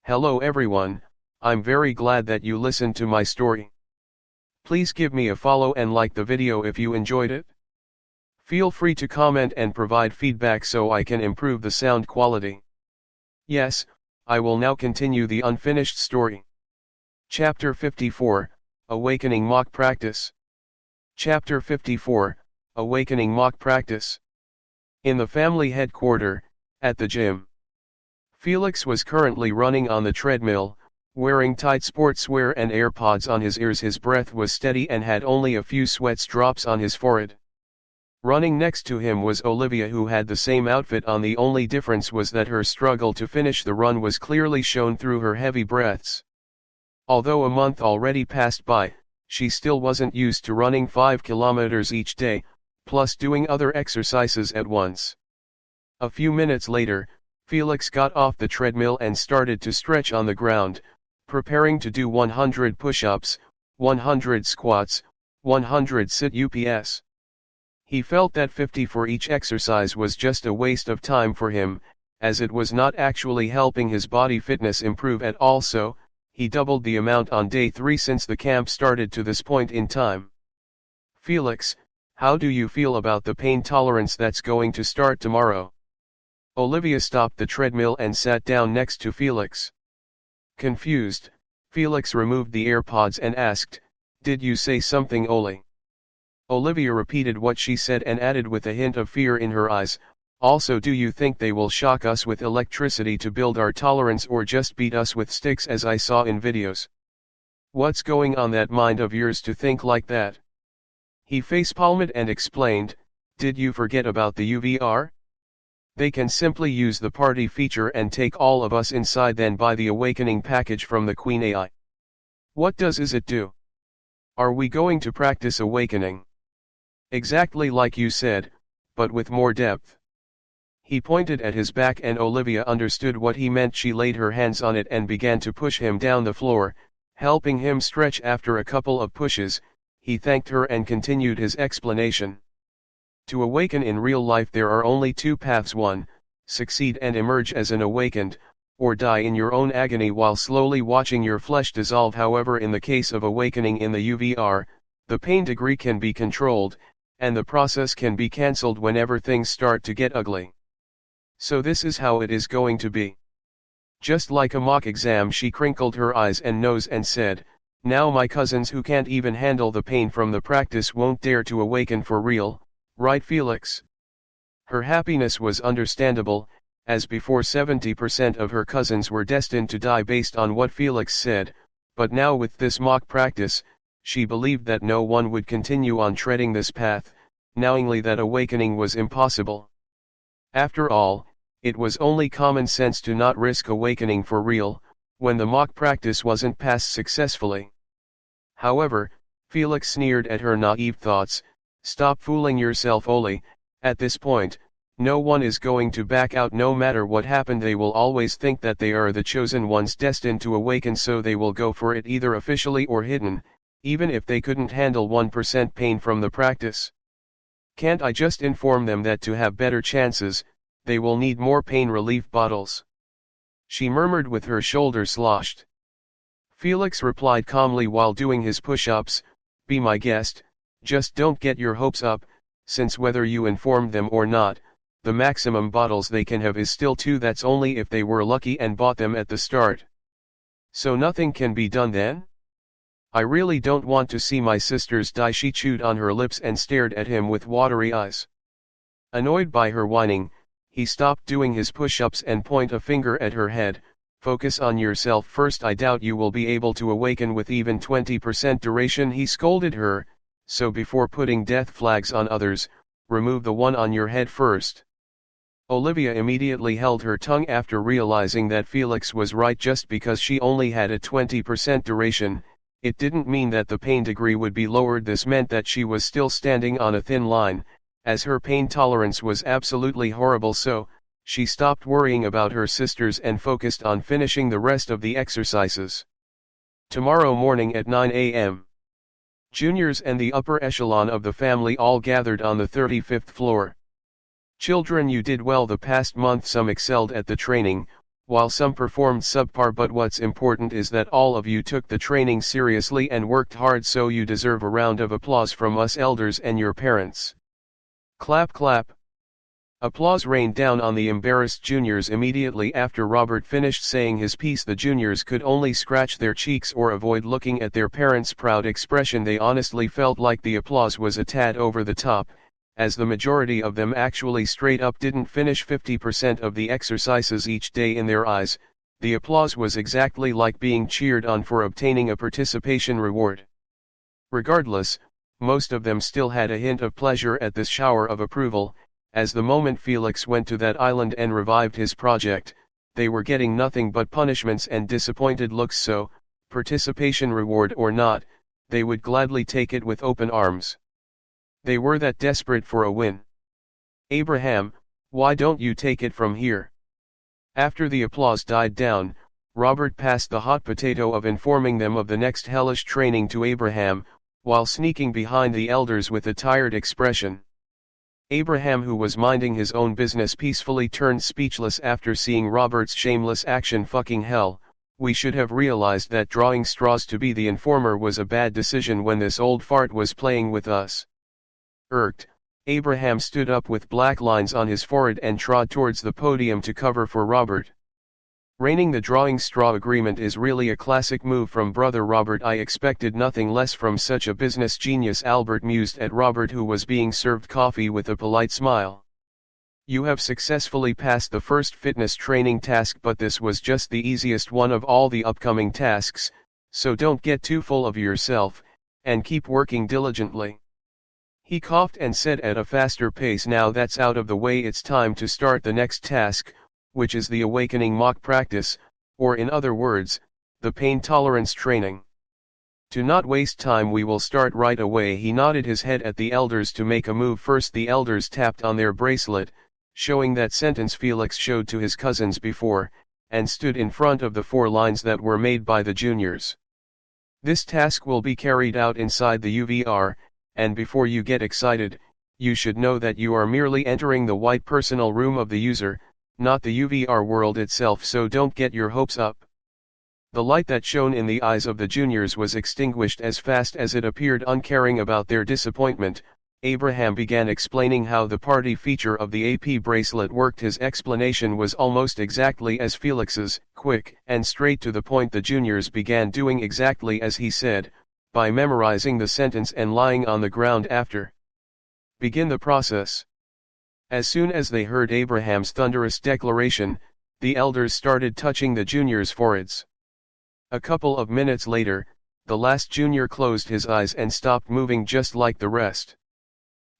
Hello everyone, I'm very glad that you listened to my story. Please give me a follow and like the video if you enjoyed it. Feel free to comment and provide feedback so I can improve the sound quality. Yes, I will now continue the unfinished story. Chapter 54, Awakening Mock Practice. Chapter 54, Awakening Mock Practice. In the family headquarters, at the gym. Felix was currently running on the treadmill, wearing tight sportswear and AirPods on his ears. His breath was steady and had only a few sweat drops on his forehead. Running next to him was Olivia, who had the same outfit on. The only difference was that her struggle to finish the run was clearly shown through her heavy breaths. Although a month already passed by, she still wasn't used to running 5 kilometers each day, plus doing other exercises at once. A few minutes later, Felix got off the treadmill and started to stretch on the ground, preparing to do 100 push-ups, 100 squats, 100 sit-ups. He felt that 50 for each exercise was just a waste of time for him, as it was not actually helping his body fitness improve at all. So, he doubled the amount on day 3 since the camp started to this point in time. Felix, how do you feel about the pain tolerance that's going to start tomorrow? Olivia stopped the treadmill and sat down next to Felix. Confused, Felix removed the AirPods and asked, "Did you say something, Oli?" Olivia repeated what she said and added with a hint of fear in her eyes, "Also, do you think they will shock us with electricity to build our tolerance or just beat us with sticks as I saw in videos? What's going on that mind of yours to think like that?" He facepalmed and explained, "Did you forget about the UVR? They can simply use the party feature and take all of us inside, then buy the awakening package from the Queen AI. What does it do? Are we going to practice awakening? Exactly like you said, but with more depth." He pointed at his back and Olivia understood what he meant. She laid her hands on it and began to push him down the floor, helping him stretch. After a couple of pushes, he thanked her and continued his explanation. To awaken in real life there are only 2 paths: 1, succeed and emerge as an awakened, or die in your own agony while slowly watching your flesh dissolve. However, in the case of awakening in the UVR, the pain degree can be controlled, and the process can be cancelled whenever things start to get ugly. So this is how it is going to be. Just like a mock exam. She crinkled her eyes and nose and said, "Now my cousins who can't even handle the pain from the practice won't dare to awaken for real. Right, Felix?" Her happiness was understandable, as before 70% of her cousins were destined to die based on what Felix said, but now with this mock practice, she believed that no one would continue on treading this path, knowingly that awakening was impossible. After all, it was only common sense to not risk awakening for real, when the mock practice wasn't passed successfully. However, Felix sneered at her naive thoughts. "Stop fooling yourself, Oli. At this point, no one is going to back out. No matter what happened, they will always think that they are the chosen ones destined to awaken, so they will go for it either officially or hidden, even if they couldn't handle 1% pain from the practice. Can't I just inform them that to have better chances, they will need more pain relief bottles?" she murmured with her shoulders sloshed. Felix replied calmly while doing his push-ups, "Be my guest. Just don't get your hopes up, since whether you informed them or not, the maximum bottles they can have is still 2. That's only if they were lucky and bought them at the start. So nothing can be done then? I really don't want to see my sisters die." She chewed on her lips and stared at him with watery eyes. Annoyed by her whining, he stopped doing his push-ups and pointed a finger at her head. "Focus on yourself first. I doubt you will be able to awaken with even 20% duration," he scolded her. "So before putting death flags on others, remove the one on your head first." Olivia immediately held her tongue after realizing that Felix was right. Just because she only had a 20% duration, it didn't mean that the pain degree would be lowered. This meant that she was still standing on a thin line, as her pain tolerance was absolutely horrible. So, she stopped worrying about her sisters and focused on finishing the rest of the exercises. Tomorrow morning at 9 a.m. Juniors and the upper echelon of the family all gathered on the 35th floor. "Children, you did well the past month. Some excelled at the training, while some performed subpar, but what's important is that all of you took the training seriously and worked hard, so you deserve a round of applause from us elders and your parents. Clap clap. Applause rained down on the embarrassed juniors immediately after Robert finished saying his piece. The juniors could only scratch their cheeks or avoid looking at their parents' proud expression. They honestly felt like the applause was a tad over the top, as the majority of them actually straight up didn't finish 50% of the exercises each day. In their eyes, the applause was exactly like being cheered on for obtaining a participation reward. Regardless, most of them still had a hint of pleasure at this shower of approval, as the moment Felix went to that island and revived his project, they were getting nothing but punishments and disappointed looks, so, participation reward or not, they would gladly take it with open arms. They were that desperate for a win. Abraham, why don't you take it from here? After the applause died down, Robert passed the hot potato of informing them of the next hellish training to Abraham, while sneaking behind the elders with a tired expression. Abraham, who was minding his own business, peacefully turned speechless after seeing Robert's shameless action. Fucking hell, we should have realized that drawing straws to be the informer was a bad decision when this old fart was playing with us. Irked, Abraham stood up with black lines on his forehead and trod towards the podium to cover for Robert. Raining the drawing straw agreement is really a classic move from brother Robert. I expected nothing less from such a business genius. Albert mused at Robert, who was being served coffee, with a polite smile. You have successfully passed the first fitness training task, but this was just the easiest one of all the upcoming tasks, so don't get too full of yourself, and keep working diligently. He coughed and said at a faster pace, now that's out of the way, it's time to start the next task, which is the awakening mock practice, or in other words, the pain tolerance training. To not waste time, we will start right away. He nodded his head at the elders to make a move. First the elders tapped on their bracelet, showing that sentence Felix showed to his cousins before, and stood in front of the 4 lines that were made by the juniors. This task will be carried out inside the UVR, and before you get excited, you should know that you are merely entering the white personal room of the user, not the UVR world itself, so don't get your hopes up. The light that shone in the eyes of the juniors was extinguished as fast as it appeared. Uncaring about their disappointment, Abraham began explaining how the party feature of the AP bracelet worked. His explanation was almost exactly as Felix's, quick and straight to the point. The juniors began doing exactly as he said, by memorizing the sentence and lying on the ground after. Begin the process. As soon as they heard Abraham's thunderous declaration, the elders started touching the juniors' foreheads. A couple of minutes later, the last junior closed his eyes and stopped moving just like the rest.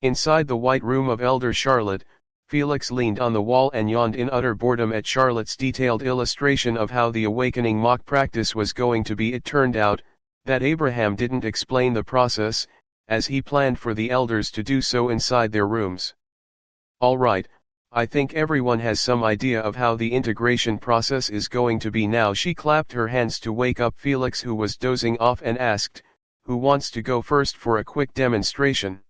Inside the white room of Elder Charlotte, Felix leaned on the wall and yawned in utter boredom at Charlotte's detailed illustration of how the awakening mock practice was going to be. It turned out that Abraham didn't explain the process, as he planned for the elders to do so inside their rooms. All right, I think everyone has some idea of how the integration process is going to be now. She clapped her hands to wake up Felix, who was dozing off, and asked, who wants to go first for a quick demonstration?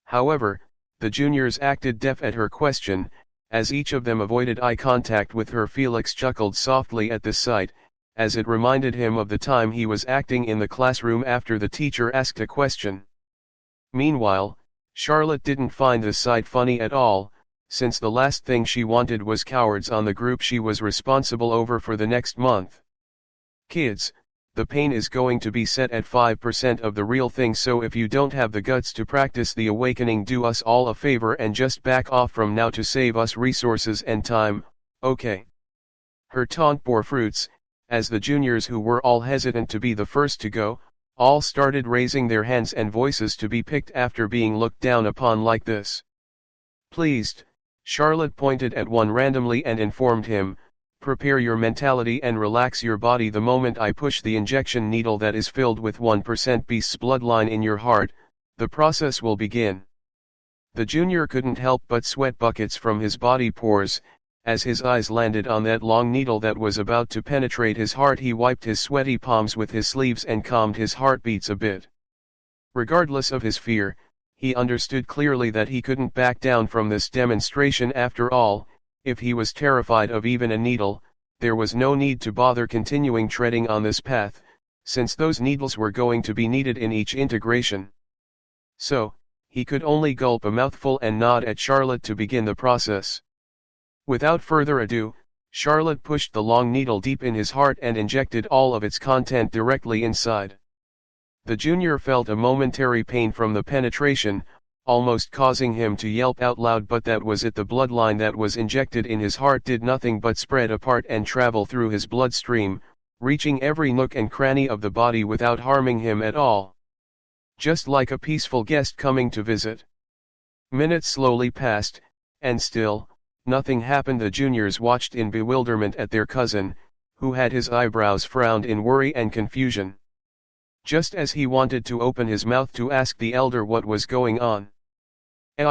However, the juniors acted deaf at her question, as each of them avoided eye contact with her. Felix chuckled softly at this sight, as it reminded him of the time he was acting in the classroom after the teacher asked a question. Meanwhile, Charlotte didn't find the sight funny at all, since the last thing she wanted was cowards on the group she was responsible over for the next month. Kids, the pain is going to be set at 5% of the real thing, so if you don't have the guts to practice the awakening, do us all a favor and just back off from now to save us resources and time, okay? Her taunt bore fruits, as the juniors, who were all hesitant to be the first to go, all started raising their hands and voices to be picked after being looked down upon like this. Pleased, Charlotte pointed at one randomly and informed him, prepare your mentality and relax your body. The moment I push the injection needle that is filled with 1% beast's bloodline in your heart, the process will begin. The junior couldn't help but sweat buckets from his body pores, as his eyes landed on that long needle that was about to penetrate his heart. He wiped his sweaty palms with his sleeves and calmed his heartbeats a bit. Regardless of his fear, he understood clearly that he couldn't back down from this demonstration. After all, if he was terrified of even a needle, there was no need to bother continuing treading on this path, since those needles were going to be needed in each integration. So, he could only gulp a mouthful and nod at Charlotte to begin the process. Without further ado, Charlotte pushed the long needle deep in his heart and injected all of its content directly inside. The junior felt a momentary pain from the penetration, almost causing him to yelp out loud, but that was it. The bloodline that was injected in his heart did nothing but spread apart and travel through his bloodstream, reaching every nook and cranny of the body without harming him at all. Just like a peaceful guest coming to visit. Minutes slowly passed, and still, nothing happened. The juniors watched in bewilderment at their cousin, who had his eyebrows frowned in worry and confusion. Just as he wanted to open his mouth to ask the elder what was going on. An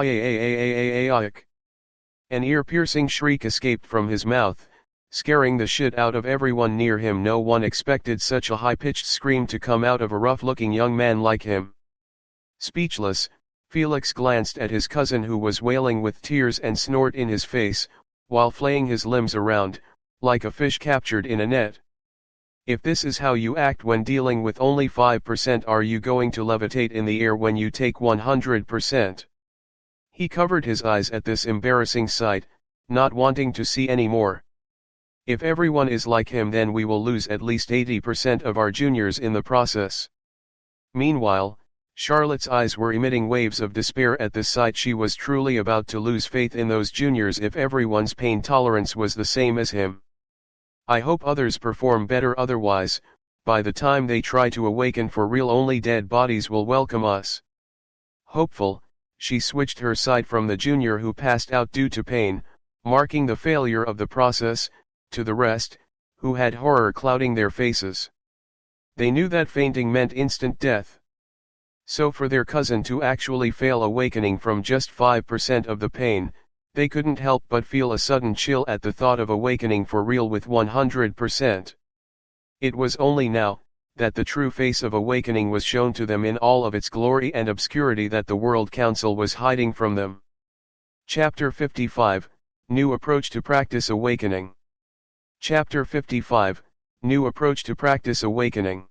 ear-piercing shriek escaped from his mouth, scaring the shit out of everyone near him. No one expected such a high-pitched scream to come out of a rough-looking young man like him. Speechless, Felix glanced at his cousin, who was wailing with tears and snort in his face, while flaying his limbs around, like a fish captured in a net. If this is how you act when dealing with only 5%, are you going to levitate in the air when you take 100%? He covered his eyes at this embarrassing sight, not wanting to see any more. If everyone is like him, then we will lose at least 80% of our juniors in the process. Meanwhile, Charlotte's eyes were emitting waves of despair at this sight. She was truly about to lose faith in those juniors if everyone's pain tolerance was the same as him. I hope others perform better, otherwise, by the time they try to awaken for real, only dead bodies will welcome us. Hopeful, she switched her sight from the junior who passed out due to pain, marking the failure of the process, to the rest, who had horror clouding their faces. They knew that fainting meant instant death. So for their cousin to actually fail awakening from just 5% of the pain, they couldn't help but feel a sudden chill at the thought of awakening for real with 100%. It was only now, that the true face of awakening was shown to them in all of its glory and obscurity that the World Council was hiding from them. Chapter 55, New Approach to Practice Awakening. Chapter 55, New Approach to Practice Awakening.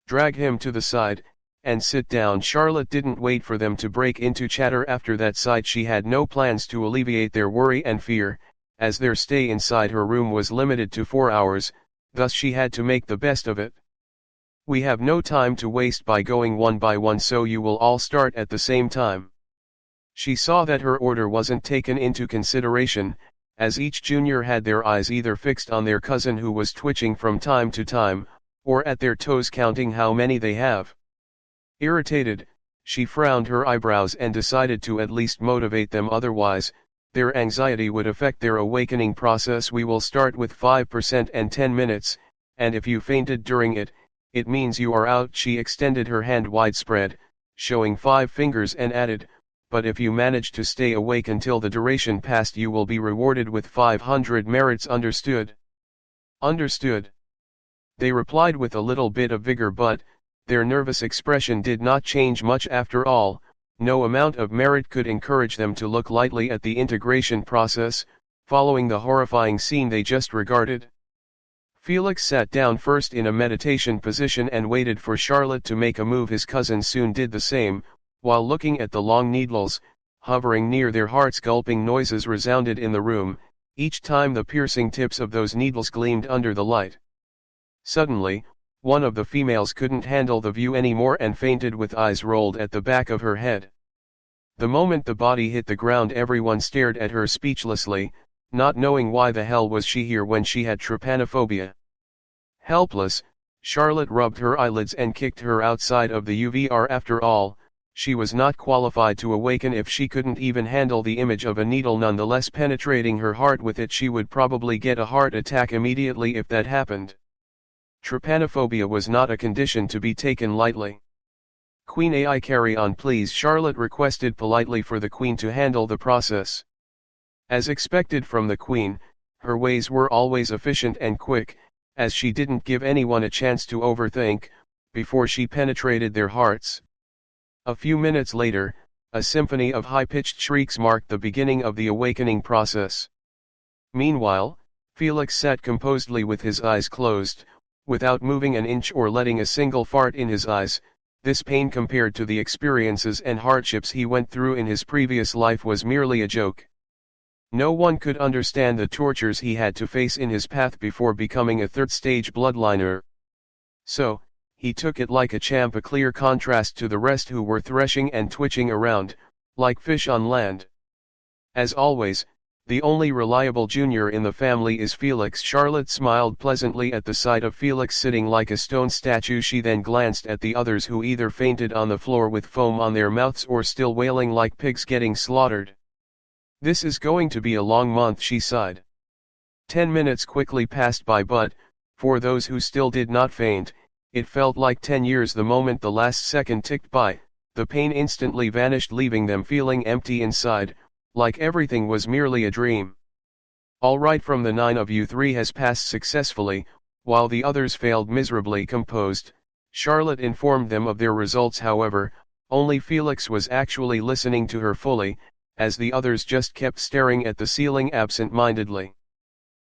Drag him to the side, and sit down. Charlotte didn't wait for them to break into chatter after that sight. She had no plans to alleviate their worry and fear, as their stay inside her room was limited to 4 hours, thus she had to make the best of it. We have no time to waste by going one by one, so you will all start at the same time. She saw that her order wasn't taken into consideration, as each junior had their eyes either fixed on their cousin, who was twitching from time to time, or at their toes counting how many they have. Irritated, she frowned her eyebrows and decided to at least motivate them, otherwise, their anxiety would affect their awakening process. We will start with 5% and 10 minutes, and if you fainted during it, it means you are out. She extended her hand widespread, showing 5 fingers, and added, but if you manage to stay awake until the duration passed, you will be rewarded with 500 merits. Understood? Understood. They replied with a little bit of vigor, but their nervous expression did not change much. After all, no amount of merit could encourage them to look lightly at the integration process, following the horrifying scene they just regarded. Felix sat down first in a meditation position and waited for Charlotte to make a move. His cousin soon did the same, while looking at the long needles, hovering near their hearts. Gulping noises resounded in the room, each time the piercing tips of those needles gleamed under the light. Suddenly, one of the females couldn't handle the view anymore and fainted with eyes rolled at the back of her head. The moment the body hit the ground, everyone stared at her speechlessly, not knowing why the hell was she here when she had trypanophobia. Helpless, Charlotte rubbed her eyelids and kicked her outside of the UVR. After all, she was not qualified to awaken if she couldn't even handle the image of a needle. Nonetheless, penetrating her heart with it, she would probably get a heart attack immediately if that happened. Trypanophobia was not a condition to be taken lightly. Queen AI, carry on please, Charlotte requested politely for the Queen to handle the process. As expected from the Queen, her ways were always efficient and quick, as she didn't give anyone a chance to overthink, before she penetrated their hearts. A few minutes later, a symphony of high-pitched shrieks marked the beginning of the awakening process. Meanwhile, Felix sat composedly with his eyes closed, without moving an inch or letting a single fart in his eyes. This pain compared to the experiences and hardships he went through in his previous life was merely a joke. No one could understand the tortures he had to face in his path before becoming a third-stage bloodliner. So, he took it like a champ, a clear contrast to the rest who were threshing and twitching around, like fish on land. As always, the only reliable junior in the family is Felix. Charlotte smiled pleasantly at the sight of Felix sitting like a stone statue. She then glanced at the others, who either fainted on the floor with foam on their mouths or still wailing like pigs getting slaughtered. "This is going to be a long month," she sighed. 10 minutes quickly passed by, but, for those who still did not faint, it felt like 10 years. The moment the last second ticked by, the pain instantly vanished, leaving them feeling empty inside, like everything was merely a dream. "All right, from the 9 of you 3 has passed successfully, while the others failed miserably." Composed, Charlotte informed them of their results. However, only Felix was actually listening to her fully, as the others just kept staring at the ceiling absent-mindedly.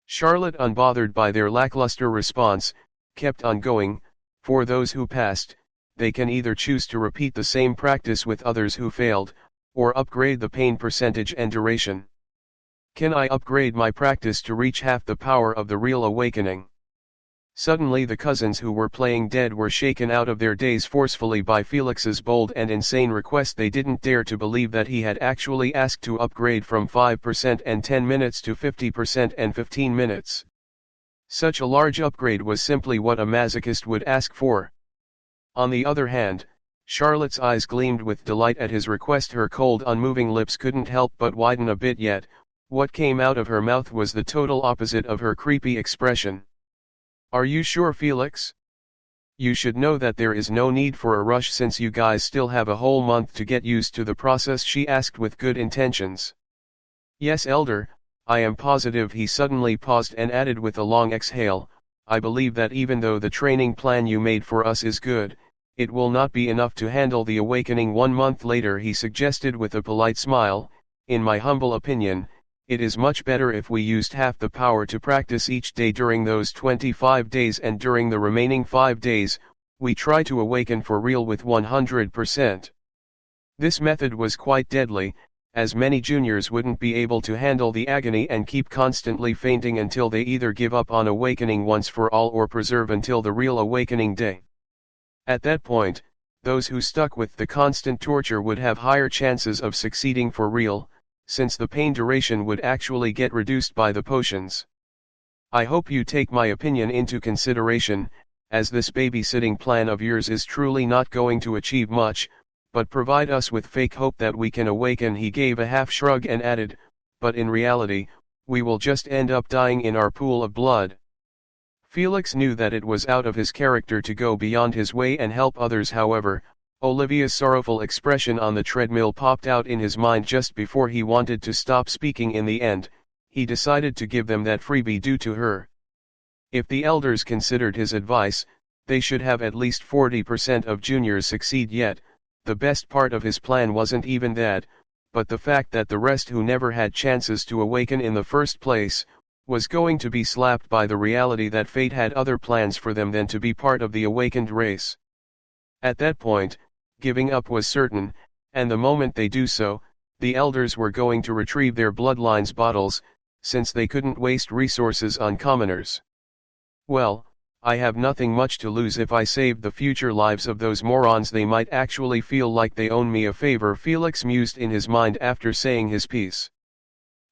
Charlotte, unbothered by their lackluster response, kept on going. "For those who passed, they can either choose to repeat the same practice with others who failed, or upgrade the pain percentage and duration." "Can I upgrade my practice to reach half the power of the real awakening?" Suddenly the cousins who were playing dead were shaken out of their daze forcefully by Felix's bold and insane request. They didn't dare to believe that he had actually asked to upgrade from 5% and 10 minutes to 50% and 15 minutes. Such a large upgrade was simply what a masochist would ask for. On the other hand, Charlotte's eyes gleamed with delight at his request. Her cold, unmoving lips couldn't help but widen a bit, yet what came out of her mouth was the total opposite of her creepy expression. "Are you sure, Felix? You should know that there is no need for a rush, since you guys still have a whole month to get used to the process," she asked with good intentions. "Yes, Elder, I am positive." He suddenly paused and added with a long exhale, "I believe that even though the training plan you made for us is good, it will not be enough to handle the awakening 1 month later." He suggested with a polite smile, "In my humble opinion, it is much better if we used half the power to practice each day during those 25 days, and during the remaining 5 days, we try to awaken for real with 100%. This method was quite deadly, as many juniors wouldn't be able to handle the agony and keep constantly fainting until they either give up on awakening once for all or persevere until the real awakening day. At that point, those who stuck with the constant torture would have higher chances of succeeding for real, since the pain duration would actually get reduced by the potions. I hope you take my opinion into consideration, as this babysitting plan of yours is truly not going to achieve much, but provide us with fake hope that we can awaken." He gave a half shrug and added, "But in reality, we will just end up dying in our pool of blood." Felix knew that it was out of his character to go beyond his way and help others. However, Olivia's sorrowful expression on the treadmill popped out in his mind just before he wanted to stop speaking. In the end, he decided to give them that freebie due to her. If the elders considered his advice, they should have at least 40% of juniors succeed. Yet, the best part of his plan wasn't even that, but the fact that the rest who never had chances to awaken in the first place, was going to be slapped by the reality that fate had other plans for them than to be part of the awakened race. At that point, giving up was certain, and the moment they do so, the elders were going to retrieve their bloodlines bottles, since they couldn't waste resources on commoners. "Well, I have nothing much to lose if I saved the future lives of those morons. They might actually feel like they owe me a favor," Felix mused in his mind after saying his piece.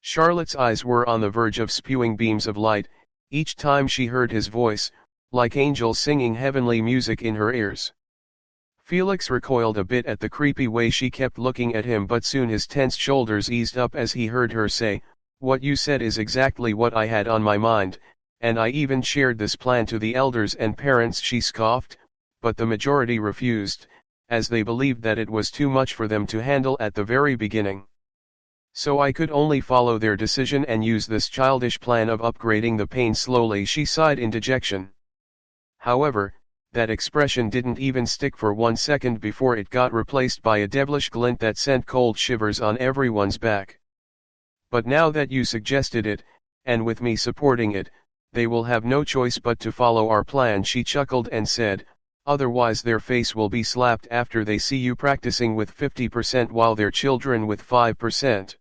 Charlotte's eyes were on the verge of spewing beams of light, each time she heard his voice, like angels singing heavenly music in her ears. Felix recoiled a bit at the creepy way she kept looking at him, but soon his tense shoulders eased up as he heard her say, "What you said is exactly what I had on my mind, and I even shared this plan to the elders and parents." She scoffed, but the majority refused, as they believed that it was too much for them to handle at the very beginning. "So I could only follow their decision and use this childish plan of upgrading the pain slowly," she sighed in dejection. However, that expression didn't even stick for 1 second before it got replaced by a devilish glint that sent cold shivers on everyone's back. "But now that you suggested it, and with me supporting it, they will have no choice but to follow our plan. She chuckled and said, otherwise their face will be slapped after they see you practicing with 50% while their children with 5%.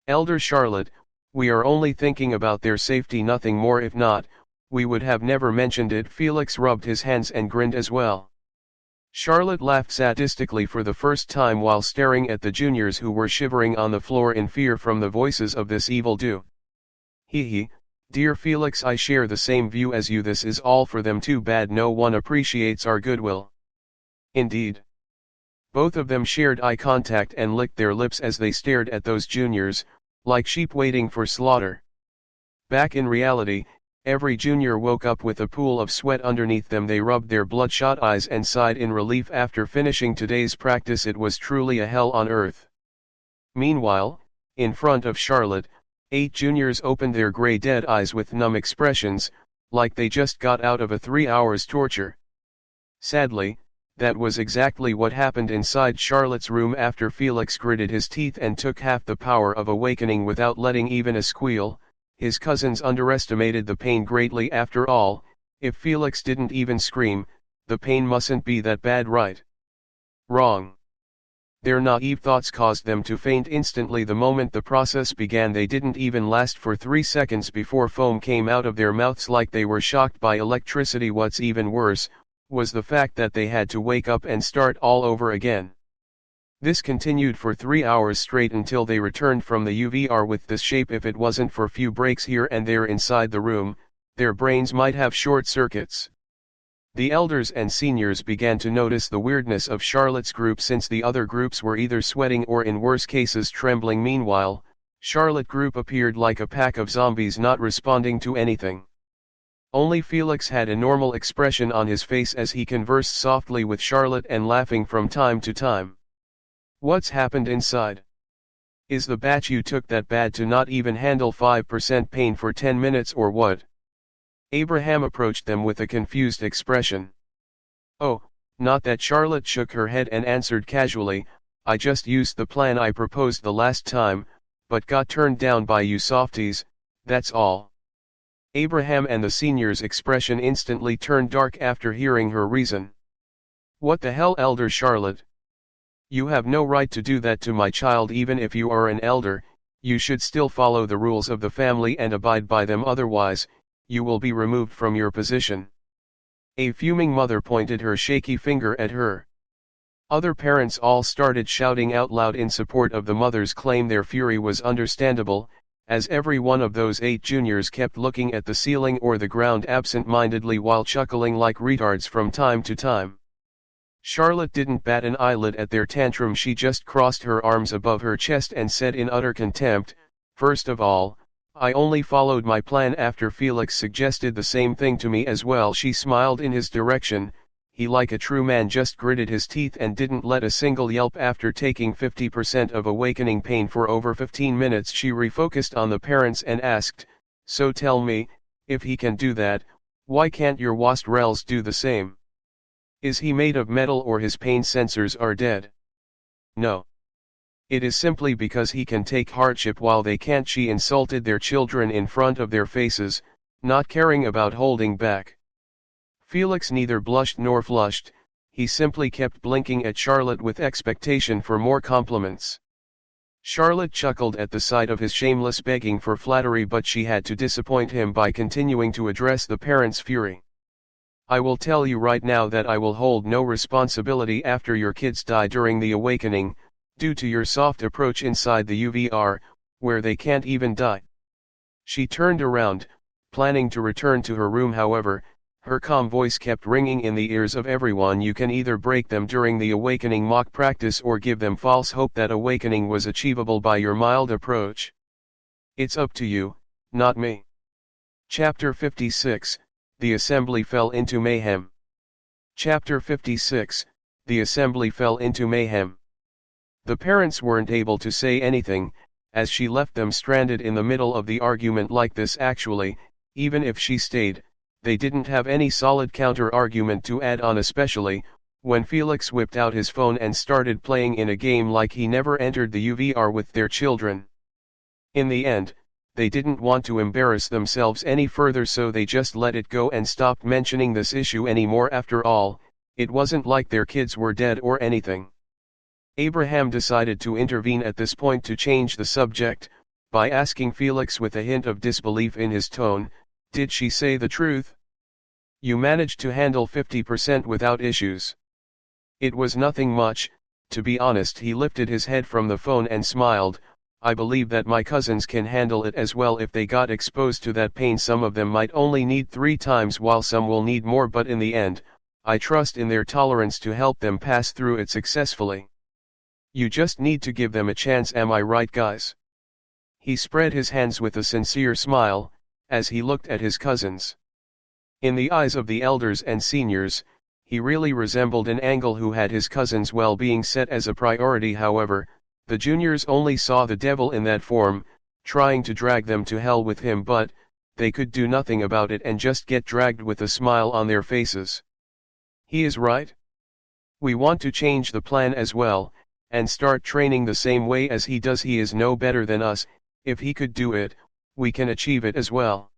Elder Charlotte, we are only thinking about their safety, nothing more. If not, we would have never mentioned it. Felix rubbed his hands and grinned as well. Charlotte laughed sadistically for the first time while staring at the juniors who were shivering on the floor in fear from the voices of this evil do. Hee, dear Felix, I share the same view as you. This is all for them. Too bad no one appreciates our goodwill. Indeed. Both of them shared eye contact and licked their lips as they stared at those juniors, like sheep waiting for slaughter. Back in reality, every junior woke up with a pool of sweat underneath them. They rubbed their bloodshot eyes and sighed in relief after finishing today's practice. It was truly a hell on earth. Meanwhile, in front of Charlotte, 8 juniors opened their gray dead eyes with numb expressions, like they just got out of a 3 hours torture. Sadly, that was exactly what happened inside Charlotte's room after Felix gritted his teeth and took half the power of awakening without letting even a squeal. His cousins underestimated the pain greatly. After all, if Felix didn't even scream, the pain mustn't be that bad, right? Wrong. Their naive thoughts caused them to faint instantly the moment the process began. They didn't even last for 3 seconds before foam came out of their mouths like they were shocked by electricity. What's even worse, was the fact that they had to wake up and start all over again. This continued for 3 hours straight until they returned from the UVR with this shape. If it wasn't for few breaks here and there inside the room, their brains might have short circuits. The elders and seniors began to notice the weirdness of Charlotte's group, since the other groups were either sweating or in worse cases trembling. Meanwhile, Charlotte's group appeared like a pack of zombies, not responding to anything. Only Felix had a normal expression on his face as he conversed softly with Charlotte and laughing from time to time. What's happened inside? Is the batch you took that bad to not even handle 5% pain for 10 minutes or what? Abraham approached them with a confused expression. Oh, not that. Charlotte shook her head and answered casually, I just used the plan I proposed the last time, but got turned down by you softies, that's all. Abraham and the senior's expression instantly turned dark after hearing her reason. What the hell, Elder Charlotte? You have no right to do that to my child. Even if you are an elder, you should still follow the rules of the family and abide by them, otherwise, you will be removed from your position. A fuming mother pointed her shaky finger at her. Other parents all started shouting out loud in support of the mother's claim. Their fury was understandable, as every one of those 8 juniors kept looking at the ceiling or the ground absent-mindedly while chuckling like retards from time to time. Charlotte didn't bat an eyelid at their tantrum. She just crossed her arms above her chest and said in utter contempt, first of all, I only followed my plan after Felix suggested the same thing to me as well. She smiled in his direction. He, like a true man, just gritted his teeth and didn't let a single yelp after taking 50% of awakening pain for over 15 minutes. She refocused on the parents and asked, so tell me, if he can do that, why can't your wastrels do the same? Is he made of metal or his pain sensors are dead? No. It is simply because he can take hardship while they can't. She insulted their children in front of their faces, not caring about holding back. Felix neither blushed nor flushed, he simply kept blinking at Charlotte with expectation for more compliments. Charlotte chuckled at the sight of his shameless begging for flattery, but she had to disappoint him by continuing to address the parents' fury. I will tell you right now that I will hold no responsibility after your kids die during the awakening, due to your soft approach inside the UVR, where they can't even die. She turned around, planning to return to her room. However, her calm voice kept ringing in the ears of everyone. You can either break them during the awakening mock practice or give them false hope that awakening was achievable by your mild approach. It's up to you, not me. Chapter 56, The Assembly fell into mayhem. Chapter 56, The Assembly fell into mayhem. The parents weren't able to say anything, as she left them stranded in the middle of the argument like this. Actually, even if she stayed, they didn't have any solid counter-argument to add on, especially when Felix whipped out his phone and started playing in a game like he never entered the UVR with their children. In the end, they didn't want to embarrass themselves any further, so they just let it go and stopped mentioning this issue anymore. After all, it wasn't like their kids were dead or anything. Abraham decided to intervene at this point to change the subject, by asking Felix with a hint of disbelief in his tone, "Did she say the truth? You managed to handle 50% without issues." "It was nothing much, to be honest." He lifted his head from the phone and smiled. "I believe that my cousins can handle it as well if they got exposed to that pain. Some of them might only need 3 times while some will need more, but in the end, I trust in their tolerance to help them pass through it successfully. You just need to give them a chance, am I right, guys?" He spread his hands with a sincere smile, as he looked at his cousins. In the eyes of the elders and seniors, he really resembled an uncle who had his cousins' well-being set as a priority. However, the juniors only saw the devil in that form, trying to drag them to hell with him, but they could do nothing about it and just get dragged with a smile on their faces. "He is right. We want to change the plan as well, and start training the same way as he does. He is no better than us. If he could do it, we can achieve it as well.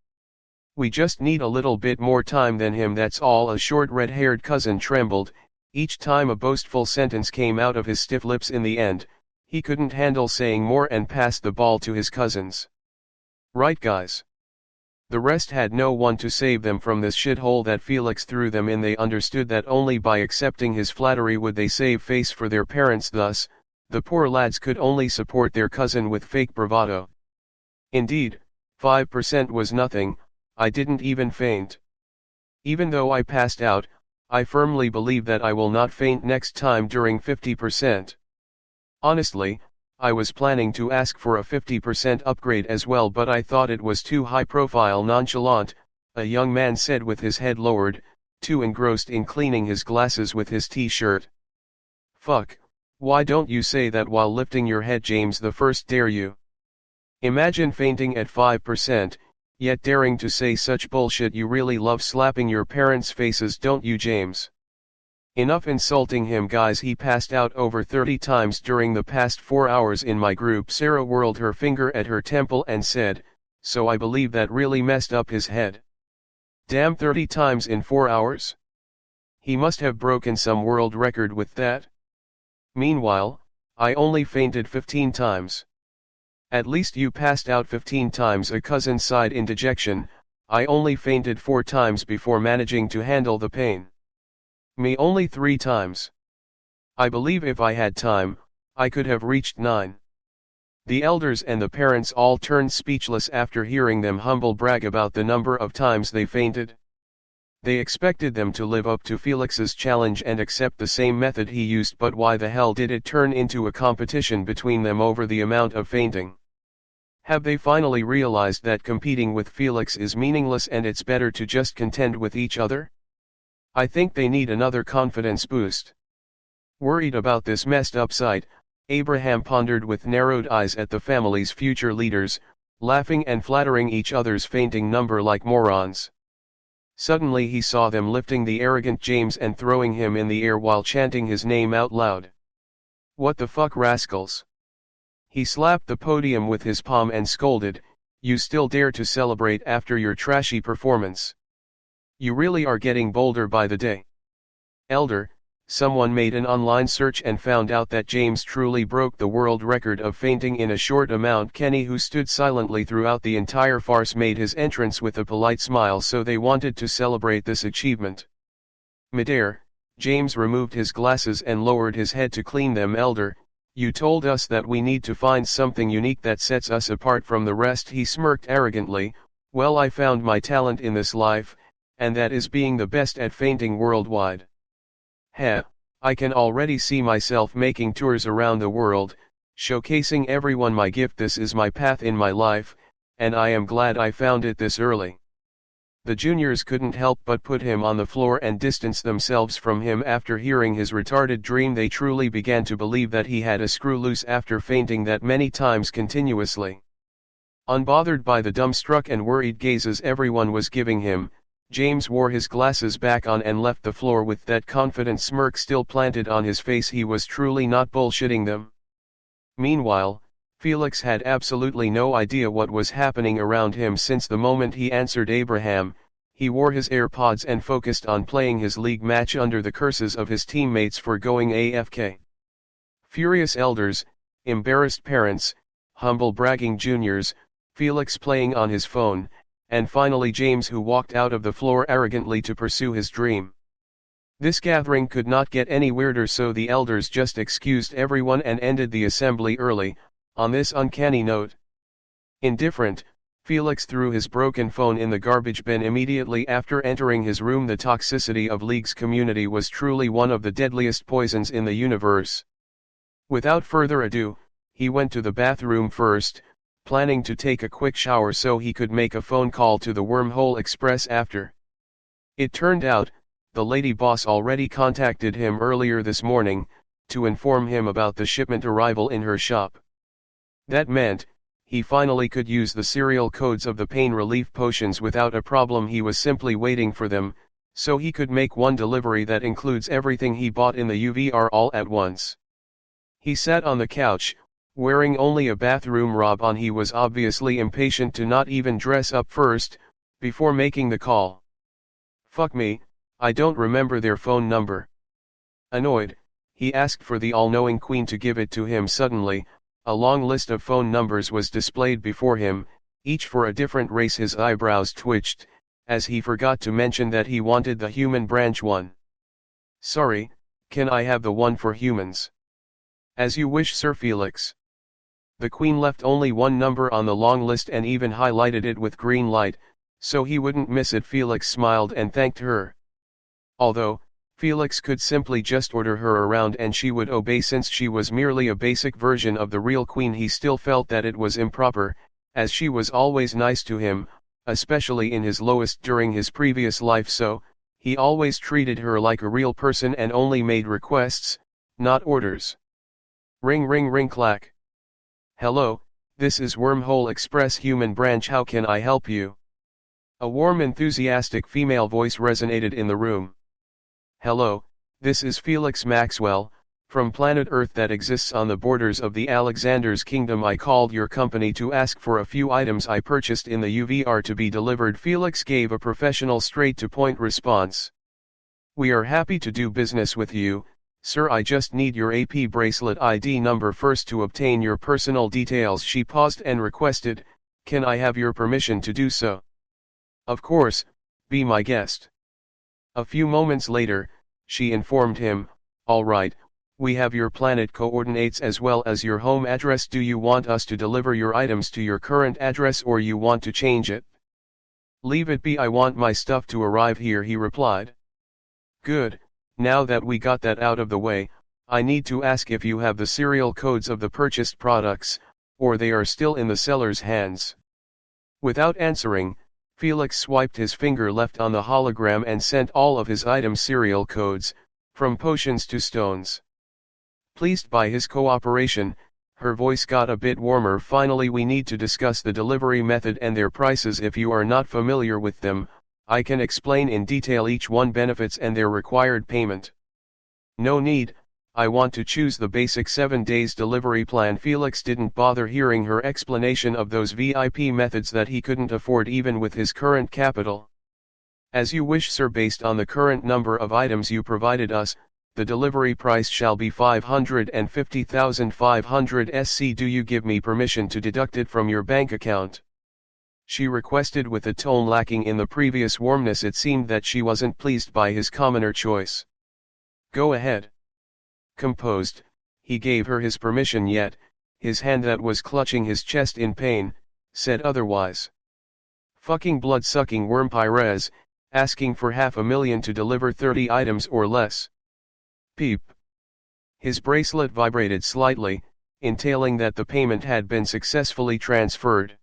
We just need a little bit more time than him, that's all." A short red-haired cousin trembled, each time a boastful sentence came out of his stiff lips. In the end, he couldn't handle saying more and passed the ball to his cousins. "Right, guys." The rest had no one to save them from this shithole that Felix threw them in. They understood that only by accepting his flattery would they save face for their parents. Thus, the poor lads could only support their cousin with fake bravado. "Indeed, 5% was nothing. I didn't even faint. Even though I passed out, I firmly believe that I will not faint next time during 50%. Honestly, I was planning to ask for a 50% upgrade as well, but I thought it was too high profile." "Nonchalant," a young man said with his head lowered, too engrossed in cleaning his glasses with his t-shirt. "Fuck, why don't you say that while lifting your head, James? The first dare you. Imagine fainting at 5%, yet daring to say such bullshit. You really love slapping your parents' faces, don't you, James? Enough insulting him, guys. He passed out over 30 times during the past 4 hours in my group." Sarah whirled her finger at her temple and said, "So I believe that really messed up his head. Damn, 30 times in 4 hours? He must have broken some world record with that. Meanwhile, I only fainted 15 times. At least you passed out 15 times, a cousin sighed in dejection. I only fainted 4 times before managing to handle the pain. Me only 3 times. I believe if I had time, I could have reached 9. The elders and the parents all turned speechless after hearing them humble brag about the number of times they fainted. They expected them to live up to Felix's challenge and accept the same method he used, but why the hell did it turn into a competition between them over the amount of fainting? Have they finally realized that competing with Felix is meaningless and it's better to just contend with each other? I think they need another confidence boost. Worried about this messed up sight, Abraham pondered with narrowed eyes at the family's future leaders, laughing and flattering each other's fainting number like morons. Suddenly he saw them lifting the arrogant James and throwing him in the air while chanting his name out loud. "What the fuck, rascals?" He slapped the podium with his palm and scolded, "You still dare to celebrate after your trashy performance? You really are getting bolder by the day." "Elder," someone made an online search and found out that James truly broke the world record of fainting in a short amount. Kenny, who stood silently throughout the entire farce, made his entrance with a polite smile, so they wanted to celebrate this achievement. Midair, James removed his glasses and lowered his head to clean them. "Elder, you told us that we need to find something unique that sets us apart from the rest." He smirked arrogantly. "Well, I found my talent in this life, and that is being the best at fainting worldwide. Heh, I can already see myself making tours around the world, showcasing everyone my gift. This is my path in my life, and I am glad I found it this early." The juniors couldn't help but put him on the floor and distance themselves from him. After hearing his retarded dream, they truly began to believe that he had a screw loose after fainting that many times continuously. Unbothered by the dumbstruck and worried gazes everyone was giving him, James wore his glasses back on and left the floor with that confident smirk still planted on his face. He was truly not bullshitting them. Meanwhile, Felix had absolutely no idea what was happening around him since the moment he answered Abraham. He wore his AirPods and focused on playing his league match under the curses of his teammates for going AFK. Furious elders, embarrassed parents, humble bragging juniors, Felix playing on his phone, and finally James, who walked out of the floor arrogantly to pursue his dream. This gathering could not get any weirder, so the elders just excused everyone and ended the assembly early, on this uncanny note. Indifferent, Felix threw his broken phone in the garbage bin immediately after entering his room. The toxicity of League's community was truly one of the deadliest poisons in the universe. Without further ado, he went to the bathroom first, planning to take a quick shower so he could make a phone call to the Wormhole Express after. It turned out, the lady boss already contacted him earlier this morning, to inform him about the shipment arrival in her shop. That meant, he finally could use the serial codes of the pain relief potions without a problem. He was simply waiting for them, so he could make one delivery that includes everything he bought in the UVR all at once. He sat on the couch, wearing only a bathroom robe on. He was obviously impatient to not even dress up first, before making the call. Fuck me, I don't remember their phone number. Annoyed, he asked for the all-knowing queen to give it to him. Suddenly, a long list of phone numbers was displayed before him, each for a different race. His eyebrows twitched, as he forgot to mention that he wanted the human branch one. Sorry, can I have the one for humans? As you wish, Sir Felix. The queen left only one number on the long list and even highlighted it with green light, so he wouldn't miss it. Felix smiled and thanked her. Although, Felix could simply just order her around and she would obey since she was merely a basic version of the real queen. He still felt that it was improper, as she was always nice to him, especially in his lowest during his previous life, so he always treated her like a real person and only made requests, not orders. Ring ring ring clack. Hello, this is Wormhole Express Human Branch. How can I help you? A warm, enthusiastic female voice resonated in the room. Hello, this is Felix Maxwell, from planet Earth that exists on the borders of the Alexander's Kingdom. I called your company to ask for a few items I purchased in the UVR to be delivered. Felix gave a professional, straight-to-point response. We are happy to do business with you, sir. I just need your AP bracelet ID number first to obtain your personal details. She paused and requested, can I have your permission to do so? Of course, be my guest. A few moments later, she informed him, all right, we have your planet coordinates as well as your home address. Do you want us to deliver your items to your current address or you want to change it? Leave it be, I want my stuff to arrive here, he replied. Good, now that we got that out of the way, I need to ask if you have the serial codes of the purchased products, or they are still in the seller's hands. Without answering, Felix swiped his finger left on the hologram and sent all of his items' serial codes, from potions to stones. Pleased by his cooperation, her voice got a bit warmer. Finally, we need to discuss the delivery method and their prices. If you are not familiar with them, I can explain in detail each one benefits and their required payment. No need, I want to choose the basic 7 days delivery plan. Felix didn't bother hearing her explanation of those VIP methods that he couldn't afford even with his current capital. As you wish, sir. Based on the current number of items you provided us, the delivery price shall be 550,500 SC. Do you give me permission to deduct it from your bank account? She requested with a tone lacking in the previous warmness. It seemed that she wasn't pleased by his commoner choice. Go ahead. Composed, he gave her his permission, yet, his hand that was clutching his chest in pain, said otherwise. Fucking blood-sucking worm Pires, asking for $500,000 to deliver 30 items or less. Peep. His bracelet vibrated slightly, entailing that the payment had been successfully transferred.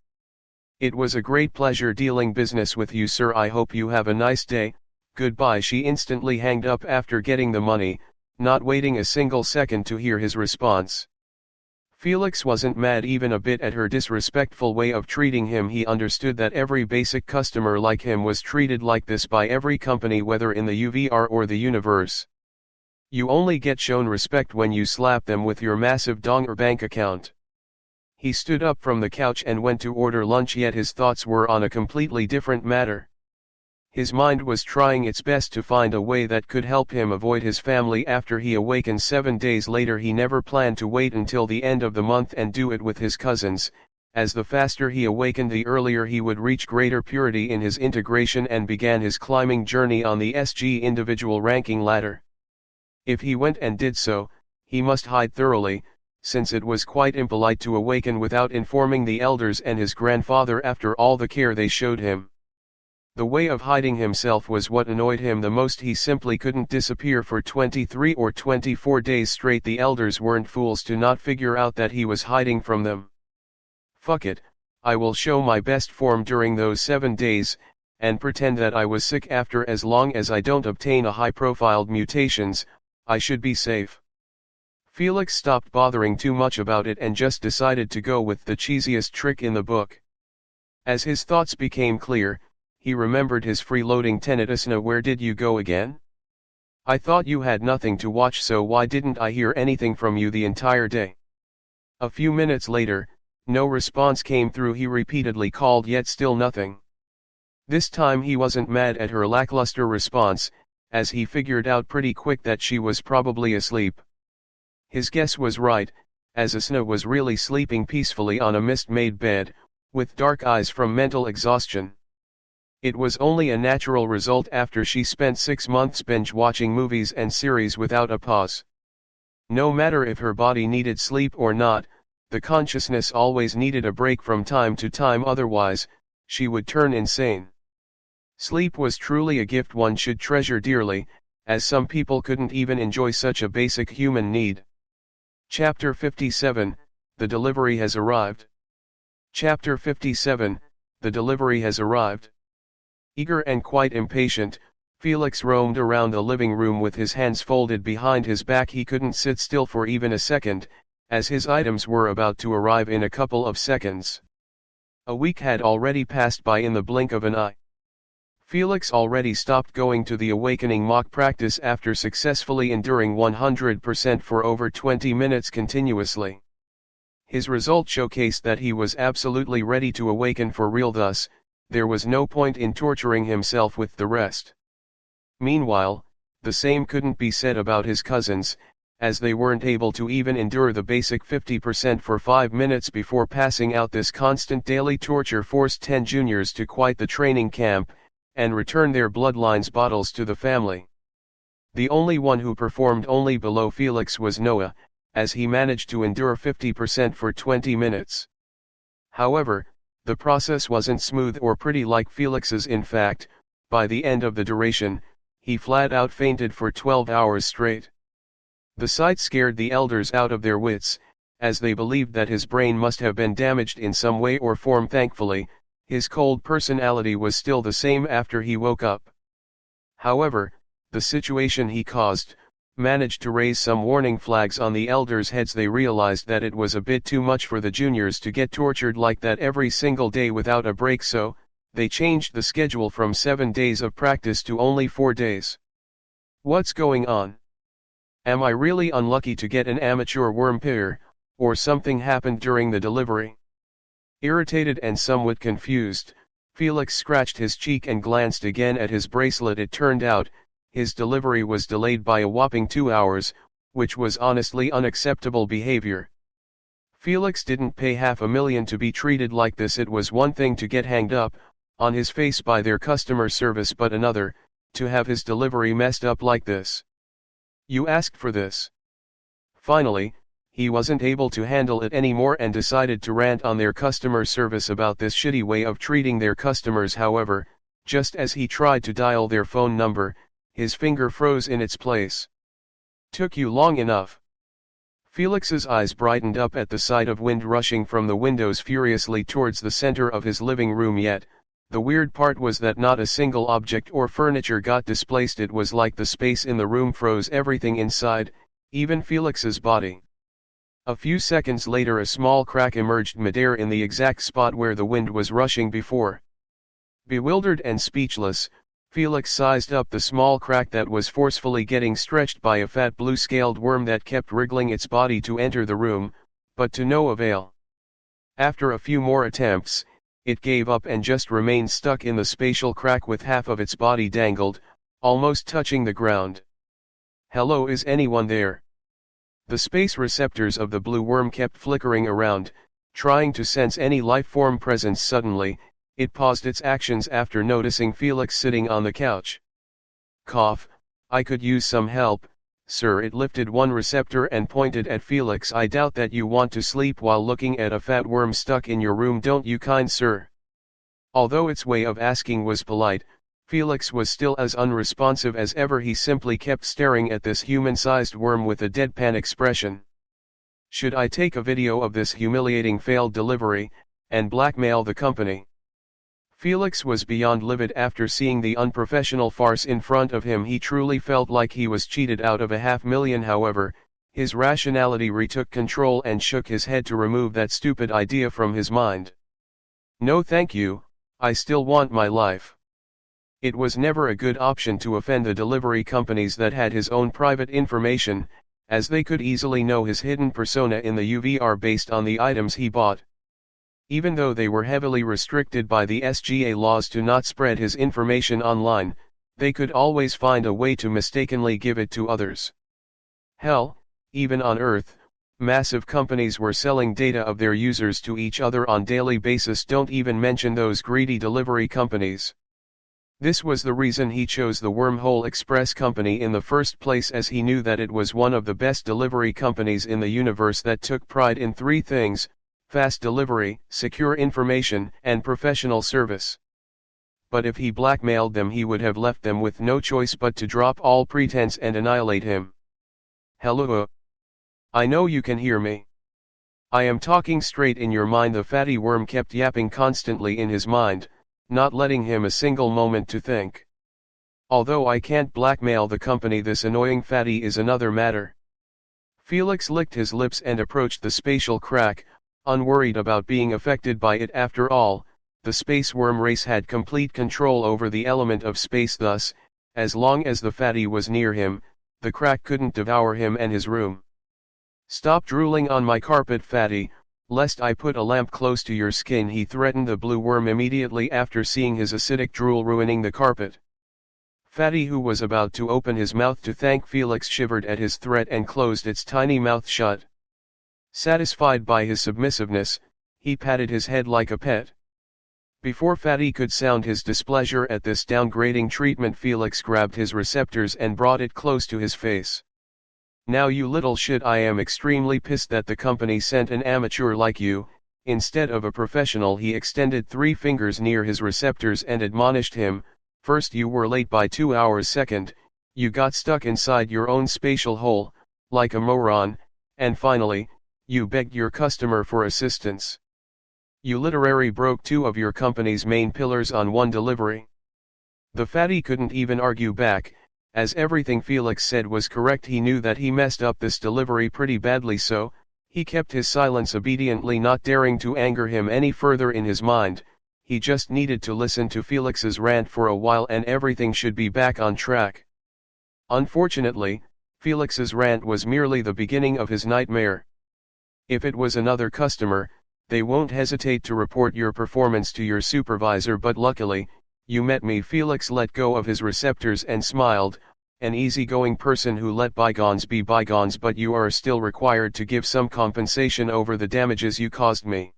It was a great pleasure dealing business with you, sir. I hope you have a nice day. Goodbye. She instantly hanged up after getting the money, not waiting a single second to hear his response. Felix wasn't mad even a bit at her disrespectful way of treating him. He understood that every basic customer like him was treated like this by every company, whether in the UVR or the universe. You only get shown respect when you slap them with your massive dong or bank account. He stood up from the couch and went to order lunch, yet his thoughts were on a completely different matter. His mind was trying its best to find a way that could help him avoid his family after he awakened 7 days later. He never planned to wait until the end of the month and do it with his cousins, as the faster he awakened the earlier he would reach greater purity in his integration and began his climbing journey on the SG individual ranking ladder. If he went and did so, he must hide thoroughly, since it was quite impolite to awaken without informing the elders and his grandfather after all the care they showed him. The way of hiding himself was what annoyed him the most. He simply couldn't disappear for 23 or 24 days straight. The elders weren't fools to not figure out that he was hiding from them. Fuck it, I will show my best form during those 7 days, and pretend that I was sick after. As long as I don't obtain a high-profiled mutations, I should be safe. Felix stopped bothering too much about it and just decided to go with the cheesiest trick in the book. As his thoughts became clear, he remembered his freeloading tinnitus. "Now, where did you go again? I thought you had nothing to watch, so why didn't I hear anything from you the entire day?" A few minutes later, no response came through. He repeatedly called, yet still nothing. This time he wasn't mad at her lackluster response, as he figured out pretty quick that she was probably asleep. His guess was right, as Asna was really sleeping peacefully on a mist-made bed, with dark eyes from mental exhaustion. It was only a natural result after she spent 6 months binge-watching movies and series without a pause. No matter if her body needed sleep or not, the consciousness always needed a break from time to time, otherwise, she would turn insane. Sleep was truly a gift one should treasure dearly, as some people couldn't even enjoy such a basic human need. Chapter 57, The Delivery Has Arrived. Chapter 57, The Delivery Has Arrived. Eager and quite impatient, Felix roamed around the living room with his hands folded behind his back. He couldn't sit still for even a second, as his items were about to arrive in a couple of seconds. A week had already passed by in the blink of an eye. Felix already stopped going to the awakening mock practice after successfully enduring 100% for over 20 minutes continuously. His result showcased that he was absolutely ready to awaken for real, thus, there was no point in torturing himself with the rest. Meanwhile, the same couldn't be said about his cousins, as they weren't able to even endure the basic 50% for 5 minutes before passing out. This constant daily torture forced 10 juniors to quit the training camp, and return their bloodlines bottles to the family. The only one who performed only below Felix was Noah, as he managed to endure 50% for 20 minutes. However, the process wasn't smooth or pretty like Felix's. In fact, by the end of the duration, he flat out fainted for 12 hours straight. The sight scared the elders out of their wits, as they believed that his brain must have been damaged in some way or form. Thankfully, his cold personality was still the same after he woke up. However, the situation he caused managed to raise some warning flags on the elders' heads. They realized that it was a bit too much for the juniors to get tortured like that every single day without a break, so they changed the schedule from 7 days of practice to only 4 days. What's going on? Am I really unlucky to get an amateur vampire, or something happened during the delivery? Irritated and somewhat confused, Felix scratched his cheek and glanced again at his bracelet. It turned out, his delivery was delayed by a whopping 2 hours, which was honestly unacceptable behavior. Felix didn't pay $500,000 to be treated like this. It was one thing to get hanged up on his face by their customer service, but another, to have his delivery messed up like this. You asked for this. Finally, he wasn't able to handle it anymore and decided to rant on their customer service about this shitty way of treating their customers. However, just as he tried to dial their phone number, his finger froze in its place. Took you long enough. Felix's eyes brightened up at the sight of wind rushing from the windows furiously towards the center of his living room. Yet, the weird part was that not a single object or furniture got displaced. It was like the space in the room froze everything inside, even Felix's body. A few seconds later, a small crack emerged midair in the exact spot where the wind was rushing before. Bewildered and speechless, Felix sized up the small crack that was forcefully getting stretched by a fat blue-scaled worm that kept wriggling its body to enter the room, but to no avail. After a few more attempts, it gave up and just remained stuck in the spatial crack with half of its body dangled, almost touching the ground. "Hello, is anyone there?" The space receptors of the blue worm kept flickering around, trying to sense any life-form presence. Suddenly, it paused its actions after noticing Felix sitting on the couch. "Cough, I could use some help, sir." It lifted one receptor and pointed at Felix. "I doubt that you want to sleep while looking at a fat worm stuck in your room, don't you, kind sir?" Although its way of asking was polite, Felix was still as unresponsive as ever. He simply kept staring at this human-sized worm with a deadpan expression. "Should I take a video of this humiliating failed delivery, and blackmail the company?" Felix was beyond livid after seeing the unprofessional farce in front of him. He truly felt like he was cheated out of $500,000. However, his rationality retook control and shook his head to remove that stupid idea from his mind. "No thank you, I still want my life." It was never a good option to offend the delivery companies that had his own private information, as they could easily know his hidden persona in the UVR based on the items he bought. Even though they were heavily restricted by the SGA laws to not spread his information online, they could always find a way to mistakenly give it to others. Hell, even on Earth, massive companies were selling data of their users to each other on daily basis. Don't even mention those greedy delivery companies. This was the reason he chose the Wormhole Express company in the first place, as he knew that it was one of the best delivery companies in the universe that took pride in three things: fast delivery, secure information, and professional service. But if he blackmailed them, he would have left them with no choice but to drop all pretense and annihilate him. "Hello? I know you can hear me. I am talking straight in your mind," the fatty worm kept yapping constantly in his mind, not letting him a single moment to think. "Although I can't blackmail the company, this annoying fatty is another matter." Felix licked his lips and approached the spatial crack, unworried about being affected by it. After all, the space worm race had complete control over the element of space. Thus, as long as the fatty was near him, the crack couldn't devour him and his room. "Stop drooling on my carpet, fatty, lest I put a lamp close to your skin," he threatened the blue worm immediately after seeing his acidic drool ruining the carpet. Fatty, who was about to open his mouth to thank Felix, shivered at his threat and closed its tiny mouth shut. Satisfied by his submissiveness, he patted his head like a pet. Before Fatty could sound his displeasure at this downgrading treatment, Felix grabbed his receptors and brought it close to his face. "Now you little shit, I am extremely pissed that the company sent an amateur like you, instead of a professional." He extended 3 fingers near his receptors and admonished him. "First, you were late by 2 hours. Second, you got stuck inside your own spatial hole, like a moron. And finally, you begged your customer for assistance. You literally broke 2 of your company's main pillars on one delivery." The fatty couldn't even argue back, as everything Felix said was correct. He knew that he messed up this delivery pretty badly, so he kept his silence obediently, not daring to anger him any further. In his mind, he just needed to listen to Felix's rant for a while and everything should be back on track. Unfortunately, Felix's rant was merely the beginning of his nightmare. "If it was another customer, they won't hesitate to report your performance to your supervisor, but luckily, you met me." Felix let go of his receptors and smiled, "An easygoing person who let bygones be bygones, but you are still required to give some compensation over the damages you caused me."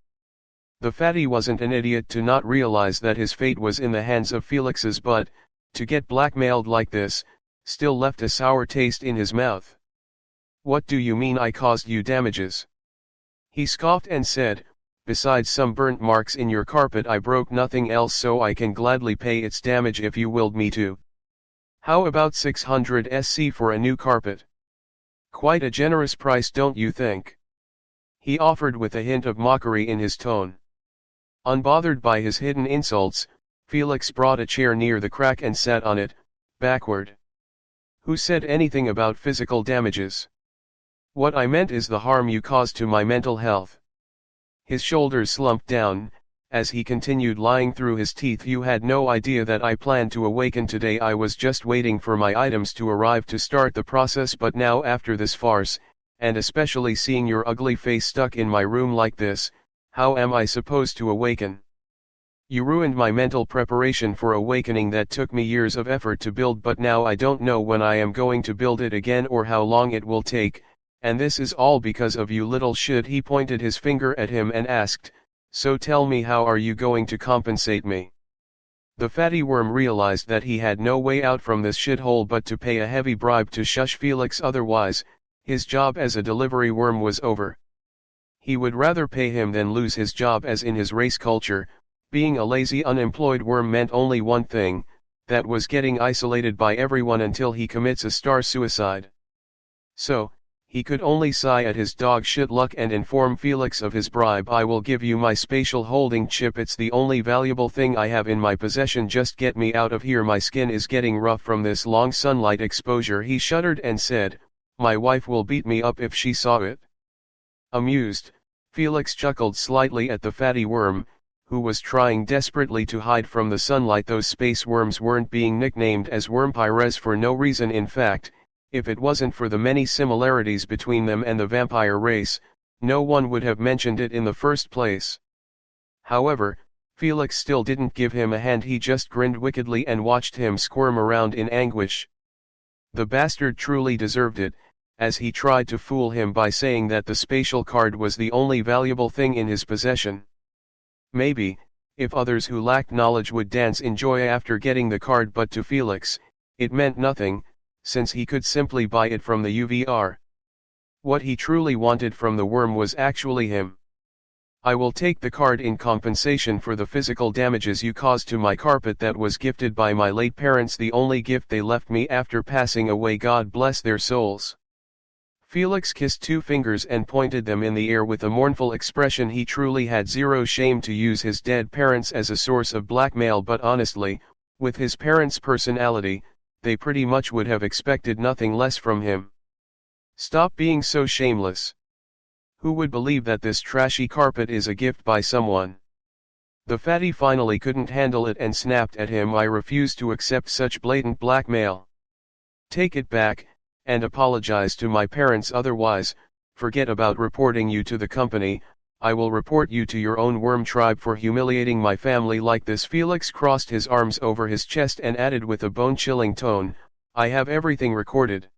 The fatty wasn't an idiot to not realize that his fate was in the hands of Felix's, but, to get blackmailed like this, still left a sour taste in his mouth. "What do you mean I caused you damages?" He scoffed and said, "Besides some burnt marks in your carpet, I broke nothing else, so I can gladly pay its damage if you willed me to. How about 600 SC for a new carpet? Quite a generous price, don't you think?" he offered with a hint of mockery in his tone. Unbothered by his hidden insults, Felix brought a chair near the crack and sat on it, backward. "Who said anything about physical damages? What I meant is the harm you caused to my mental health." His shoulders slumped down, as he continued, lying through his teeth, "You had no idea that I planned to awaken today. I was just waiting for my items to arrive to start the process, but now after this farce, and especially seeing your ugly face stuck in my room like this, How am I supposed to awaken? You ruined my mental preparation for awakening that took me years of effort to build, but now I don't know when I am going to build it again or how long it will take, and this is all because of you little shit." He pointed his finger at him and asked, "So tell me, how are you going to compensate me?" The fatty worm realized that he had no way out from this shithole but to pay a heavy bribe to shush Felix, otherwise, his job as a delivery worm was over. He would rather pay him than lose his job, as in his race culture, being a lazy unemployed worm meant only one thing, that was getting isolated by everyone until he commits a star suicide. So, he could only sigh at his dog shit luck and inform Felix of his bribe. "I will give you my spatial holding chip. It's the only valuable thing I have in my possession. Just get me out of here. My skin is getting rough from this long sunlight exposure." He shuddered and said, "My wife will beat me up if she saw it." Amused, Felix chuckled slightly at the fatty worm, who was trying desperately to hide from the sunlight. Those space worms weren't being nicknamed as vampires for no reason. In fact, if it wasn't for the many similarities between them and the vampire race, no one would have mentioned it in the first place. However, Felix still didn't give him a hand. He just grinned wickedly and watched him squirm around in anguish. The bastard truly deserved it, as he tried to fool him by saying that the spatial card was the only valuable thing in his possession. Maybe, if others who lacked knowledge would dance in joy after getting the card, but to Felix, it meant nothing, since he could simply buy it from the UVR. What he truly wanted from the worm was actually him. "I will take the card in compensation for the physical damages you caused to my carpet that was gifted by my late parents, the only gift they left me after passing away. God bless their souls." Felix kissed two fingers and pointed them in the air with a mournful expression. He truly had zero shame to use his dead parents as a source of blackmail, but honestly, with his parents' personality, they pretty much would have expected nothing less from him. Stop being so shameless. Who would believe that this trashy carpet is a gift by someone? The fatty finally couldn't handle it and snapped at him. "I refuse to accept such blatant blackmail. Take it back, and apologize to my parents, otherwise, forget about reporting you to the company. I will report you to your own worm tribe for humiliating my family like this." Felix crossed his arms over his chest and added with a bone-chilling tone, "I have everything recorded."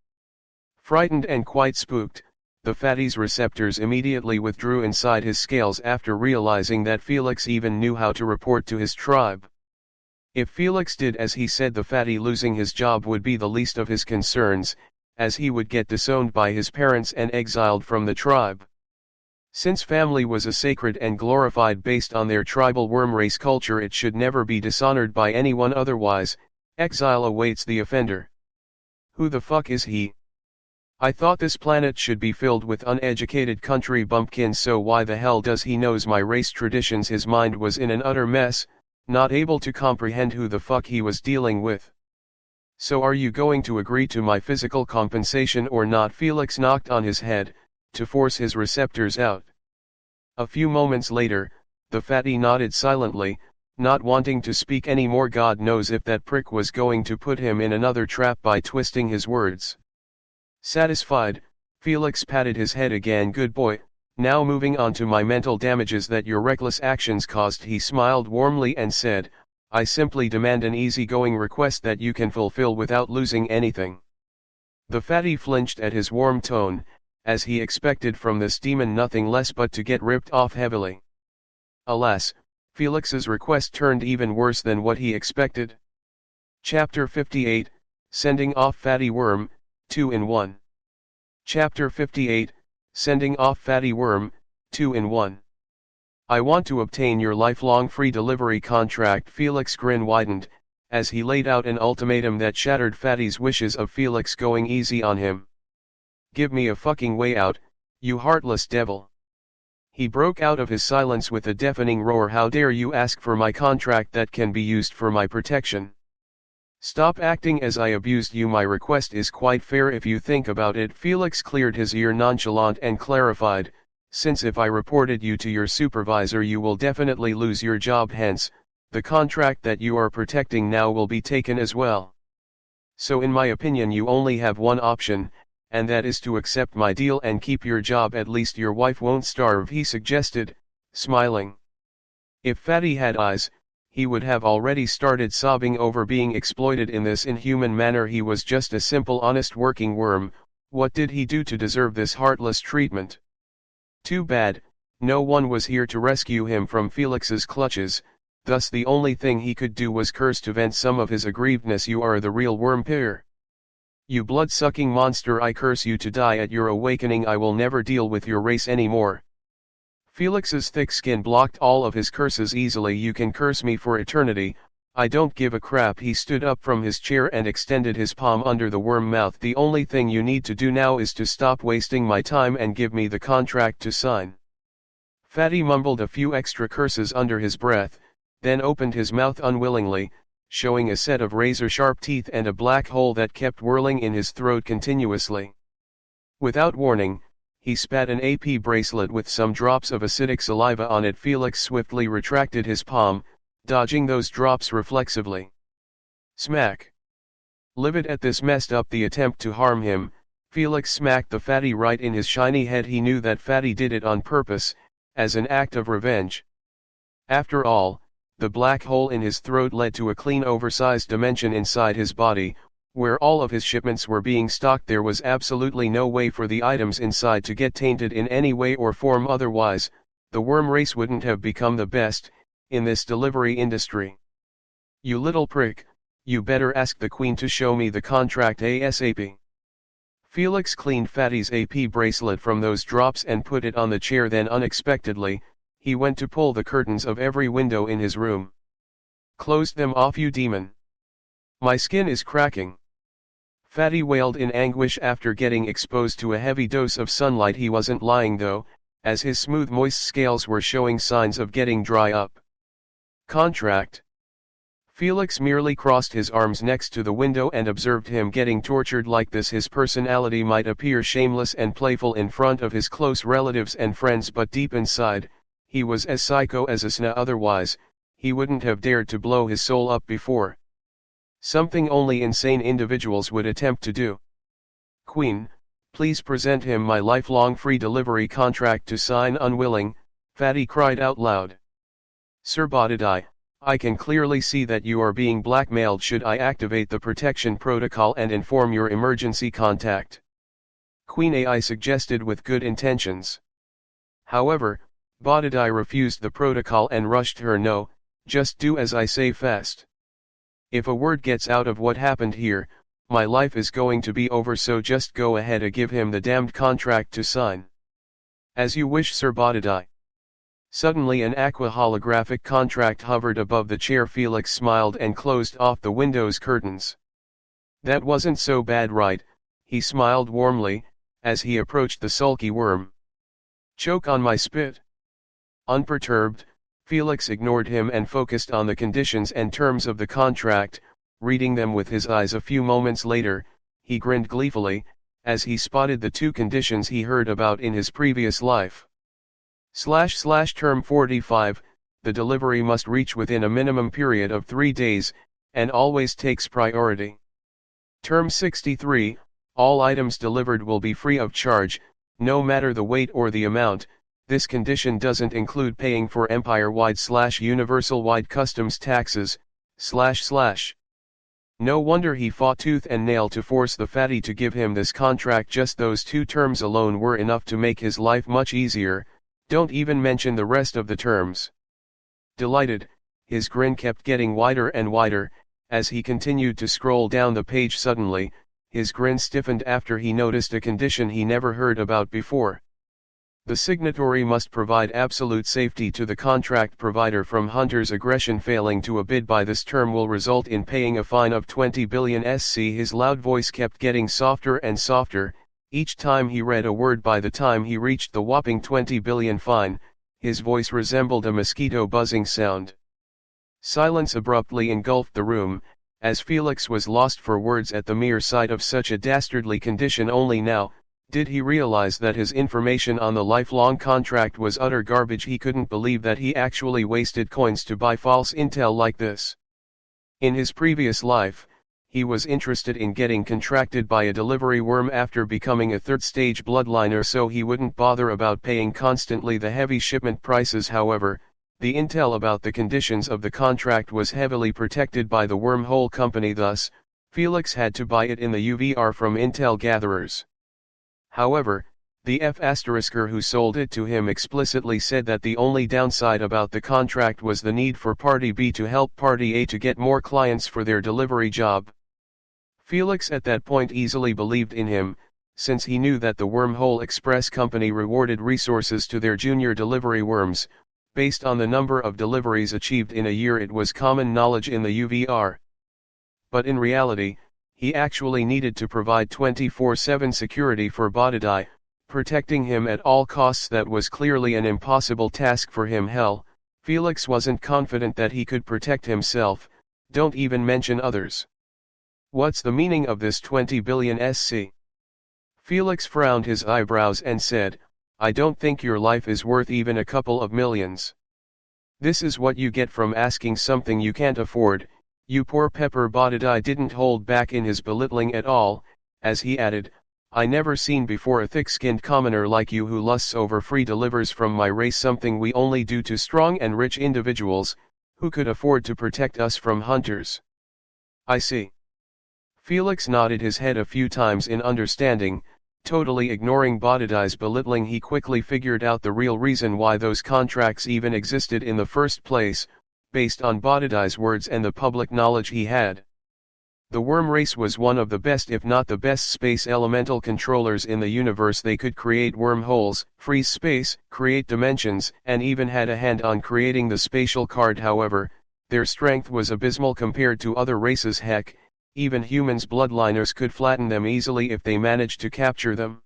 Frightened and quite spooked, the fatty's receptors immediately withdrew inside his scales after realizing that Felix even knew how to report to his tribe. If Felix did as he said, the fatty losing his job would be the least of his concerns, as he would get disowned by his parents and exiled from the tribe. Since family was a sacred and glorified based on their tribal worm race culture, it should never be dishonored by anyone, otherwise, exile awaits the offender. Who the fuck is he? I thought this planet should be filled with uneducated country bumpkins, so why the hell does he knows my race traditions? His mind was in an utter mess, not able to comprehend who the fuck he was dealing with. "So are you going to agree to my physical compensation or not?" Felix knocked on his head, to force his receptors out. A few moments later, the fatty nodded silently, not wanting to speak any more. God knows if that prick was going to put him in another trap by twisting his words. Satisfied, Felix patted his head again. "Good boy, now moving on to my mental damages that your reckless actions caused." He smiled warmly and said, "I simply demand an easygoing request that you can fulfill without losing anything." The fatty flinched at his warm tone, as he expected from this demon nothing less but to get ripped off heavily. Alas, Felix's request turned even worse than what he expected. Chapter 58, Sending Off Fatty Worm, 2 in 1. Chapter 58, Sending Off Fatty Worm, 2 in 1. "I want to obtain your lifelong free delivery contract." Felix' grin widened, as he laid out an ultimatum that shattered Fatty's wishes of Felix going easy on him. "Give me a fucking way out, you heartless devil." He broke out of his silence with a deafening roar. "How dare you ask for my contract that can be used for my protection? Stop acting as I abused you. My request is quite fair if you think about it." Felix cleared his ear nonchalant and clarified, "Since if I reported you to your supervisor you will definitely lose your job, hence, the contract that you are protecting now will be taken as well. So in my opinion you only have one option, and that is to accept my deal and keep your job. At least your wife won't starve," he suggested, smiling. If Fatty had eyes, he would have already started sobbing over being exploited in this inhuman manner. He was just a simple honest working worm. What did he do to deserve this heartless treatment? Too bad, no one was here to rescue him from Felix's clutches, thus the only thing he could do was curse to vent some of his aggrievedness. You are the real worm peer. You blood-sucking monster, I curse you to die at your awakening. I will never deal with your race anymore. Felix's thick skin blocked all of his curses easily. You can curse me for eternity, I don't give a crap. He stood up from his chair and extended his palm under the worm mouth. The only thing you need to do now is to stop wasting my time and give me the contract to sign. Fatty mumbled a few extra curses under his breath, then opened his mouth unwillingly, showing a set of razor-sharp teeth and a black hole that kept whirling in his throat continuously. Without warning, he spat an AP bracelet with some drops of acidic saliva on it. Felix swiftly retracted his palm, dodging those drops reflexively. Smack! Livid at this messed up the attempt to harm him, Felix smacked the Fatty right in his shiny head. He knew that Fatty did it on purpose, as an act of revenge. After all, the black hole in his throat led to a clean oversized dimension inside his body, where all of his shipments were being stocked. There was absolutely no way for the items inside to get tainted in any way or form, otherwise, the worm race wouldn't have become the best in this delivery industry. You little prick, you better ask the Queen to show me the contract ASAP. Felix cleaned Fatty's AP bracelet from those drops and put it on the chair. Then unexpectedly, he went to pull the curtains of every window in his room. Close them off, you demon. My skin is cracking. Fatty wailed in anguish after getting exposed to a heavy dose of sunlight. He wasn't lying though, as his smooth moist scales were showing signs of getting dry up. Contract. Felix merely crossed his arms next to the window and observed him getting tortured like this. His personality might appear shameless and playful in front of his close relatives and friends, but deep inside, he was as psycho as a sna. Otherwise, he wouldn't have dared to blow his soul up before. Something only insane individuals would attempt to do. Queen, please present him my lifelong free delivery contract to sign. Unwilling, Fatty cried out loud. Sir Bodidai, I can clearly see that you are being blackmailed. Should I activate the protection protocol and inform your emergency contact? Queen AI suggested with good intentions. However, Bodidai refused the protocol and rushed her. No, just do as I say fast. If a word gets out of what happened here, my life is going to be over, so just go ahead and give him the damned contract to sign. As you wish, Sir Bodidai. Suddenly an aqua holographic contract hovered above the chair. Felix smiled and closed off the window's curtains. That wasn't so bad, right? He smiled warmly, as he approached the sulky worm. Choke on my spit. Unperturbed, Felix ignored him and focused on the conditions and terms of the contract, reading them with his eyes. A few moments later, he grinned gleefully, as he spotted the two conditions he heard about in his previous life. Term 45, the delivery must reach within a minimum period of 3 days, and always takes priority. Term 63, all items delivered will be free of charge, no matter the weight or the amount. This condition doesn't include paying for empire-wide / universal-wide customs taxes, //. No wonder he fought tooth and nail to force the Fatty to give him this contract. Just those 2 terms alone were enough to make his life much easier, don't even mention the rest of the terms. Delighted, his grin kept getting wider and wider, as he continued to scroll down the page. Suddenly, his grin stiffened after he noticed a condition he never heard about before. The signatory must provide absolute safety to the contract provider from Hunter's aggression. Failing to abide by this term will result in paying a fine of 20 billion SC. His loud voice kept getting softer and softer, each time he read a word. By the time he reached the whopping 20 billion fine, his voice resembled a mosquito buzzing sound. Silence abruptly engulfed the room, as Felix was lost for words at the mere sight of such a dastardly condition. Only now did he realize that his information on the lifelong contract was utter garbage. He couldn't believe that he actually wasted coins to buy false intel like this. In his previous life, he was interested in getting contracted by a delivery worm after becoming a third-stage bloodliner so he wouldn't bother about paying constantly the heavy shipment prices. However, the intel about the conditions of the contract was heavily protected by the wormhole company, thus, Felix had to buy it in the UVR from intel gatherers. However, the F***er who sold it to him explicitly said that the only downside about the contract was the need for Party B to help Party A to get more clients for their delivery job. Felix at that point easily believed in him, since he knew that the Wormhole Express company rewarded resources to their junior delivery worms, based on the number of deliveries achieved in a year. It was common knowledge in the UVR. But in reality, he actually needed to provide 24/7 security for Bodidai, protecting him at all costs. That was clearly an impossible task for him. Hell, Felix wasn't confident that he could protect himself, don't even mention others. What's the meaning of this 20 billion SC? Felix frowned his eyebrows and said, I don't think your life is worth even a couple of millions. This is what you get from asking something you can't afford, you poor pepper. Bodidai didn't hold back in his belittling at all, as he added, I never seen before a thick-skinned commoner like you who lusts over free delivers from my race, something we only do to strong and rich individuals, who could afford to protect us from hunters. I see. Felix nodded his head a few times in understanding, totally ignoring Bodidai's belittling. He quickly figured out the real reason why those contracts even existed in the first place, based on Bodidai's words and the public knowledge he had. The worm race was one of the best, if not the best, space elemental controllers in the universe. They could create wormholes, freeze space, create dimensions, and even had a hand on creating the spatial card. However, their strength was abysmal compared to other races. Heck, even humans' bloodliners could flatten them easily if they managed to capture them.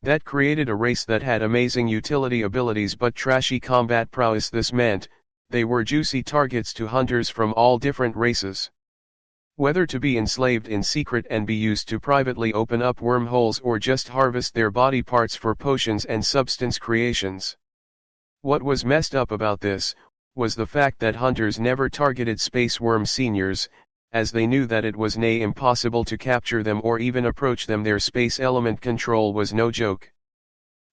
That created a race that had amazing utility abilities but trashy combat prowess. This meant, they were juicy targets to hunters from all different races. Whether to be enslaved in secret and be used to privately open up wormholes or just harvest their body parts for potions and substance creations. What was messed up about this, was the fact that hunters never targeted space worm seniors, as they knew that it was nigh impossible to capture them or even approach them. Their space element control was no joke.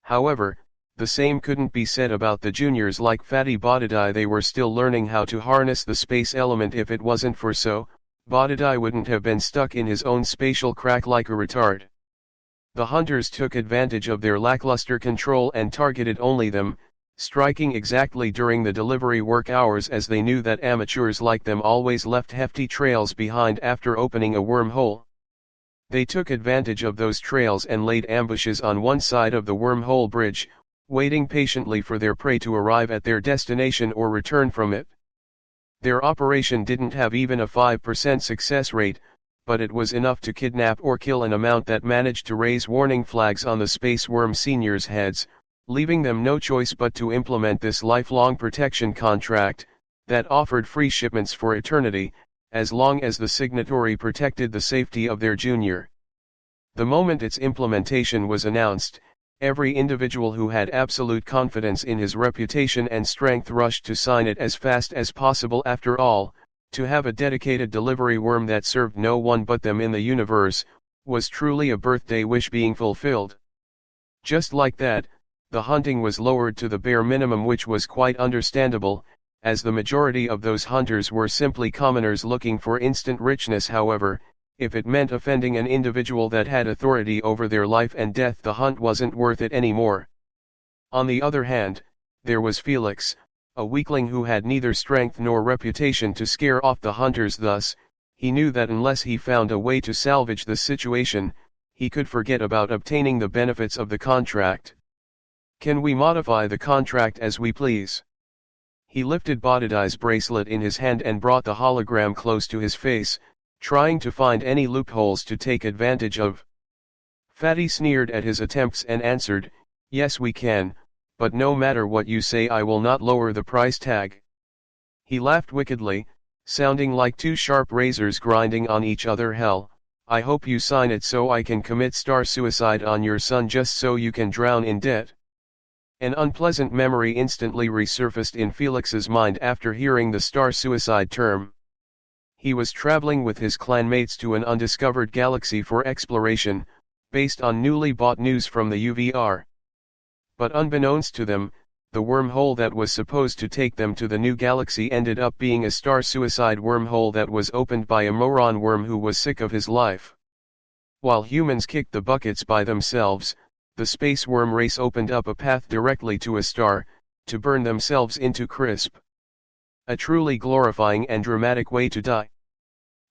However, the same couldn't be said about the juniors like Fatty Bodidai. They were still learning how to harness the space element. If it wasn't for so, Bodidai wouldn't have been stuck in his own spatial crack like a retard. The hunters took advantage of their lackluster control and targeted only them, striking exactly during the delivery work hours, as they knew that amateurs like them always left hefty trails behind after opening a wormhole. They took advantage of those trails and laid ambushes on one side of the wormhole bridge, waiting patiently for their prey to arrive at their destination or return from it. Their operation didn't have even a 5% success rate, but it was enough to kidnap or kill an amount that managed to raise warning flags on the space worm seniors' heads, leaving them no choice but to implement this lifelong protection contract, that offered free shipments for eternity, as long as the signatory protected the safety of their junior. The moment its implementation was announced, every individual who had absolute confidence in his reputation and strength rushed to sign it as fast as possible. After all, to have a dedicated delivery worm that served no one but them in the universe, was truly a birthday wish being fulfilled. Just like that, the hunting was lowered to the bare minimum, which was quite understandable, as the majority of those hunters were simply commoners looking for instant richness. However, if it meant offending an individual that had authority over their life and death, the hunt wasn't worth it anymore. On the other hand, there was Felix, a weakling who had neither strength nor reputation to scare off the hunters. Thus, he knew that unless he found a way to salvage the situation, he could forget about obtaining the benefits of the contract. Can we modify the contract as we please? He lifted Bodidai's bracelet in his hand and brought the hologram close to his face, trying to find any loopholes to take advantage of. Fatty sneered at his attempts and answered, yes we can, but no matter what you say I will not lower the price tag. He laughed wickedly, sounding like two sharp razors grinding on each other. Hell, I hope you sign it so I can commit star suicide on your son just so you can drown in debt. An unpleasant memory instantly resurfaced in Felix's mind after hearing the star suicide term. He was traveling with his clanmates to an undiscovered galaxy for exploration, based on newly bought news from the UVR. But unbeknownst to them, the wormhole that was supposed to take them to the new galaxy ended up being a star-suicide wormhole that was opened by a moron worm who was sick of his life. While humans kicked the buckets by themselves, the space worm race opened up a path directly to a star, to burn themselves into crisp. A truly glorifying and dramatic way to die.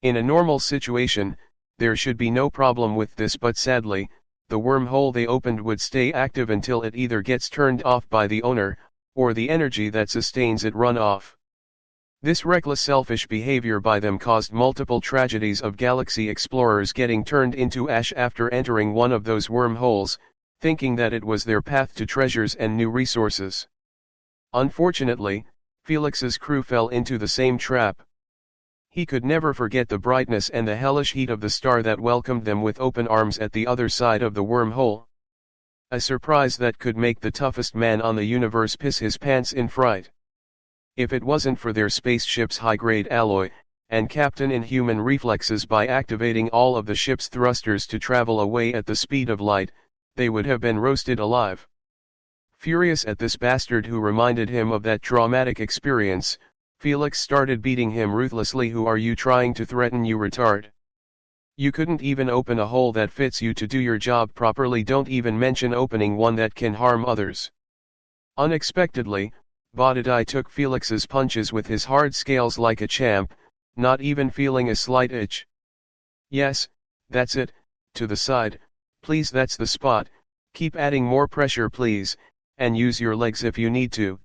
In a normal situation, there should be no problem with this, but sadly, the wormhole they opened would stay active until it either gets turned off by the owner, or the energy that sustains it run off. This reckless selfish behavior by them caused multiple tragedies of galaxy explorers getting turned into ash after entering one of those wormholes, thinking that it was their path to treasures and new resources. Unfortunately, Felix's crew fell into the same trap. He could never forget the brightness and the hellish heat of the star that welcomed them with open arms at the other side of the wormhole. A surprise that could make the toughest man on the universe piss his pants in fright. If it wasn't for their spaceship's high-grade alloy, and Captain Inhuman reflexes by activating all of the ship's thrusters to travel away at the speed of light, they would have been roasted alive. Furious at this bastard who reminded him of that traumatic experience, Felix started beating him ruthlessly. "Who are you trying to threaten, you retard? You couldn't even open a hole that fits you to do your job properly, don't even mention opening one that can harm others." Unexpectedly, Bodidai took Felix's punches with his hard scales like a champ, not even feeling a slight itch. "Yes, that's it, to the side, please, that's the spot, keep adding more pressure please, and use your legs if you need to."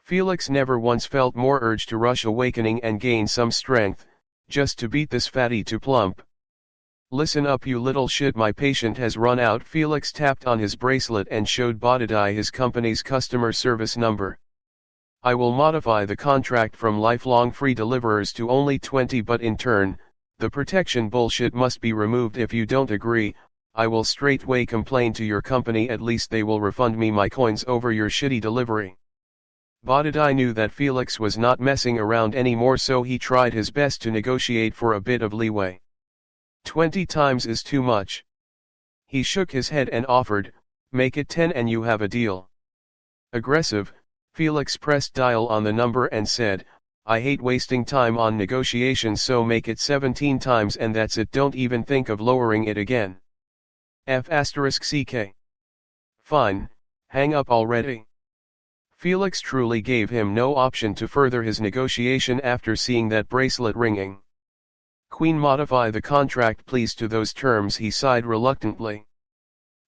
Felix never once felt more urge to rush awakening and gain some strength, just to beat this fatty to plump. "Listen up, you little shit, my patient has run out." Felix tapped on his bracelet and showed Bodidai his company's customer service number. "I will modify the contract from lifelong free deliverers to only 20, but in turn, the protection bullshit must be removed. If you don't agree, I will straightway complain to your company. At least they will refund me my coins over your shitty delivery." Bodidai knew that Felix was not messing around anymore, so he tried his best to negotiate for a bit of leeway. 20 times is too much. He shook his head and offered, "Make it 10 and you have a deal." Aggressive, Felix pressed dial on the number and said, "I hate wasting time on negotiations, so make it 17 times and that's it. Don't even think of lowering it again." F***ck. "Fine, hang up already." Felix truly gave him no option to further his negotiation after seeing that bracelet ringing. "Queen, modify the contract please to those terms," he sighed reluctantly.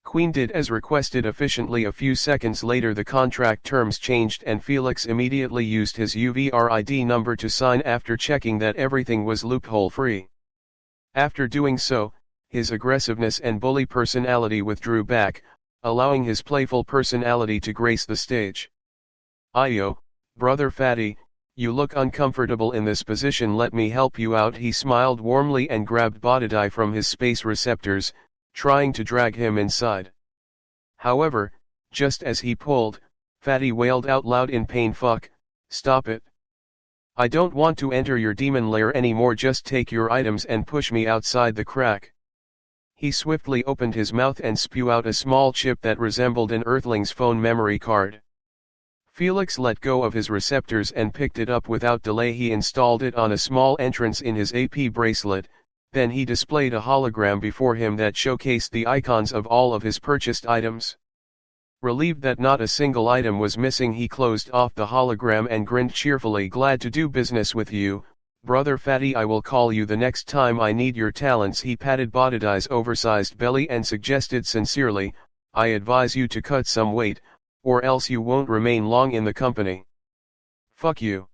Queen did as requested efficiently. A few seconds later the contract terms changed and Felix immediately used his UVRID number to sign after checking that everything was loophole-free. After doing so, his aggressiveness and bully personality withdrew back, allowing his playful personality to grace the stage. "Ayo, brother fatty, you look uncomfortable in this position, let me help you out." He smiled warmly and grabbed Bodidai from his space receptors, trying to drag him inside. However, just as he pulled, Fatty wailed out loud in pain, "Fuck, stop it. I don't want to enter your demon lair anymore, just take your items and push me outside the crack." He swiftly opened his mouth and spew out a small chip that resembled an Earthling's phone memory card. Felix let go of his receptors and picked it up without delay. He installed it on a small entrance in his AP bracelet, then he displayed a hologram before him that showcased the icons of all of his purchased items. Relieved that not a single item was missing, he closed off the hologram and grinned cheerfully. "Glad to do business with you, brother fatty. I will call you the next time I need your talents." He patted Bodidai's oversized belly and suggested sincerely, "I advise you to cut some weight, or else you won't remain long in the company." "Fuck you.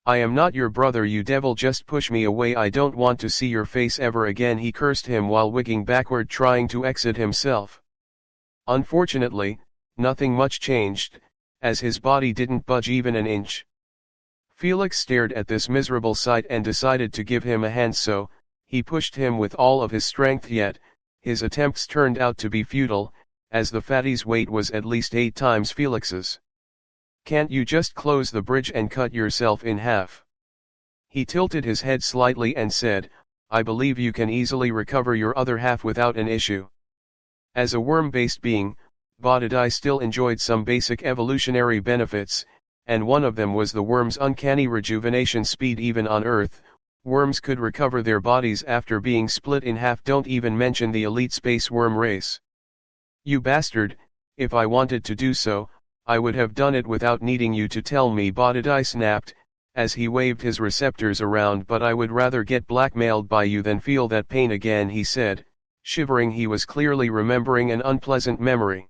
I am not your brother, you devil, just push me away. I don't want to see your face ever again," he cursed him while wigging backward trying to exit himself. Unfortunately, nothing much changed, as his body didn't budge even an inch. Felix stared at this miserable sight and decided to give him a hand, so he pushed him with all of his strength, yet his attempts turned out to be futile, as the fatty's weight was at least 8 times Felix's. "Can't you just close the bridge and cut yourself in half?" He tilted his head slightly and said, "I believe you can easily recover your other half without an issue." As a worm-based being, Bodhidai still enjoyed some basic evolutionary benefits, and one of them was the worm's uncanny rejuvenation speed. Even on Earth, worms could recover their bodies after being split in half. Don't even mention the elite space worm race. "You bastard, if I wanted to do so, I would have done it without needing you to tell me," Bodhidai snapped, as he waved his receptors around. "But I would rather get blackmailed by you than feel that pain again," he said, shivering. He was clearly remembering an unpleasant memory.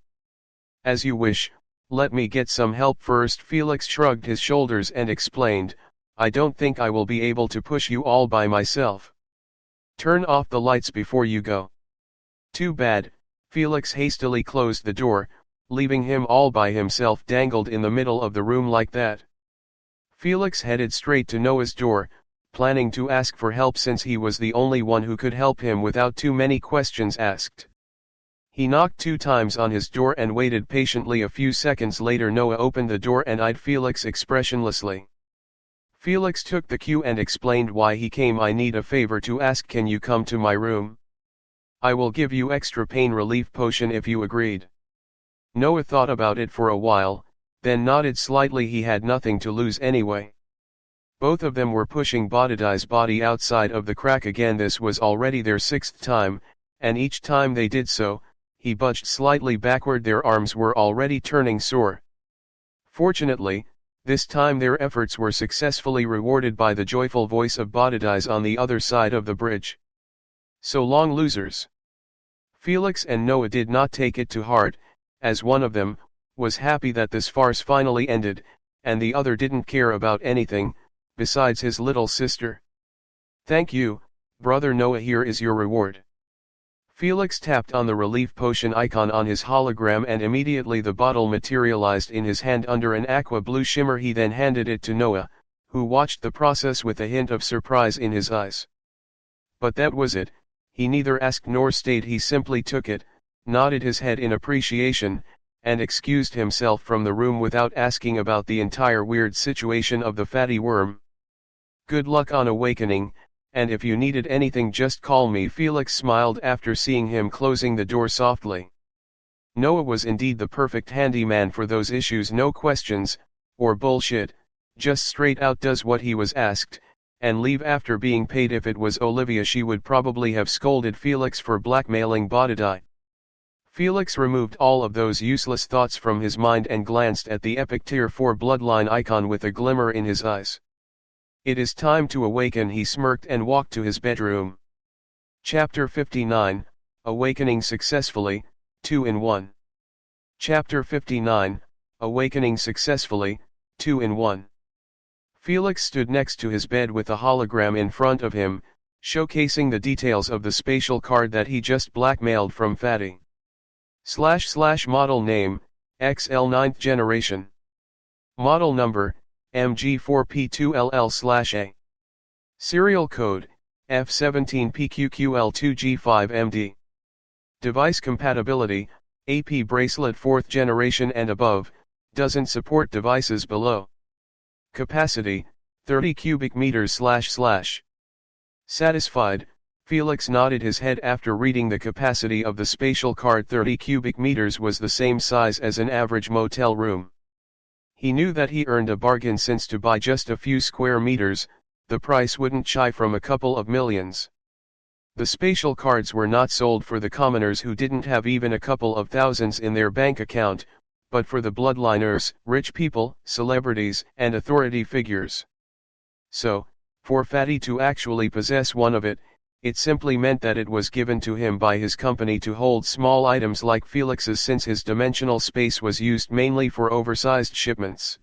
"As you wish, let me get some help first." Felix shrugged his shoulders and explained, "I don't think I will be able to push you all by myself. Turn off the lights before you go." "Too bad." Felix hastily closed the door, leaving him all by himself, dangled in the middle of the room like that. Felix headed straight to Noah's door, planning to ask for help since he was the only one who could help him without too many questions asked. He knocked 2 times on his door and waited patiently. A few seconds later Noah opened the door and eyed Felix expressionlessly. Felix took the cue and explained why he came. "I need a favor to ask. Can you come to my room? I will give you extra pain relief potion if you agreed." Noah thought about it for a while, then nodded slightly. He had nothing to lose anyway. Both of them were pushing Bodhidai's body outside of the crack again. This was already their 6th time, and each time they did so, he budged slightly backward. Their arms were already turning sore. Fortunately, this time their efforts were successfully rewarded by the joyful voice of Bodhidai's on the other side of the bridge. "So long, losers." Felix and Noah did not take it to heart, as one of them was happy that this farce finally ended, and the other didn't care about anything besides his little sister. "Thank you, brother Noah. Here is your reward." Felix tapped on the relief potion icon on his hologram and immediately the bottle materialized in his hand under an aqua blue shimmer. He then handed it to Noah, who watched the process with a hint of surprise in his eyes. But that was it. He neither asked nor stayed. He simply took it, nodded his head in appreciation, and excused himself from the room without asking about the entire weird situation of the fatty worm. "Good luck on awakening, and if you needed anything just call me." Felix smiled after seeing him closing the door softly. Noah was indeed the perfect handyman for those issues. No questions, or bullshit, just straight out does what he was asked, and leave after being paid. If it was Olivia, she would probably have scolded Felix for blackmailing Bodhidai. Felix removed all of those useless thoughts from his mind and glanced at the epic Tier 4 bloodline icon with a glimmer in his eyes. "It is time to awaken," he smirked and walked to his bedroom. Chapter 59, Awakening Successfully, 2-in-1. Chapter 59, Awakening Successfully, 2-in-1. Felix stood next to his bed with a hologram in front of him, showcasing the details of the spatial card that he just blackmailed from Fatty. / model name, XL 9th generation. Model number, MG4P2LL/A. Serial code, F17PQQL2G5MD. Device compatibility, AP bracelet 4th generation and above, doesn't support devices below. Capacity, 30 cubic meters //. Satisfied, Felix nodded his head after reading the capacity of the spatial card. 30 cubic meters was the same size as an average motel room. He knew that he earned a bargain since to buy just a few square meters, the price wouldn't shy from a couple of millions. The spatial cards were not sold for the commoners who didn't have even a couple of thousands in their bank account, but for the bloodliners, rich people, celebrities, and authority figures. So, for Fatty to actually possess one of it simply meant that it was given to him by his company to hold small items like Felix's, since his dimensional space was used mainly for oversized shipments.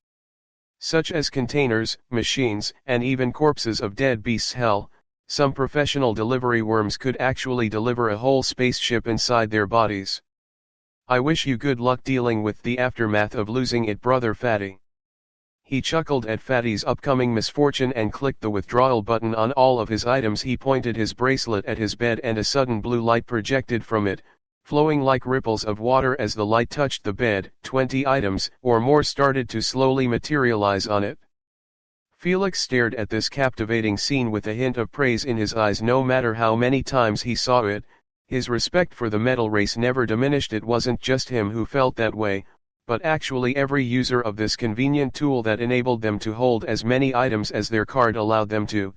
Such as containers, machines, and even corpses of dead beasts. Hell, some professional delivery worms could actually deliver a whole spaceship inside their bodies. "I wish you good luck dealing with the aftermath of losing it, brother Fatty." He chuckled at Fatty's upcoming misfortune and clicked the withdrawal button on all of his items. He pointed his bracelet at his bed and a sudden blue light projected from it, flowing like ripples of water as the light touched the bed. 20 items or more started to slowly materialize on it. Felix stared at this captivating scene with a hint of praise in his eyes. No matter how many times he saw it, his respect for the metal race never diminished. It wasn't just him who felt that way, but actually every user of this convenient tool that enabled them to hold as many items as their card allowed them to.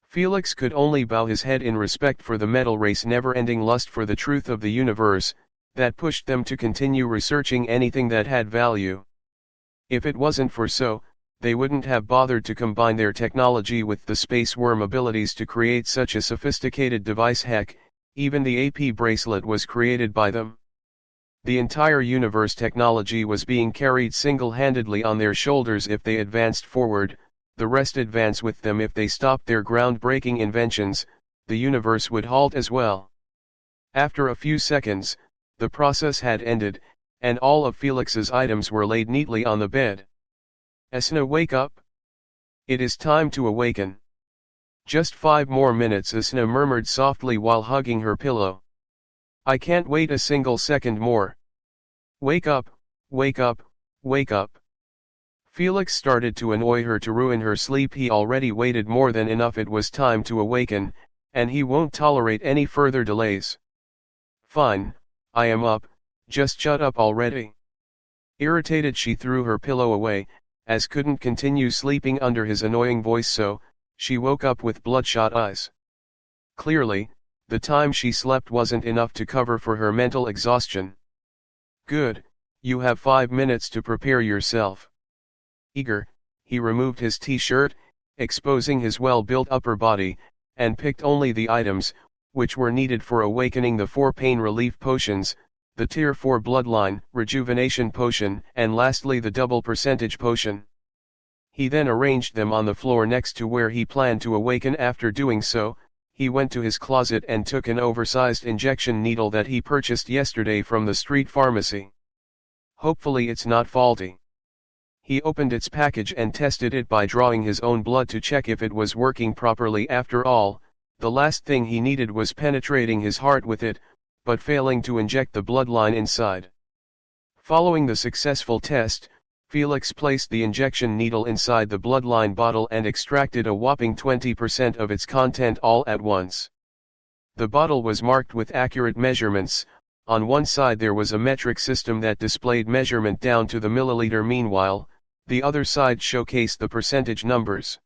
Felix could only bow his head in respect for the metal race's never-ending lust for the truth of the universe, that pushed them to continue researching anything that had value. If it wasn't for so, they wouldn't have bothered to combine their technology with the space worm abilities to create such a sophisticated device. Heck, even the AP bracelet was created by them. The entire universe technology was being carried single-handedly on their shoulders. If they advanced forward, the rest advance with them. If they stopped their groundbreaking inventions, the universe would halt as well. After a few seconds, the process had ended, and all of Felix's items were laid neatly on the bed. Asna, wake up! It is time to awaken. Just 5 more minutes, Asna murmured softly while hugging her pillow. I can't wait a single second more. Wake up, wake up, wake up. Felix started to annoy her to ruin her sleep. He already waited more than enough. It was time to awaken, and he won't tolerate any further delays. Fine, I am up, just shut up already. Irritated, she threw her pillow away, as couldn't continue sleeping under his annoying voice, so she woke up with bloodshot eyes. Clearly, the time she slept wasn't enough to cover for her mental exhaustion. Good, you have 5 minutes to prepare yourself. Eager, he removed his t-shirt, exposing his well-built upper body, and picked only the items which were needed for awakening: the 4 pain relief potions, the Tier 4 bloodline rejuvenation potion, and lastly the double percentage potion. He then arranged them on the floor next to where he planned to awaken. After doing so, he went to his closet and took an oversized injection needle that he purchased yesterday from the street pharmacy. Hopefully it's not faulty. He opened its package and tested it by drawing his own blood to check if it was working properly. After all, the last thing he needed was penetrating his heart with it, but failing to inject the bloodline inside. Following the successful test, Felix placed the injection needle inside the bloodline bottle and extracted a whopping 20% of its content all at once. The bottle was marked with accurate measurements. On one side there was a metric system that displayed measurement down to the milliliter. Meanwhile, the other side showcased the percentage numbers.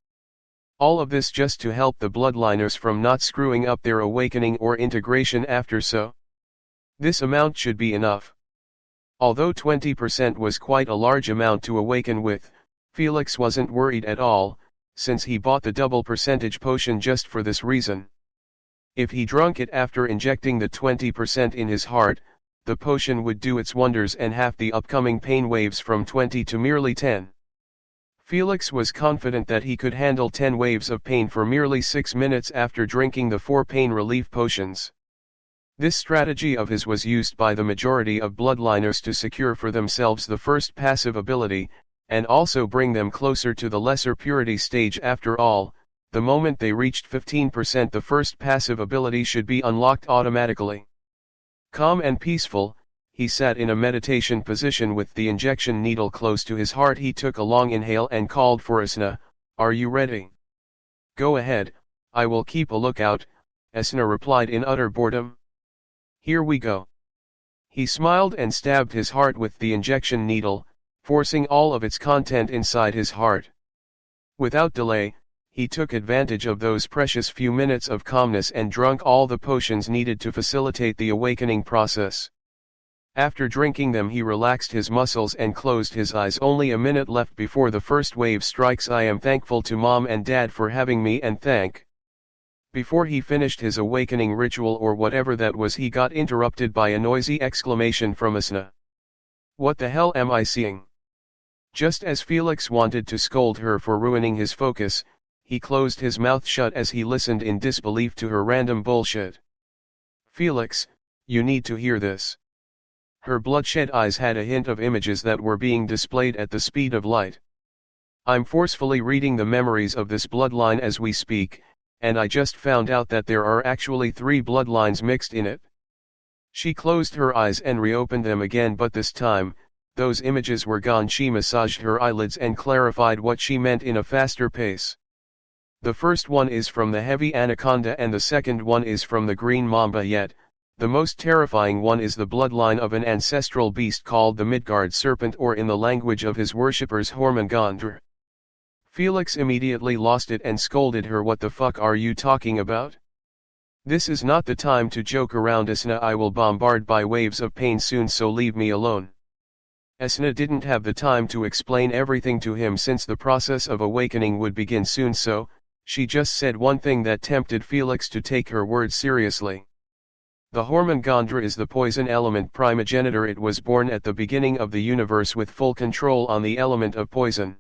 All of this just to help the bloodliners from not screwing up their awakening or integration after so. This amount should be enough. Although 20% was quite a large amount to awaken with, Felix wasn't worried at all, since he bought the double percentage potion just for this reason. If he drank it after injecting the 20% in his heart, the potion would do its wonders and halve the upcoming pain waves from 20 to merely 10. Felix was confident that he could handle 10 waves of pain for merely 6 minutes after drinking the 4 pain relief potions. This strategy of his was used by the majority of bloodliners to secure for themselves the first passive ability, and also bring them closer to the lesser purity stage. After all, the moment they reached 15%, the first passive ability should be unlocked automatically. Calm and peaceful, he sat in a meditation position with the injection needle close to his heart. He took a long inhale and called for Asna. Are you ready? Go ahead, I will keep a lookout, Asna replied in utter boredom. Here we go. He smiled and stabbed his heart with the injection needle, forcing all of its content inside his heart. Without delay, he took advantage of those precious few minutes of calmness and drank all the potions needed to facilitate the awakening process. After drinking them, he relaxed his muscles and closed his eyes. Only a minute left before the first wave strikes. I am thankful to Mom and Dad for having me, and thank. Before he finished his awakening ritual or whatever that was, he got interrupted by a noisy exclamation from Asna. What the hell am I seeing? Just as Felix wanted to scold her for ruining his focus, he closed his mouth shut as he listened in disbelief to her random bullshit. Felix, you need to hear this. Her bloodshot eyes had a hint of images that were being displayed at the speed of light. I'm forcefully reading the memories of this bloodline as we speak, and I just found out that there are actually 3 bloodlines mixed in it. She closed her eyes and reopened them again, but this time, those images were gone. She massaged her eyelids and clarified what she meant in a faster pace. The first one is from the heavy anaconda and the second one is from the green mamba, yet the most terrifying one is the bloodline of an ancestral beast called the Midgard serpent, or in the language of his worshippers Jormungandr. Felix immediately lost it and scolded her. What the fuck are you talking about? This is not the time to joke around, Asna. I will bombard by waves of pain soon, so leave me alone. Asna didn't have the time to explain everything to him since the process of awakening would begin soon, so she just said one thing that tempted Felix to take her words seriously. The Jormungandr is the poison element primogenitor. It was born at the beginning of the universe with full control on the element of poison.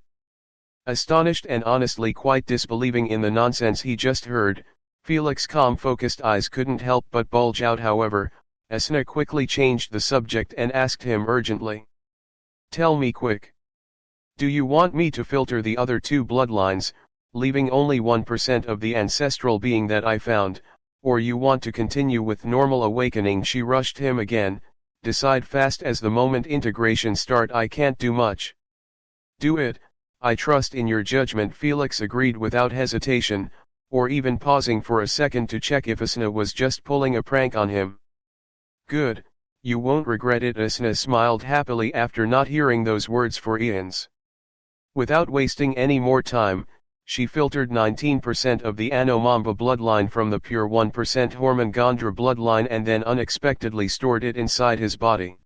Astonished and honestly quite disbelieving in the nonsense he just heard, Felix's calm focused eyes couldn't help but bulge out. However, Asna quickly changed the subject and asked him urgently. Tell me quick. Do you want me to filter the other two bloodlines, leaving only 1% of the ancestral being that I found, or you want to continue with normal awakening? She rushed him again. Decide fast, as the moment integration start I can't do much. Do it, I trust in your judgment. Felix agreed without hesitation, or even pausing for a second to check if Asna was just pulling a prank on him. Good, you won't regret it. Asna smiled happily after not hearing those words for eons. Without wasting any more time, she filtered 19% of the Anomamba bloodline from the pure 1% Jormungandr bloodline and then unexpectedly stored it inside his body.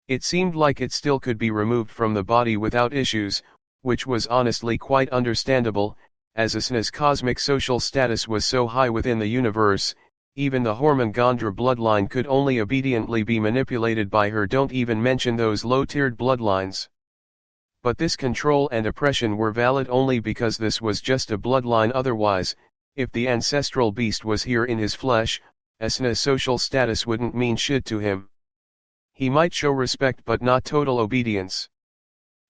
It seemed like it still could be removed from the body without issues, which was honestly quite understandable, as Asna's cosmic social status was so high within the universe. Even the Jormungandr bloodline could only obediently be manipulated by her. Don't even mention those low-tiered bloodlines. But this control and oppression were valid only because this was just a bloodline. Otherwise, if the ancestral beast was here in his flesh, Asna's social status wouldn't mean shit to him. He might show respect but not total obedience.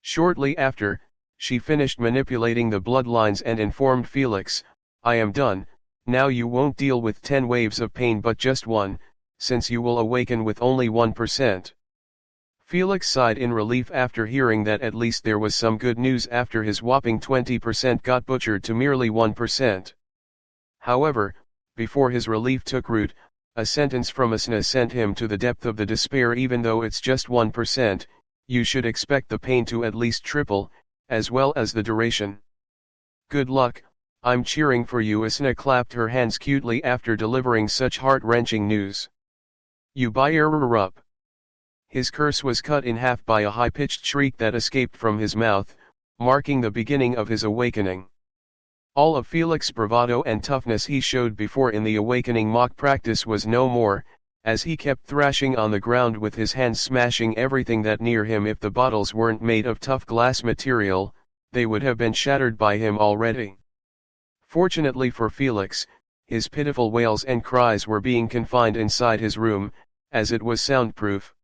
Shortly after, she finished manipulating the bloodlines and informed Felix, I am done. Now you won't deal with 10 waves of pain but just one, since you will awaken with only 1%. Felix sighed in relief after hearing that at least there was some good news after his whopping 20% got butchered to merely 1%. However, before his relief took root, a sentence from Asna sent him to the depth of the despair. Even though it's just 1%, you should expect the pain to at least triple, as well as the duration. Good luck, I'm cheering for you. Asna clapped her hands cutely after delivering such heart-wrenching news. You buyer up. His curse was cut in half by a high-pitched shriek that escaped from his mouth, marking the beginning of his awakening. All of Felix's bravado and toughness he showed before in the awakening mock practice was no more, as he kept thrashing on the ground with his hands, smashing everything that near him. If the bottles weren't made of tough glass material, they would have been shattered by him already. Fortunately for Felix, his pitiful wails and cries were being confined inside his room, as it was soundproof.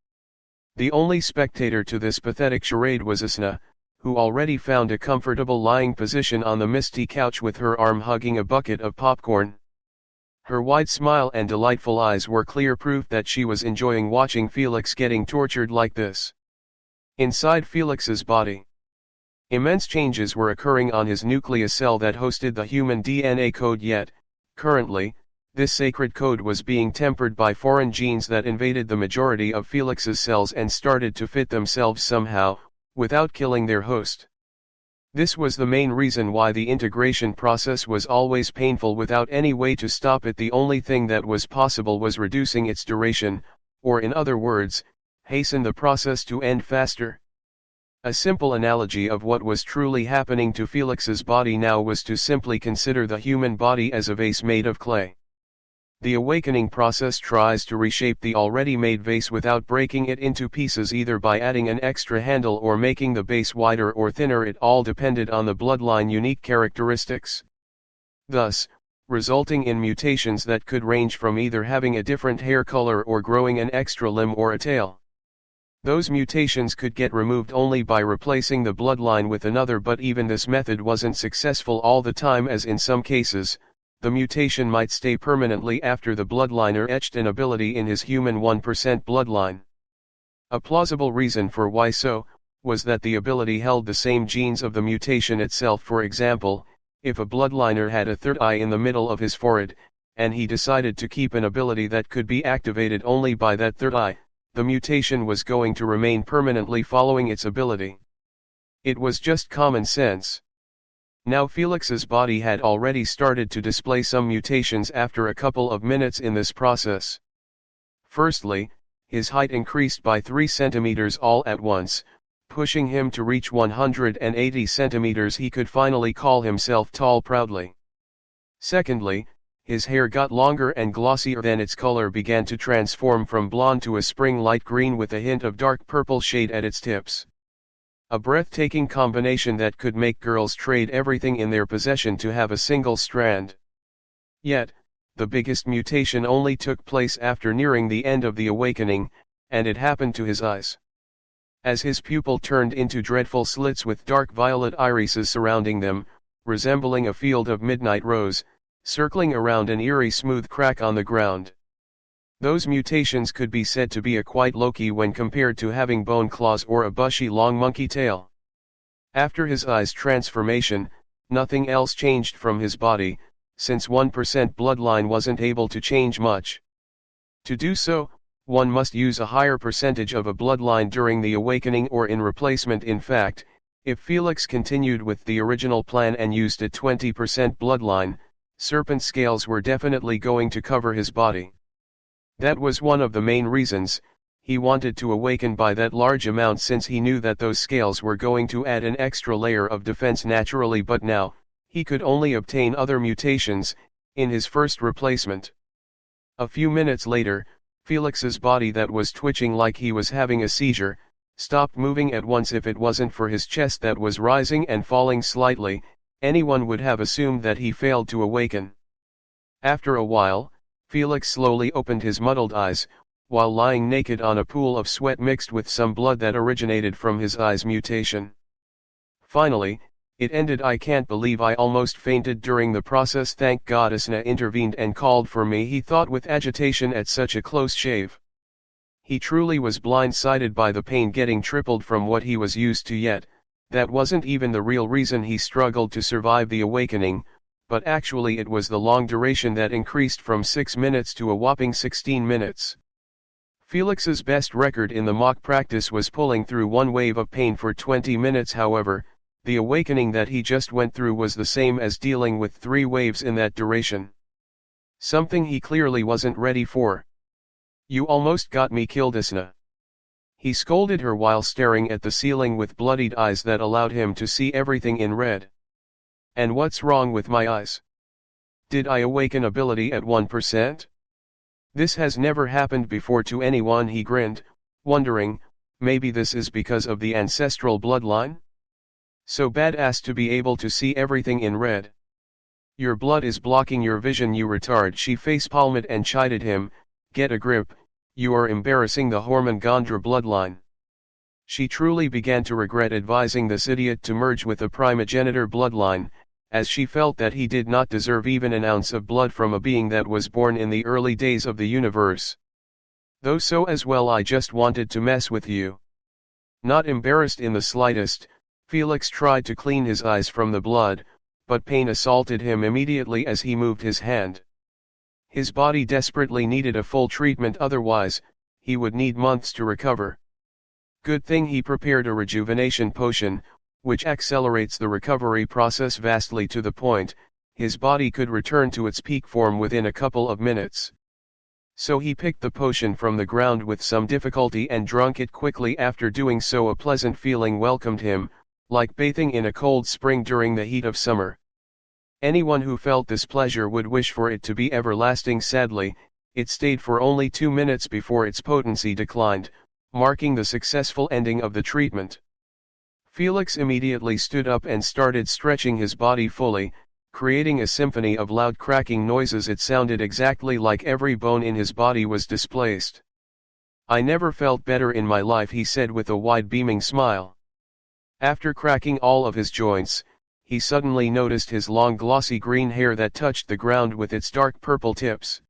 The only spectator to this pathetic charade was Asna, who already found a comfortable lying position on the misty couch with her arm hugging a bucket of popcorn. Her wide smile and delightful eyes were clear proof that she was enjoying watching Felix getting tortured like this. Inside Felix's body, immense changes were occurring on his nucleus cell that hosted the human DNA code, yet, currently, this sacred code was being tempered by foreign genes that invaded the majority of Felix's cells and started to fit themselves somehow, without killing their host. This was the main reason why the integration process was always painful without any way to stop it. The only thing that was possible was reducing its duration, or in other words, hasten the process to end faster. A simple analogy of what was truly happening to Felix's body now was to simply consider the human body as a vase made of clay. The awakening process tries to reshape the already made vase without breaking it into pieces, either by adding an extra handle or making the base wider or thinner. It all depended on the bloodline unique characteristics, thus resulting in mutations that could range from either having a different hair color or growing an extra limb or a tail. Those mutations could get removed only by replacing the bloodline with another, but even this method wasn't successful all the time, as in some cases, the mutation might stay permanently after the bloodliner etched an ability in his human 1% bloodline. A plausible reason for why so, was that the ability held the same genes of the mutation itself. For example, if a bloodliner had a third eye in the middle of his forehead, and he decided to keep an ability that could be activated only by that third eye, the mutation was going to remain permanently following its ability. It was just common sense. Now Felix's body had already started to display some mutations after a couple of minutes in this process. Firstly, his height increased by 3 centimeters all at once, pushing him to reach 180 centimeters. He could finally call himself tall proudly. Secondly, his hair got longer and glossier, then its color began to transform from blonde to a spring light green with a hint of dark purple shade at its tips. A breathtaking combination that could make girls trade everything in their possession to have a single strand. Yet, the biggest mutation only took place after nearing the end of the awakening, and it happened to his eyes. As his pupil turned into dreadful slits with dark violet irises surrounding them, resembling a field of midnight rose, circling around an eerie smooth crack on the ground. Those mutations could be said to be a quite low-key when compared to having bone claws or a bushy long monkey tail. After his eyes transformation, nothing else changed from his body, since 1% bloodline wasn't able to change much. To do so, one must use a higher percentage of a bloodline during the awakening or in replacement. In fact, if Felix continued with the original plan and used a 20% bloodline, serpent scales were definitely going to cover his body. That was one of the main reasons he wanted to awaken by that large amount, since he knew that those scales were going to add an extra layer of defense naturally. But now, he could only obtain other mutations in his first replacement. A few minutes later, Felix's body, that was twitching like he was having a seizure, stopped moving at once. If it wasn't for his chest that was rising and falling slightly, anyone would have assumed that he failed to awaken. After a while, Felix slowly opened his muddled eyes, while lying naked on a pool of sweat mixed with some blood that originated from his eye's mutation. Finally, it ended. I can't believe I almost fainted during the process. Thank God Isna intervened and called for me, he thought with agitation at such a close shave. He truly was blindsided by the pain getting tripled from what he was used to, yet that wasn't even the real reason he struggled to survive the awakening, but actually it was the long duration that increased from 6 minutes to a whopping 16 minutes. Felix's best record in the mock practice was pulling through one wave of pain for 20 minutes. However, the awakening that he just went through was the same as dealing with 3 waves in that duration. Something he clearly wasn't ready for. You almost got me killed, Isna. He scolded her while staring at the ceiling with bloodied eyes that allowed him to see everything in red. And what's wrong with my eyes? Did I awaken ability at 1%? This has never happened before to anyone, he grinned, wondering, maybe this is because of the ancestral bloodline? So badass to be able to see everything in red. Your blood is blocking your vision, you retard. She facepalmed and chided him, get a grip, you are embarrassing the Hormone-Gondra bloodline. She truly began to regret advising this idiot to merge with the primogenitor bloodline, as she felt that he did not deserve even an ounce of blood from a being that was born in the early days of the universe. Though so as well, I just wanted to mess with you. Not embarrassed in the slightest, Felix tried to clean his eyes from the blood, but pain assaulted him immediately as he moved his hand. His body desperately needed a full treatment, otherwise, he would need months to recover. Good thing he prepared a rejuvenation potion, which accelerates the recovery process vastly, to the point his body could return to its peak form within a couple of minutes. So he picked the potion from the ground with some difficulty and drank it quickly. After doing so, a pleasant feeling welcomed him, like bathing in a cold spring during the heat of summer. Anyone who felt this pleasure would wish for it to be everlasting. Sadly, it stayed for only 2 minutes before its potency declined, marking the successful ending of the treatment. Felix immediately stood up and started stretching his body fully, creating a symphony of loud cracking noises. It sounded exactly like every bone in his body was displaced. I never felt better in my life, he said with a wide beaming smile. After cracking all of his joints, he suddenly noticed his long glossy green hair that touched the ground with its dark purple tips.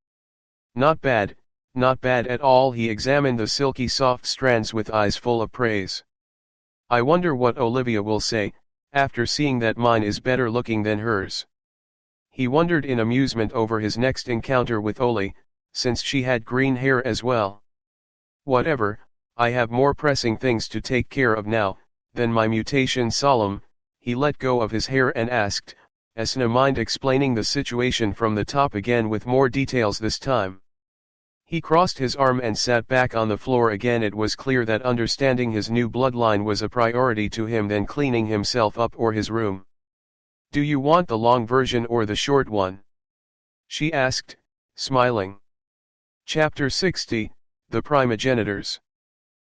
Not bad, Not bad at all. He examined the silky soft strands with eyes full of praise. I wonder what Olivia will say, after seeing that mine is better looking than hers. He wondered in amusement over his next encounter with Oli, since she had green hair as well. Whatever, I have more pressing things to take care of now, than my mutation. Solemn, he let go of his hair and asked, Asna, mind explaining the situation from the top again with more details this time? He crossed his arm and sat back on the floor again. It was clear that understanding his new bloodline was a priority to him than cleaning himself up or his room. Do you want the long version or the short one? She asked, smiling. Chapter 60, The Primogenitors.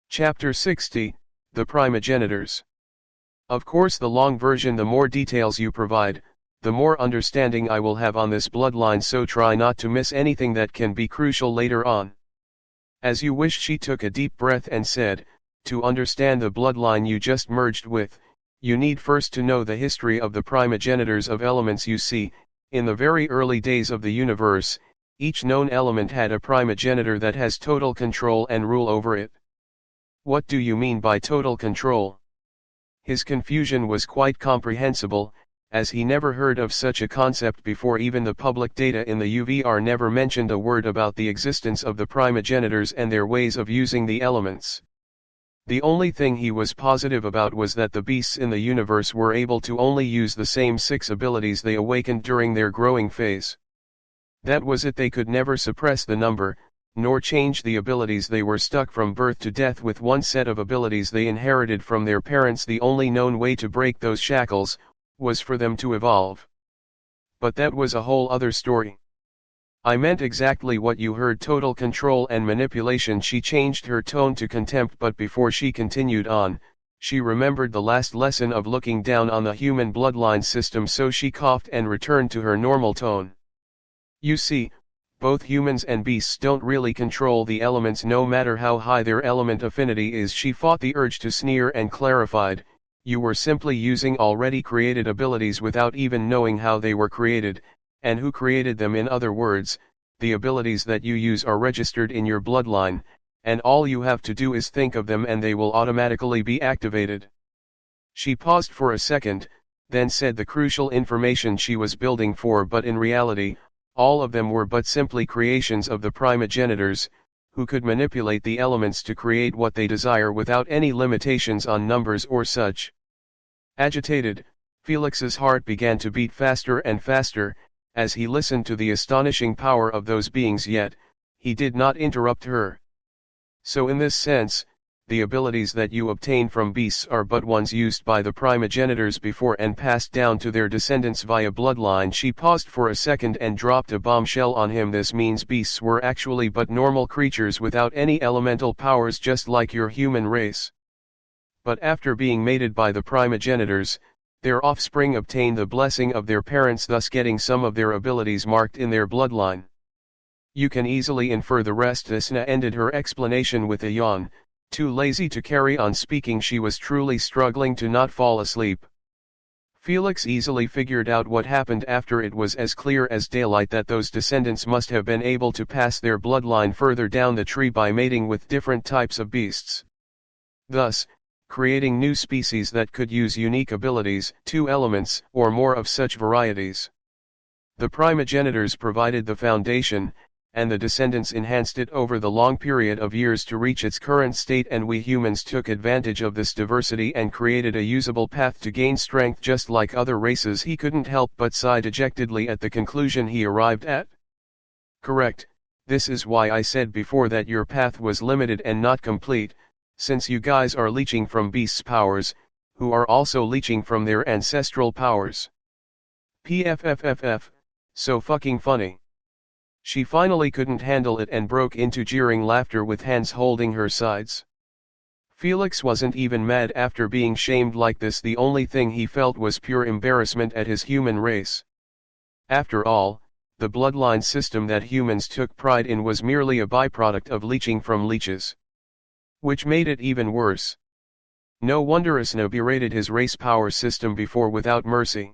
Chapter 60, The Primogenitors. Of course, the long version. The more details you provide, the more understanding I will have on this bloodline, so try not to miss anything that can be crucial later on. As you wish. She took a deep breath and said, to understand the bloodline you just merged with, you need first to know the history of the primogenitors of elements. You see, in the very early days of the universe, each known element had a primogenitor that has total control and rule over it. What do you mean by total control? His confusion was quite comprehensible, as he never heard of such a concept before. Even the public data in the UVR never mentioned a word about the existence of the primogenitors and their ways of using the elements. The only thing he was positive about was that the beasts in the universe were able to only use the same 6 abilities they awakened during their growing phase. That was it. They could never suppress the number, nor change the abilities. They were stuck from birth to death with one set of abilities they inherited from their parents. The only known way to break those shackles was for them to evolve. But that was a whole other story. I meant exactly what you heard: total control and manipulation. She changed her tone to contempt, but before she continued on, she remembered the last lesson of looking down on the human bloodline system, so she coughed and returned to her normal tone. You see, both humans and beasts don't really control the elements, no matter how high their element affinity is. She fought the urge to sneer and clarified, you were simply using already created abilities without even knowing how they were created, and who created them. In other words, the abilities that you use are registered in your bloodline, and all you have to do is think of them and they will automatically be activated. She paused for a second, then said the crucial information she was building for, but in reality, all of them were but simply creations of the primogenitors, who could manipulate the elements to create what they desire without any limitations on numbers or such. Agitated, Felix's heart began to beat faster and faster, as he listened to the astonishing power of those beings, yet, he did not interrupt her. So in this sense, the abilities that you obtain from beasts are but ones used by the primogenitors before and passed down to their descendants via bloodline. She paused for a second and dropped a bombshell on him. This means beasts were actually but normal creatures without any elemental powers, just like your human race. But after being mated by the primogenitors, their offspring obtain the blessing of their parents, thus getting some of their abilities marked in their bloodline. You can easily infer the rest. Asna ended her explanation with a yawn. Too lazy to carry on speaking, she was truly struggling to not fall asleep. Felix easily figured out what happened after. It was as clear as daylight that those descendants must have been able to pass their bloodline further down the tree by mating with different types of beasts, thus creating new species that could use unique abilities, 2 elements or more of such varieties. The primogenitors provided the foundation, and the descendants enhanced it over the long period of years to reach its current state, and we humans took advantage of this diversity and created a usable path to gain strength just like other races. He couldn't help but sigh dejectedly at the conclusion he arrived at. Correct, this is why I said before that your path was limited and not complete, since you guys are leeching from beasts' powers, who are also leeching from their ancestral powers. PFFFF, so fucking funny. She finally couldn't handle it and broke into jeering laughter with hands holding her sides. Felix wasn't even mad after being shamed like this. The only thing he felt was pure embarrassment at his human race. After all, the bloodline system that humans took pride in was merely a byproduct of leeching from leeches, which made it even worse. No wonder Asna berated his race power system before without mercy.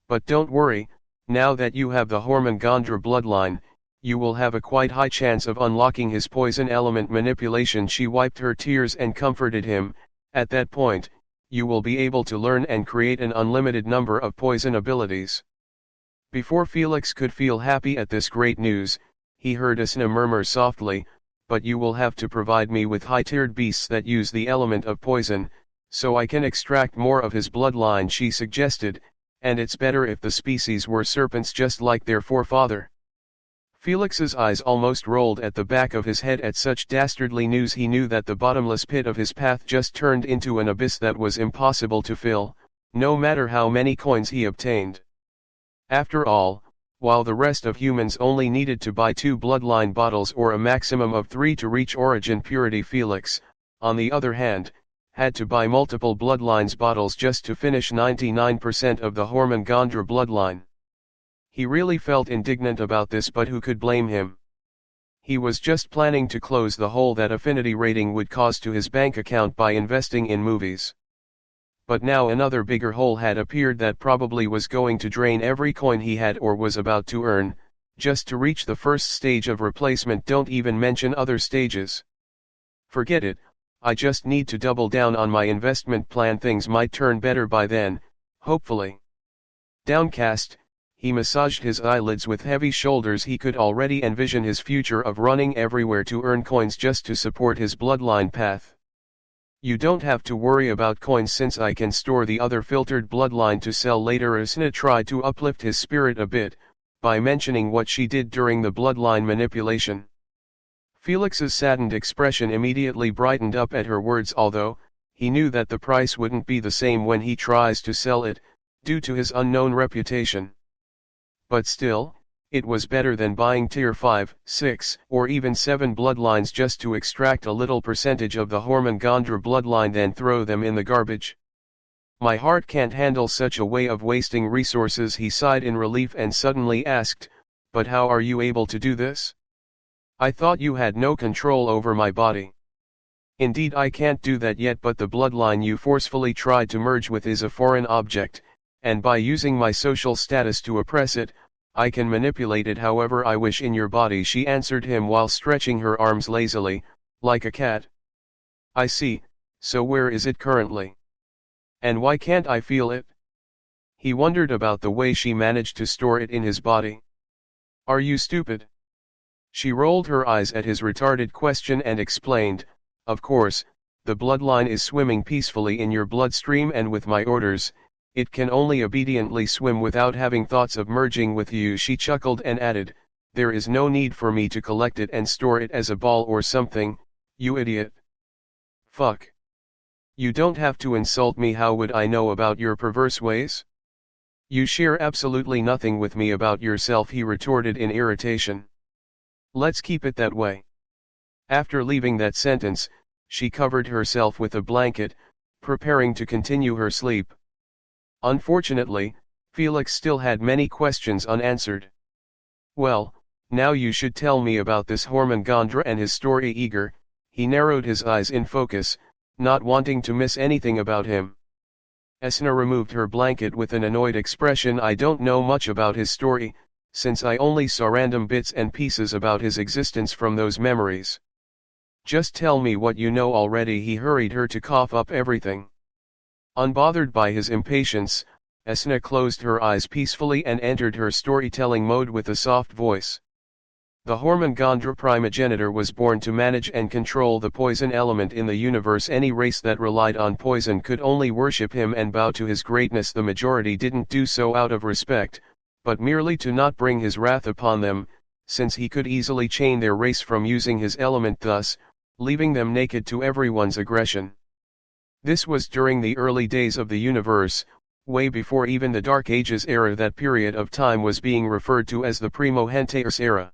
But don't worry, now that you have the Hormongandra bloodline, you will have a quite high chance of unlocking his poison element manipulation. She wiped her tears and comforted him. At that point, you will be able to learn and create an unlimited number of poison abilities. Before Felix could feel happy at this great news, he heard Asna murmur softly, "But you will have to provide me with high-tiered beasts that use the element of poison, so I can extract more of his bloodline," she suggested, "and it's better if the species were serpents just like their forefather." Felix's eyes almost rolled at the back of his head at such dastardly news. He knew that the bottomless pit of his path just turned into an abyss that was impossible to fill, no matter how many coins he obtained. After all, while the rest of humans only needed to buy 2 bloodline bottles or a maximum of 3 to reach origin purity, Felix, on the other hand, had to buy multiple bloodlines bottles just to finish 99% of the Hormone-Gondra bloodline. He really felt indignant about this, but who could blame him? He was just planning to close the hole that affinity rating would cause to his bank account by investing in movies. But now another bigger hole had appeared that probably was going to drain every coin he had or was about to earn, just to reach the first stage of replacement. Don't even mention other stages. Forget it, I just need to double down on my investment plan. Things might turn better by then, hopefully. Downcast, he massaged his eyelids with heavy shoulders. He could already envision his future of running everywhere to earn coins just to support his bloodline path. "You don't have to worry about coins since I can store the other filtered bloodline to sell later." Asna tried to uplift his spirit a bit, by mentioning what she did during the bloodline manipulation. Felix's saddened expression immediately brightened up at her words, although he knew that the price wouldn't be the same when he tries to sell it, due to his unknown reputation. But still, it was better than buying tier 5, 6, or even 7 bloodlines just to extract a little percentage of the Hormone-Gondra bloodline then throw them in the garbage. "My heart can't handle such a way of wasting resources," he sighed in relief and suddenly asked, "But how are you able to do this? I thought you had no control over my body." "Indeed, I can't do that yet, but the bloodline you forcefully tried to merge with is a foreign object, and by using my social status to oppress it, I can manipulate it however I wish in your body," she answered him while stretching her arms lazily, like a cat. "I see, so where is it currently? And why can't I feel it?" He wondered about the way she managed to store it in his body. "Are you stupid?" She rolled her eyes at his retarded question and explained, "Of course, the bloodline is swimming peacefully in your bloodstream, and with my orders, it can only obediently swim without having thoughts of merging with you." She chuckled and added, "There is no need for me to collect it and store it as a ball or something, you idiot." "Fuck. You don't have to insult me. How would I know about your perverse ways? You share absolutely nothing with me about yourself," he retorted in irritation. "Let's keep it that way." After leaving that sentence, she covered herself with a blanket, preparing to continue her sleep. Unfortunately, Felix still had many questions unanswered. "Well, now you should tell me about this Hormone-Gondra and his story." Eager, he narrowed his eyes in focus, not wanting to miss anything about him. Asna removed her blanket with an annoyed expression. "I don't know much about his story, since I only saw random bits and pieces about his existence from those memories. Just tell me what you know already." He hurried her to cough up everything. Unbothered by his impatience, Asna closed her eyes peacefully and entered her storytelling mode with a soft voice. The Hormone-Gondra primogenitor was born to manage and control the poison element in the universe. Any race that relied on poison could only worship him and bow to his greatness. The majority didn't do so out of respect, but merely to not bring his wrath upon them, since he could easily chain their race from using his element, thus leaving them naked to everyone's aggression. This was during the early days of the universe, way before even the Dark Ages era. That period of time was being referred to as the Primogenitus era.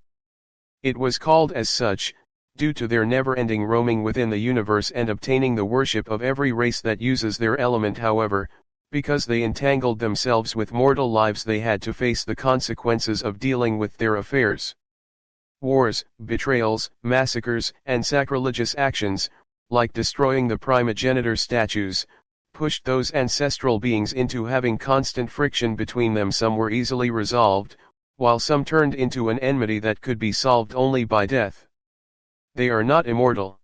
It was called as such, due to their never-ending roaming within the universe and obtaining the worship of every race that uses their element. However, because they entangled themselves with mortal lives, they had to face the consequences of dealing with their affairs. Wars, betrayals, massacres, and sacrilegious actions, like destroying the primogenitor statues, pushed those ancestral beings into having constant friction between them. Some were easily resolved, while some turned into an enmity that could be solved only by death. They are not immortal.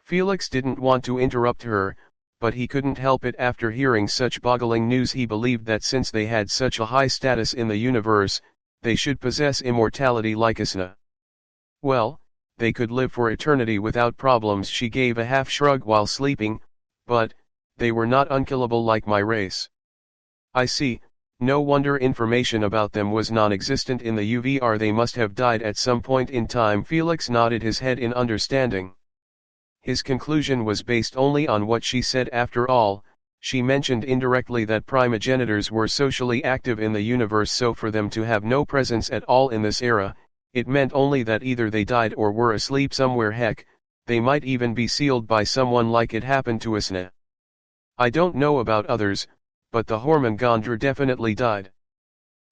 Felix didn't want to interrupt her, but he couldn't help it after hearing such boggling news. He believed that since they had such a high status in the universe, they should possess immortality like Asna. Well, they could live for eternity without problems. She gave a half shrug while sleeping, but they were not unkillable like my race. I see, no wonder information about them was non-existent in the UVR. They must have died at some point in time. Felix nodded his head in understanding. His conclusion was based only on what she said. After all, she mentioned indirectly that primogenitors were socially active in the universe, so for them to have no presence at all in this era, it meant only that either they died or were asleep somewhere. Heck, they might even be sealed by someone like it happened to Asna. I don't know about others, but the Hormongandr definitely died.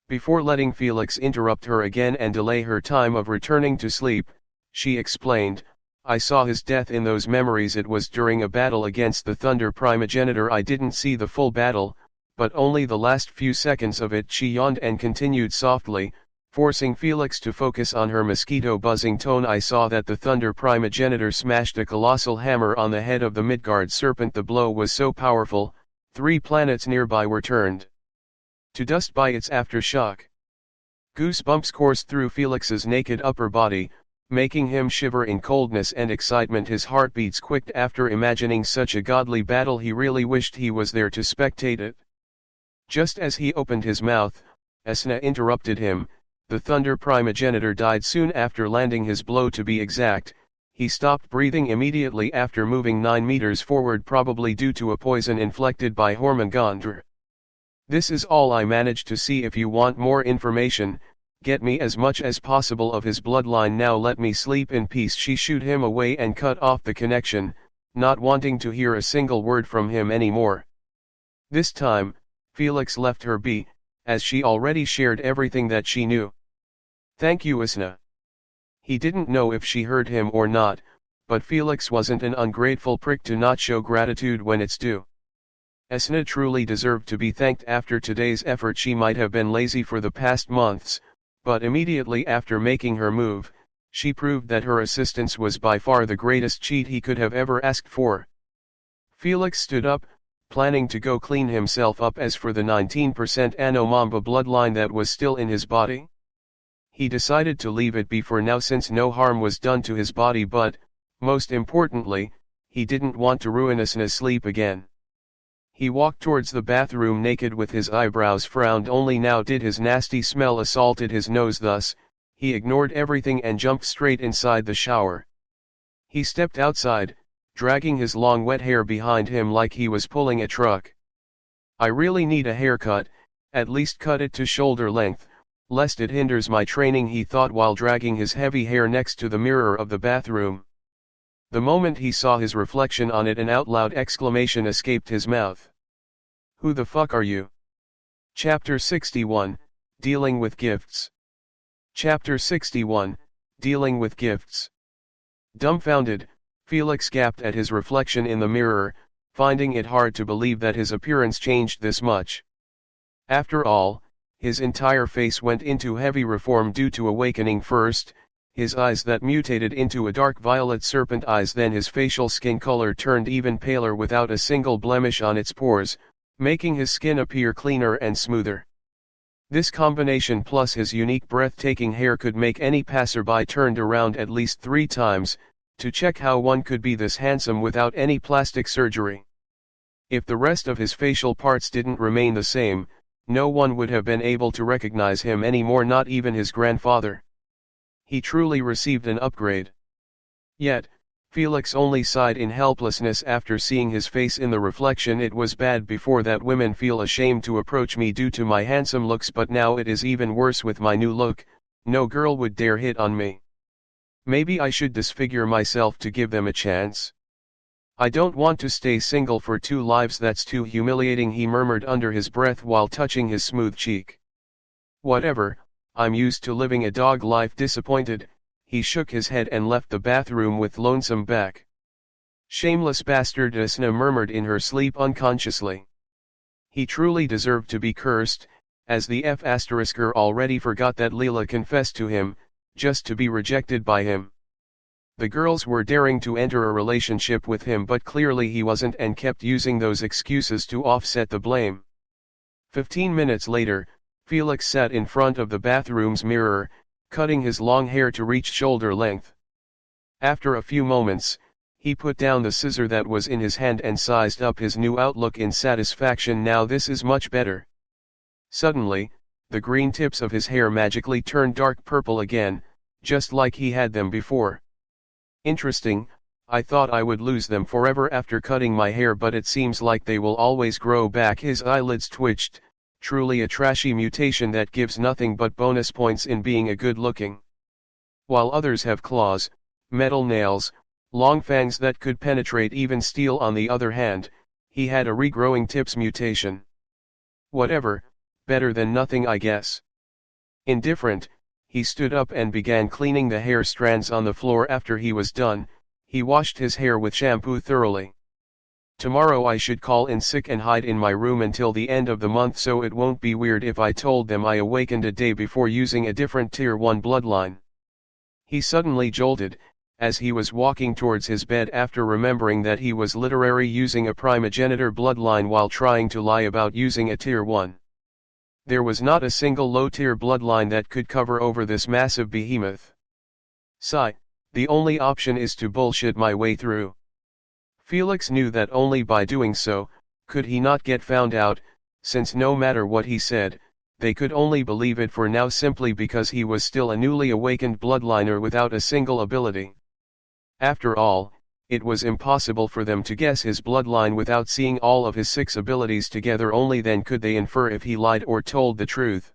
Before letting Felix interrupt her again and delay her time of returning to sleep, she explained, I saw his death in those memories. It was during a battle against the Thunder Primogenitor. I didn't see the full battle, but only the last few seconds of it. She yawned and continued softly, forcing Felix to focus on her mosquito buzzing tone. I saw that the Thunder Primogenitor smashed a colossal hammer on the head of the Midgard serpent. The blow was so powerful, 3 planets nearby were turned to dust by its aftershock. Goosebumps coursed through Felix's naked upper body, making him shiver in coldness and excitement. His heartbeats quicked after imagining such a godly battle. He really wished he was there to spectate it. Just as he opened his mouth, Asna interrupted him. The Thunder Primogenitor died soon after landing his blow. To be exact, he stopped breathing immediately after moving 9 meters forward, probably due to a poison inflicted by Hormongandr. This is all I managed to see. If you want more information, get me as much as possible of his bloodline. Now let me sleep in peace. She shooed him away and cut off the connection, not wanting to hear a single word from him anymore. This time, Felix left her be, as she already shared everything that she knew. Thank you, Asna. He didn't know if she heard him or not, but Felix wasn't an ungrateful prick to not show gratitude when it's due. Asna truly deserved to be thanked. After today's effort, she might have been lazy for the past months, but immediately after making her move, she proved that her assistance was by far the greatest cheat he could have ever asked for. Felix stood up, planning to go clean himself up. As for the 19% Anomamba bloodline that was still in his body, he decided to leave it be for now since no harm was done to his body, but, most importantly, he didn't want to ruin Asna's sleep again. He walked towards the bathroom naked with his eyebrows frowned. Only now did his nasty smell assaulted his nose. Thus, he ignored everything and jumped straight inside the shower. He stepped outside, dragging his long wet hair behind him like he was pulling a truck. I really need a haircut, at least cut it to shoulder length, lest it hinders my training, he thought while dragging his heavy hair next to the mirror of the bathroom. The moment he saw his reflection on it, an out-loud exclamation escaped his mouth. Who the fuck are you? Chapter 61, Dealing with Gifts. Chapter 61, Dealing with Gifts. Dumbfounded, Felix gaped at his reflection in the mirror, finding it hard to believe that his appearance changed this much. After all, his entire face went into heavy reform due to awakening. First, his eyes that mutated into a dark violet serpent eyes, then his facial skin color turned even paler without a single blemish on its pores, making his skin appear cleaner and smoother. This combination plus his unique breathtaking hair could make any passerby turned around at least 3 times, to check how one could be this handsome without any plastic surgery. If the rest of his facial parts didn't remain the same, no one would have been able to recognize him anymore, not even his grandfather. He truly received an upgrade. Yet, Felix only sighed in helplessness after seeing his face in the reflection. It was bad before that women feel ashamed to approach me due to my handsome looks, but now it is even worse with my new look. No girl would dare hit on me. Maybe I should disfigure myself to give them a chance. I don't want to stay single for 2 lives, that's too humiliating, he murmured under his breath while touching his smooth cheek. Whatever, I'm used to living a dog life. Disappointed, he shook his head and left the bathroom with lonesome back. Shameless bastard, Asna murmured in her sleep unconsciously. He truly deserved to be cursed, as the F***er already forgot that Leela confessed to him, just to be rejected by him. The girls were daring to enter a relationship with him, but clearly he wasn't, and kept using those excuses to offset the blame. 15 minutes later, Felix sat in front of the bathroom's mirror, cutting his long hair to reach shoulder length. After a few moments, he put down the scissor that was in his hand and sized up his new outlook in satisfaction. Now this is much better. Suddenly, the green tips of his hair magically turned dark purple again, just like he had them before. Interesting, I thought I would lose them forever after cutting my hair, but it seems like they will always grow back. His eyelids twitched, truly a trashy mutation that gives nothing but bonus points in being a good looking. While others have claws, metal nails, long fangs that could penetrate even steel, on the other hand, he had a regrowing tips mutation. Whatever, better than nothing, I guess. Indifferent, he stood up and began cleaning the hair strands on the floor. After he was done, he washed his hair with shampoo thoroughly. Tomorrow I should call in sick and hide in my room until the end of the month, so it won't be weird if I told them I awakened a day before using a different Tier 1 bloodline. He suddenly jolted, as he was walking towards his bed after remembering that he was literally using a primogenitor bloodline while trying to lie about using a Tier 1. There was not a single low-tier bloodline that could cover over this massive behemoth. Sigh, the only option is to bullshit my way through. Felix knew that only by doing so, could he not get found out, since no matter what he said, they could only believe it for now simply because he was still a newly awakened bloodliner without a single ability. After all, it was impossible for them to guess his bloodline without seeing all of his 6 abilities together. Only then could they infer if he lied or told the truth.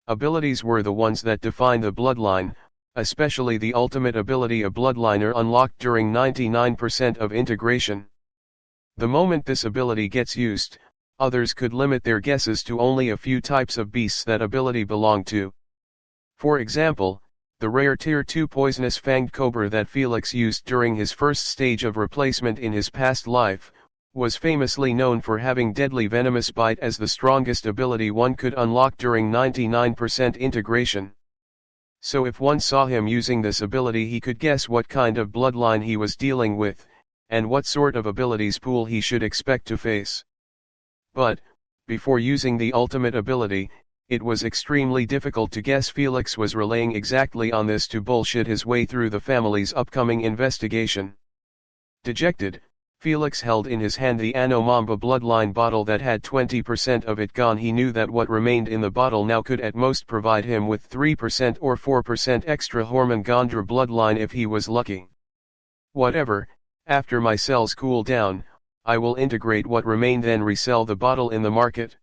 Abilities were the ones that define the bloodline, especially the ultimate ability a bloodliner unlocked during 99% of integration. The moment this ability gets used, others could limit their guesses to only a few types of beasts that ability belonged to. For example, the rare Tier 2 poisonous fanged cobra that Felix used during his first stage of replacement in his past life, was famously known for having deadly venomous bite as the strongest ability one could unlock during 99% integration. So if one saw him using this ability, he could guess what kind of bloodline he was dealing with, and what sort of abilities pool he should expect to face. But, before using the ultimate ability, it was extremely difficult to guess. Felix was relying exactly on this to bullshit his way through the family's upcoming investigation. Dejected, Felix held in his hand the Anomamba bloodline bottle that had 20% of it gone. He knew that what remained in the bottle now could at most provide him with 3% or 4% extra Hormone-Gondra bloodline if he was lucky. Whatever, after my cells cool down, I will integrate what remained, then resell the bottle in the market.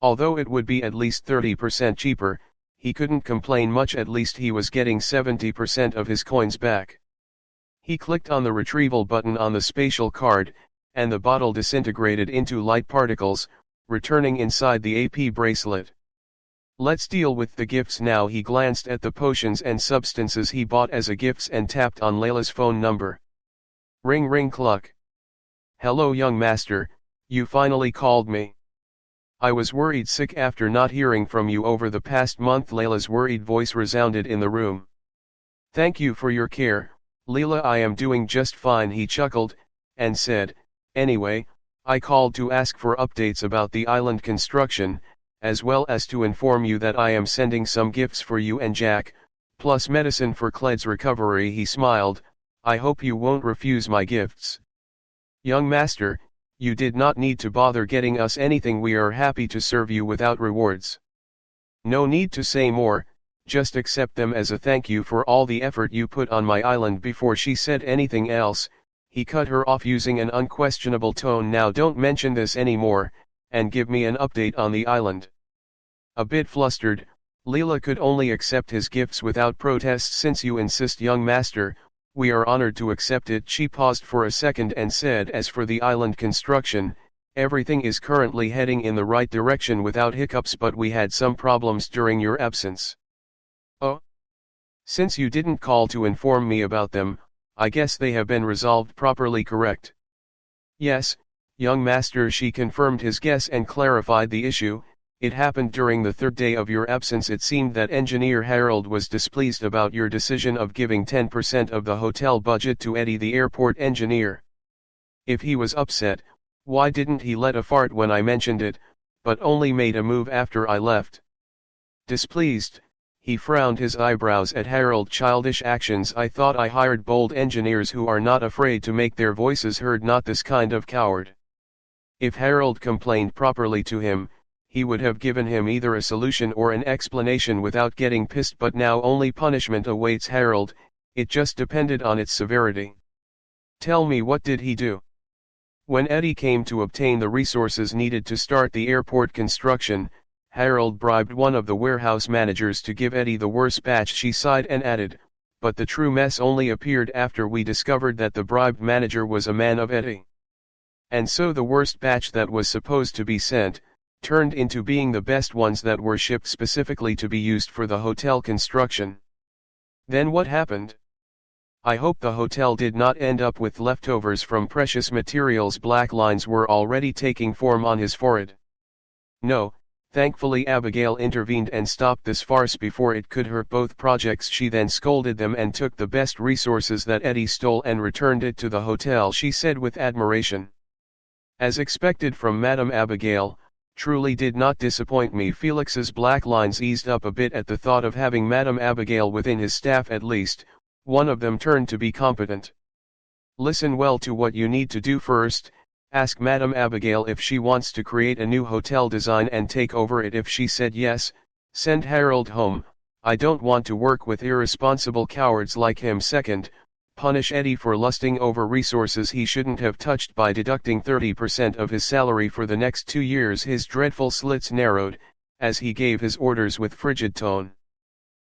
Although it would be at least 30% cheaper, he couldn't complain much. At least he was getting 70% of his coins back. He clicked on the retrieval button on the spatial card, and the bottle disintegrated into light particles, returning inside the AP bracelet. Let's deal with the gifts now. He glanced at the potions and substances he bought as a gifts and tapped on Layla's phone number. Ring ring cluck. Hello young master, you finally called me. I was worried sick after not hearing from you over the past month. Layla's worried voice resounded in the room. Thank you for your care, Leela. I am doing just fine, he chuckled, and said, anyway, I called to ask for updates about the island construction, as well as to inform you that I am sending some gifts for you and Jack, plus medicine for Cled's recovery. He smiled. I hope you won't refuse my gifts. Young master, you did not need to bother getting us anything. We are happy to serve you without rewards. No need to say more, just accept them as a thank you for all the effort you put on my island. Before she said anything else, he cut her off using an unquestionable tone. Now don't mention this anymore, and give me an update on the island. A bit flustered, Leela could only accept his gifts without protest. Since you insist, young master, we are honored to accept it. She paused for a second and said, as for the island construction, everything is currently heading in the right direction without hiccups, but we had some problems during your absence. Oh? Since you didn't call to inform me about them, I guess they have been resolved properly, correct? Yes, young master. She confirmed his guess and clarified the issue. It happened during the third day of your absence. It seemed that engineer Harold was displeased about your decision of giving 10% of the hotel budget to Eddie the airport engineer. If he was upset, why didn't he let a fart when I mentioned it, but only made a move after I left? Displeased, he frowned his eyebrows at Harold's childish actions. I thought I hired bold engineers who are not afraid to make their voices heard, not this kind of coward. If Harold complained properly to him, he would have given him either a solution or an explanation without getting pissed, but now only punishment awaits Harold. It just depended on its severity. Tell me, what did he do? When Eddie came to obtain the resources needed to start the airport construction, Harold bribed one of the warehouse managers to give Eddie the worst batch. She sighed and added, but the true mess only appeared after we discovered that the bribed manager was a man of Eddie. And so the worst batch that was supposed to be sent, turned into being the best ones that were shipped specifically to be used for the hotel construction. Then what happened? I hope the hotel did not end up with leftovers from precious materials. Black lines were already taking form on his forehead. No, thankfully Abigail intervened and stopped this farce before it could hurt both projects. She then scolded them and took the best resources that Eddie stole and returned it to the hotel. She said with admiration. As expected from Madame Abigail, truly did not disappoint me. Felix's black lines eased up a bit at the thought of having Madame Abigail within his staff. At least, one of them turned to be competent. Listen well to what you need to do first. Ask Madame Abigail if she wants to create a new hotel design and take over it. If she said yes, send Harold home. I don't want to work with irresponsible cowards like him. Second, punish Eddie for lusting over resources he shouldn't have touched by deducting 30% of his salary for the next 2 years. His dreadful slits narrowed, as he gave his orders with frigid tone.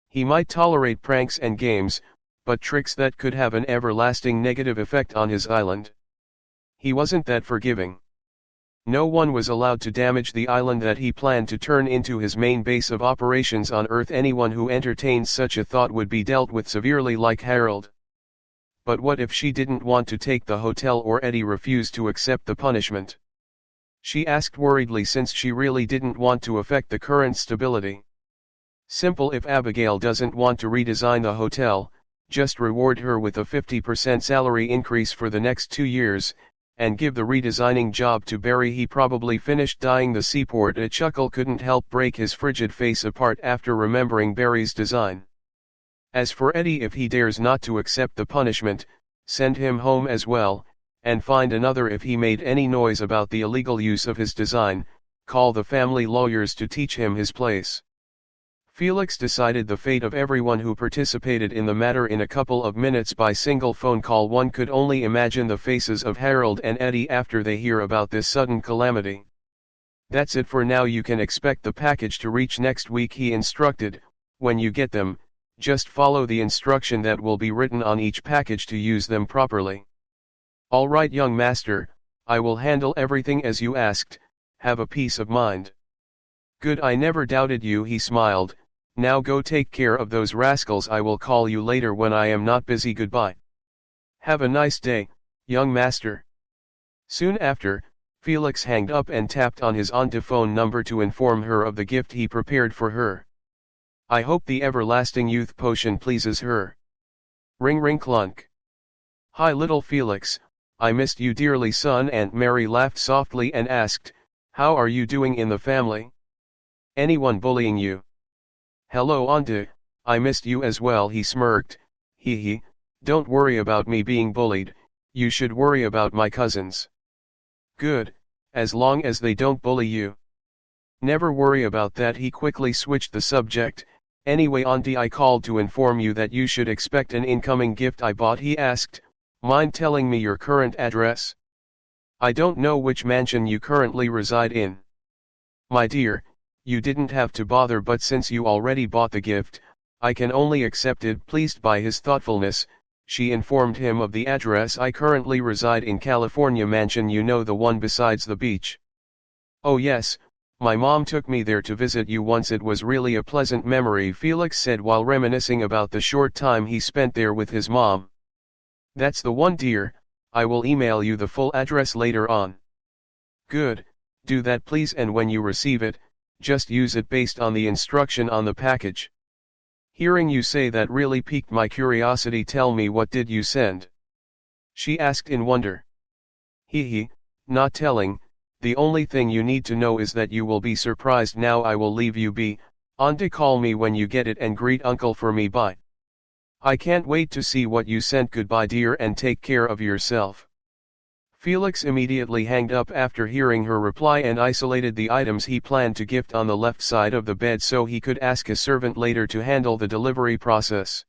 He might tolerate pranks and games, but tricks that could have an everlasting negative effect on his island. He wasn't that forgiving. No one was allowed to damage the island that he planned to turn into his main base of operations on Earth. Anyone who entertained such a thought would be dealt with severely, like Harold. But what if she didn't want to take the hotel, or Eddie refused to accept the punishment? She asked worriedly, since she really didn't want to affect the current stability. Simple. If Abigail doesn't want to redesign the hotel, just reward her with a 50% salary increase for the next 2 years, and give the redesigning job to Barry. He probably finished dyeing the seaport. A chuckle couldn't help break his frigid face apart after remembering Barry's design. As for Eddie, if he dares not to accept the punishment, send him home as well, and find another. If he made any noise about the illegal use of his design, call the family lawyers to teach him his place. Felix decided the fate of everyone who participated in the matter in a couple of minutes by single phone call. One could only imagine the faces of Harold and Eddie after they hear about this sudden calamity. That's it for now. You can expect the package to reach next week, he instructed. When you get them, just follow the instruction that will be written on each package to use them properly. All right, young master, I will handle everything as you asked. Have a peace of mind. Good, I never doubted you, he smiled. Now go take care of those rascals. I will call you later when I am not busy. Goodbye. Have a nice day, young master. Soon after, Felix hanged up and tapped on his auntie phone number to inform her of the gift he prepared for her. I hope the everlasting youth potion pleases her. Ring ring clunk. Hi little Felix, I missed you dearly son. Aunt Mary laughed softly and asked, how are you doing in the family? Anyone bullying you? Hello auntie, I missed you as well, he smirked. Hee hee, don't worry about me being bullied, you should worry about my cousins. Good, as long as they don't bully you. Never worry about that. He quickly switched the subject. Anyway auntie, I called to inform you that you should expect an incoming gift I bought. He asked, mind telling me your current address? I don't know which mansion you currently reside in. My dear, you didn't have to bother, but since you already bought the gift, I can only accept it. Pleased by his thoughtfulness, she informed him of the address. I currently reside in California mansion, you know, the one besides the beach. Oh yes, my mom took me there to visit you once. It was really a pleasant memory, Felix said while reminiscing about the short time he spent there with his mom. That's the one dear, I will email you the full address later on. Good, do that please, and when you receive it, just use it based on the instruction on the package. Hearing you say that really piqued my curiosity. Tell me, what did you send? She asked in wonder. He, not telling, the only thing you need to know is that you will be surprised. Now I will leave you be, on to call me when you get it and greet uncle for me. Bye. I can't wait to see what you sent. Goodbye dear, and take care of yourself. Felix immediately hanged up after hearing her reply and isolated the items he planned to gift on the left side of the bed so he could ask a servant later to handle the delivery process.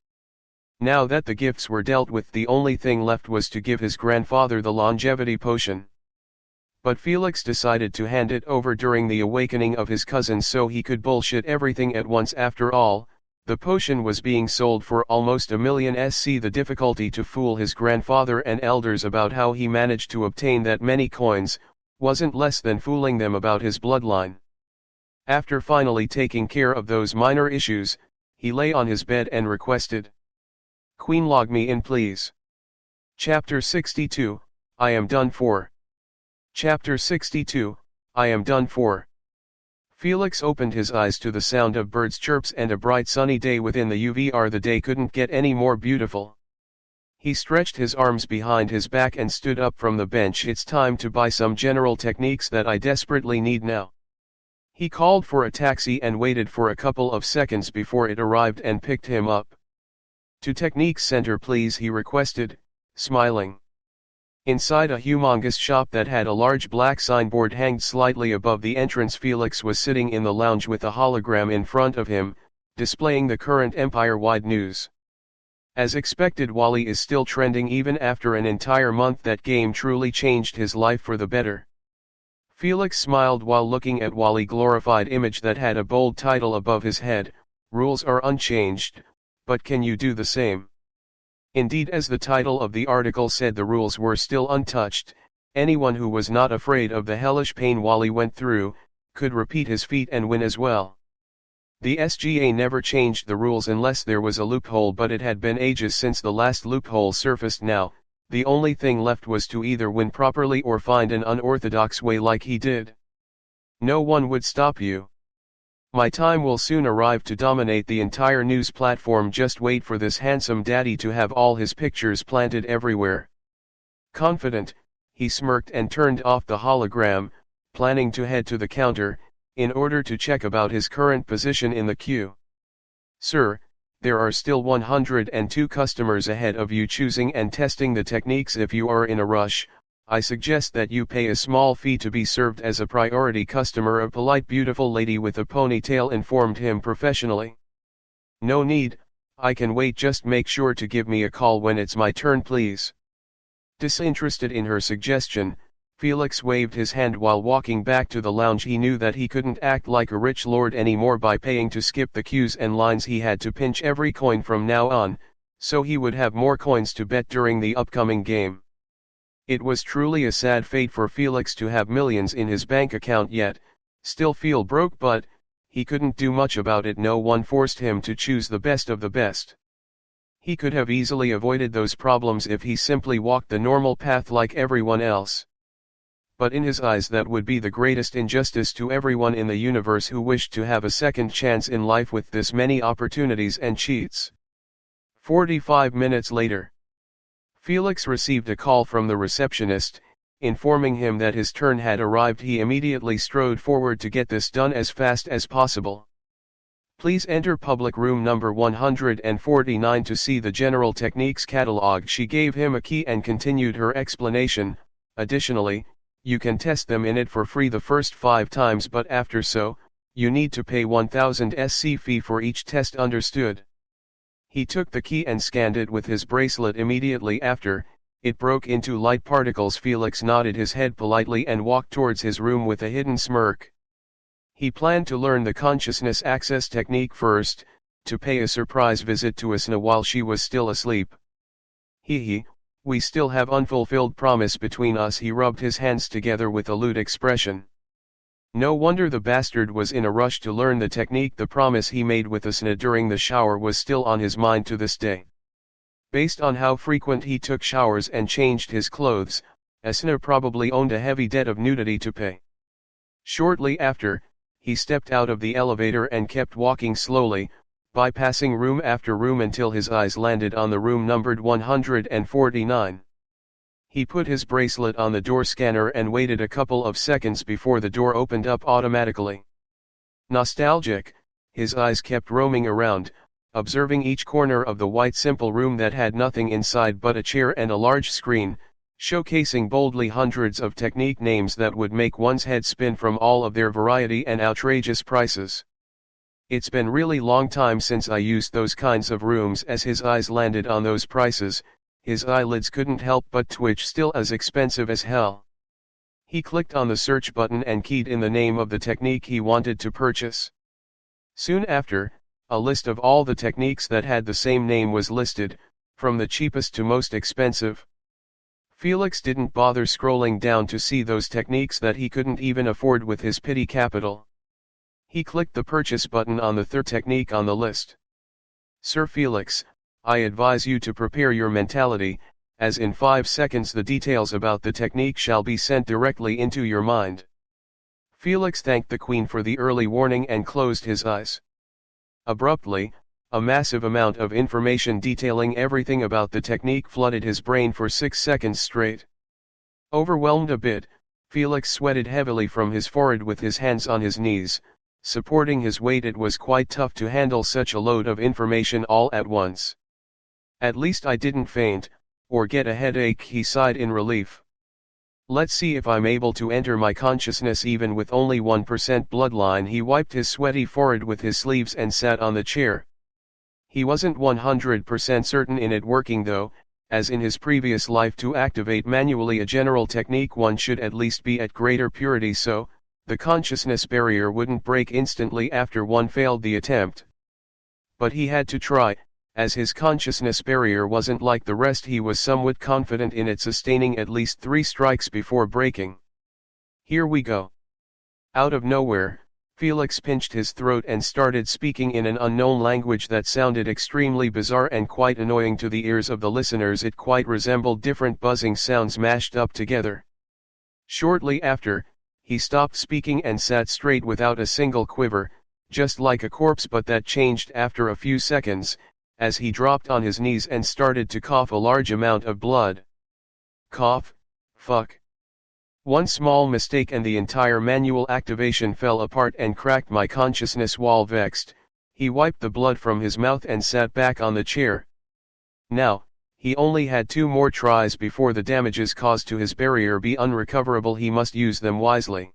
Now that the gifts were dealt with, the only thing left was to give his grandfather the longevity potion. But Felix decided to hand it over during the awakening of his cousin so he could bullshit everything at once. After all, the potion was being sold for almost $1 million. The difficulty to fool his grandfather and elders about how he managed to obtain that many coins wasn't less than fooling them about his bloodline. After finally taking care of those minor issues, he lay on his bed and requested, "Queen, log me in please." Chapter 62, I am done for. Chapter 62, I am done for. Felix opened his eyes to the sound of birds' chirps and a bright sunny day within the UVR. The day couldn't get any more beautiful. He stretched his arms behind his back and stood up from the bench. It's time to buy some general techniques that I desperately need now. He called for a taxi and waited for a couple of seconds before it arrived and picked him up. "To Techniques Center please," he requested, smiling. Inside a humongous shop that had a large black signboard hanged slightly above the entrance, Felix was sitting in the lounge with a hologram in front of him, displaying the current empire-wide news. As expected, Wally is still trending even after an entire month. That game truly changed his life for the better. Felix smiled while looking at Wally's glorified image that had a bold title above his head, "Rules are unchanged, but can you do the same?" Indeed, as the title of the article said, the rules were still untouched. Anyone who was not afraid of the hellish pain Wally went through, could repeat his feat and win as well. The SGA never changed the rules unless there was a loophole, but it had been ages since the last loophole surfaced. Now, the only thing left was to either win properly or find an unorthodox way like he did. No one would stop you. My time will soon arrive to dominate the entire news platform. Just wait for this handsome daddy to have all his pictures planted everywhere. Confident, he smirked and turned off the hologram, planning to head to the counter, in order to check about his current position in the queue. "Sir, there are still 102 customers ahead of you choosing and testing the techniques. If you are in a rush, I suggest that you pay a small fee to be served as a priority customer," a polite beautiful lady with a ponytail informed him professionally. "No need, I can wait. Just make sure to give me a call when it's my turn please." Disinterested in her suggestion, Felix waved his hand while walking back to the lounge. He knew that he couldn't act like a rich lord anymore by paying to skip the queues and lines. He had to pinch every coin from now on, so he would have more coins to bet during the upcoming game. It was truly a sad fate for Felix to have millions in his bank account yet still feel broke, but he couldn't do much about it. No one forced him to choose the best of the best. He could have easily avoided those problems if he simply walked the normal path like everyone else. But in his eyes, that would be the greatest injustice to everyone in the universe who wished to have a second chance in life with this many opportunities and cheats. 45 minutes later, Felix received a call from the receptionist, informing him that his turn had arrived. He immediately strode forward to get this done as fast as possible. "Please enter public room number 149 to see the general techniques catalog." She gave him a key and continued her explanation. "Additionally, you can test them in it for free the first 5 times, but after so, you need to pay 1000 SC fee for each test. Understood?" He took the key and scanned it with his bracelet. Immediately after, it broke into light particles. Felix nodded his head politely and walked towards his room with a hidden smirk. He planned to learn the consciousness access technique first, to pay a surprise visit to Asna while she was still asleep. We still have unfulfilled promise between us." He rubbed his hands together with a lewd expression. No wonder the bastard was in a rush to learn the technique. The promise he made with Asna during the shower was still on his mind to this day. Based on how frequent he took showers and changed his clothes, Asna probably owned a heavy debt of nudity to pay. Shortly after, he stepped out of the elevator and kept walking slowly, bypassing room after room until his eyes landed on the room numbered 149. He put his bracelet on the door scanner and waited a couple of seconds before the door opened up automatically. Nostalgic, his eyes kept roaming around, observing each corner of the white simple room that had nothing inside but a chair and a large screen, showcasing boldly hundreds of technique names that would make one's head spin from all of their variety and outrageous prices. It's been really long time since I used those kinds of rooms. As his eyes landed on those prices, his eyelids couldn't help but twitch. Still as expensive as hell. He clicked on the search button and keyed in the name of the technique he wanted to purchase. Soon after, a list of all the techniques that had the same name was listed, from the cheapest to most expensive. Felix didn't bother scrolling down to see those techniques that he couldn't even afford with his petty capital. He clicked the purchase button on the third technique on the list. Sir Felix, I advise you to prepare your mentality, as in 5 seconds the details about the technique shall be sent directly into your mind. Felix thanked the Queen for the early warning and closed his eyes. Abruptly, a massive amount of information detailing everything about the technique flooded his brain for 6 seconds straight. Overwhelmed a bit, Felix sweated heavily from his forehead with his hands on his knees, supporting his weight. It was quite tough to handle such a load of information all at once. At least I didn't faint, or get a headache, he sighed in relief. Let's see if I'm able to enter my consciousness even with only 1% bloodline. He wiped his sweaty forehead with his sleeves and sat on the chair. He wasn't 100% certain in it working though, as in his previous life to activate manually a general technique one should at least be at greater purity, so the consciousness barrier wouldn't break instantly after one failed the attempt. But he had to try, as his consciousness barrier wasn't like the rest. He was somewhat confident in it sustaining at least 3 strikes before breaking. Here we go. Out of nowhere, Felix pinched his throat and started speaking in an unknown language that sounded extremely bizarre and quite annoying to the ears of the listeners. It quite resembled different buzzing sounds mashed up together. Shortly after, he stopped speaking and sat straight without a single quiver, just like a corpse. But that changed after a few seconds, as he dropped on his knees and started to cough a large amount of blood. Cough, fuck. One small mistake and the entire manual activation fell apart and cracked my consciousness wall. Vexed, he wiped the blood from his mouth and sat back on the chair. Now, he only had 2 more tries before the damages caused to his barrier be unrecoverable. He must use them wisely.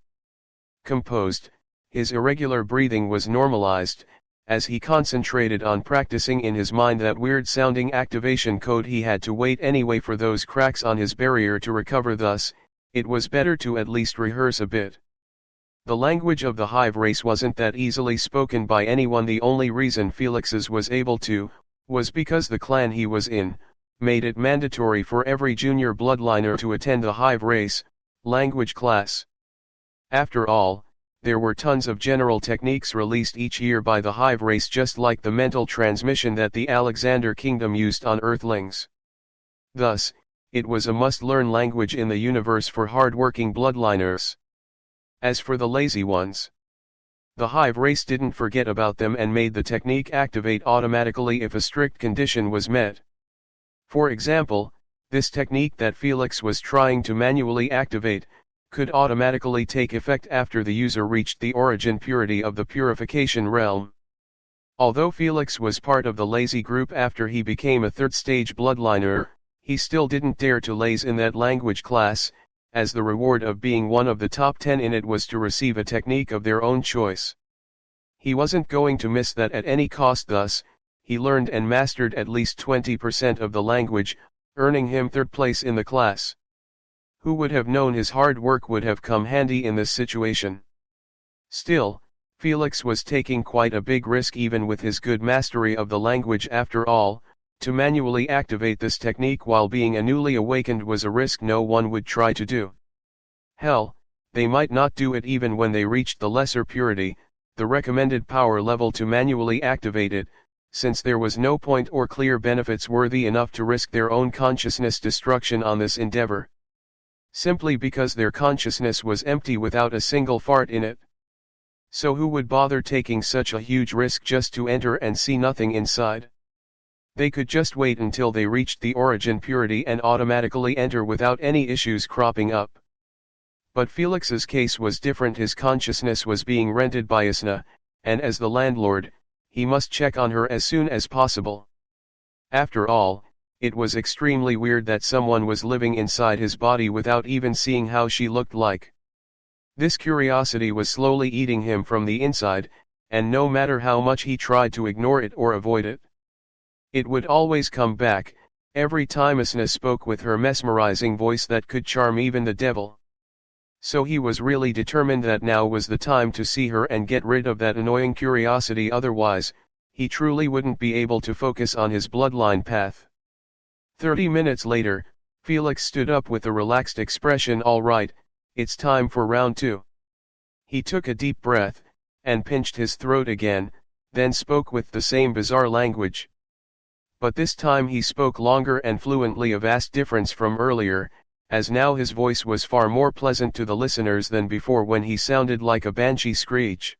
Composed, his irregular breathing was normalized, as he concentrated on practicing in his mind that weird-sounding activation code. He had to wait anyway for those cracks on his barrier to recover. Thus, it was better to at least rehearse a bit. The language of the hive race wasn't that easily spoken by anyone. The only reason Felix's was able to, was because the clan he was in, made it mandatory for every junior bloodliner to attend the hive race language class. After all, there were tons of general techniques released each year by the hive race, just like the mental transmission that the Alexander Kingdom used on Earthlings. Thus, it was a must-learn language in the universe for hard-working bloodliners. As for the lazy ones, the hive race didn't forget about them and made the technique activate automatically if a strict condition was met. For example, this technique that Felix was trying to manually activate could automatically take effect after the user reached the origin purity of the purification realm. Although Felix was part of the lazy group after he became a 3rd-stage bloodliner, he still didn't dare to laze in that language class, as the reward of being one of the top 10 in it was to receive a technique of their own choice. He wasn't going to miss that at any cost. Thus, he learned and mastered at least 20% of the language, earning him 3rd place in the class. Who would have known his hard work would have come handy in this situation? Still, Felix was taking quite a big risk even with his good mastery of the language. After all, to manually activate this technique while being a newly awakened was a risk no one would try to do. Hell, they might not do it even when they reached the lesser purity, the recommended power level to manually activate it, since there was no point or clear benefits worthy enough to risk their own consciousness destruction on this endeavor. Simply because their consciousness was empty without a single fart in it. So who would bother taking such a huge risk just to enter and see nothing inside? They could just wait until they reached the origin purity and automatically enter without any issues cropping up. But Felix's case was different. His consciousness was being rented by Isna, and as the landlord, he must check on her as soon as possible. After all, it was extremely weird that someone was living inside his body without even seeing how she looked like. This curiosity was slowly eating him from the inside, and no matter how much he tried to ignore it or avoid it, it would always come back, every time Isna spoke with her mesmerizing voice that could charm even the devil. So he was really determined that now was the time to see her and get rid of that annoying curiosity, otherwise, he truly wouldn't be able to focus on his bloodline path. 30 minutes later, Felix stood up with a relaxed expression. All right, it's time for round 2. He took a deep breath, and pinched his throat again, then spoke with the same bizarre language. But this time he spoke longer and fluently, a vast difference from earlier, as now his voice was far more pleasant to the listeners than before when he sounded like a banshee screech.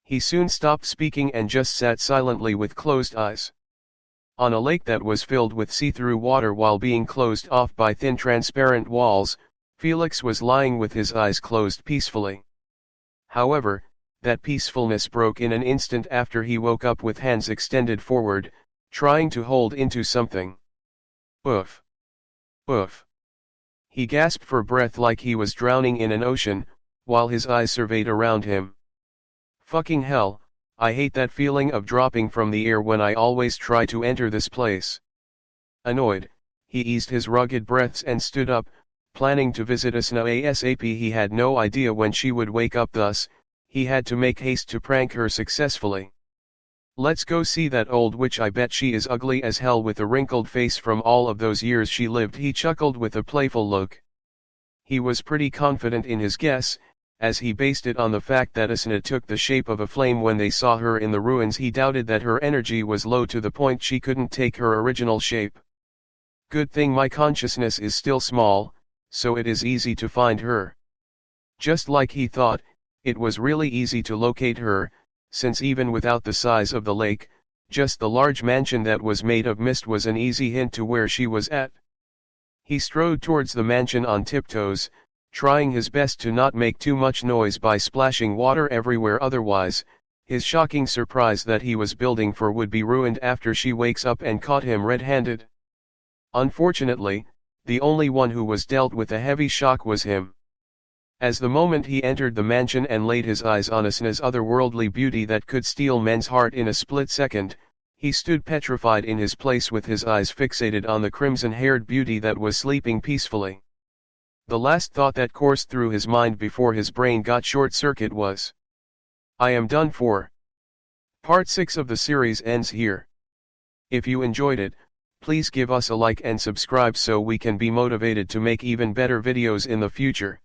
He soon stopped speaking and just sat silently with closed eyes. On a lake that was filled with see-through water while being closed off by thin transparent walls, Felix was lying with his eyes closed peacefully. However, that peacefulness broke in an instant after he woke up with hands extended forward, trying to hold into something. Oof! Oof! He gasped for breath like he was drowning in an ocean, while his eyes surveyed around him. Fucking hell, I hate that feeling of dropping from the air when I always try to enter this place. Annoyed, he eased his rugged breaths and stood up, planning to visit Isna ASAP. He had no idea when she would wake up, thus, he had to make haste to prank her successfully. Let's go see that old witch. I bet she is ugly as hell with a wrinkled face from all of those years she lived. He chuckled with a playful look. He was pretty confident in his guess, as he based it on the fact that Isna took the shape of a flame when they saw her in the ruins. He doubted that her energy was low to the point she couldn't take her original shape. Good thing my consciousness is still small, so it is easy to find her. Just like he thought, it was really easy to locate her, since even without the size of the lake, just the large mansion that was made of mist was an easy hint to where she was at. He strode towards the mansion on tiptoes, trying his best to not make too much noise by splashing water everywhere, otherwise, his shocking surprise that he was building for would be ruined after she wakes up and caught him red-handed. Unfortunately, the only one who was dealt with a heavy shock was him. As the moment he entered the mansion and laid his eyes on Isna's otherworldly beauty that could steal men's heart in a split second, he stood petrified in his place with his eyes fixated on the crimson-haired beauty that was sleeping peacefully. The last thought that coursed through his mind before his brain got short-circuit was, I am done for. Part 6 of the series ends here. If you enjoyed it, please give us a like and subscribe so we can be motivated to make even better videos in the future.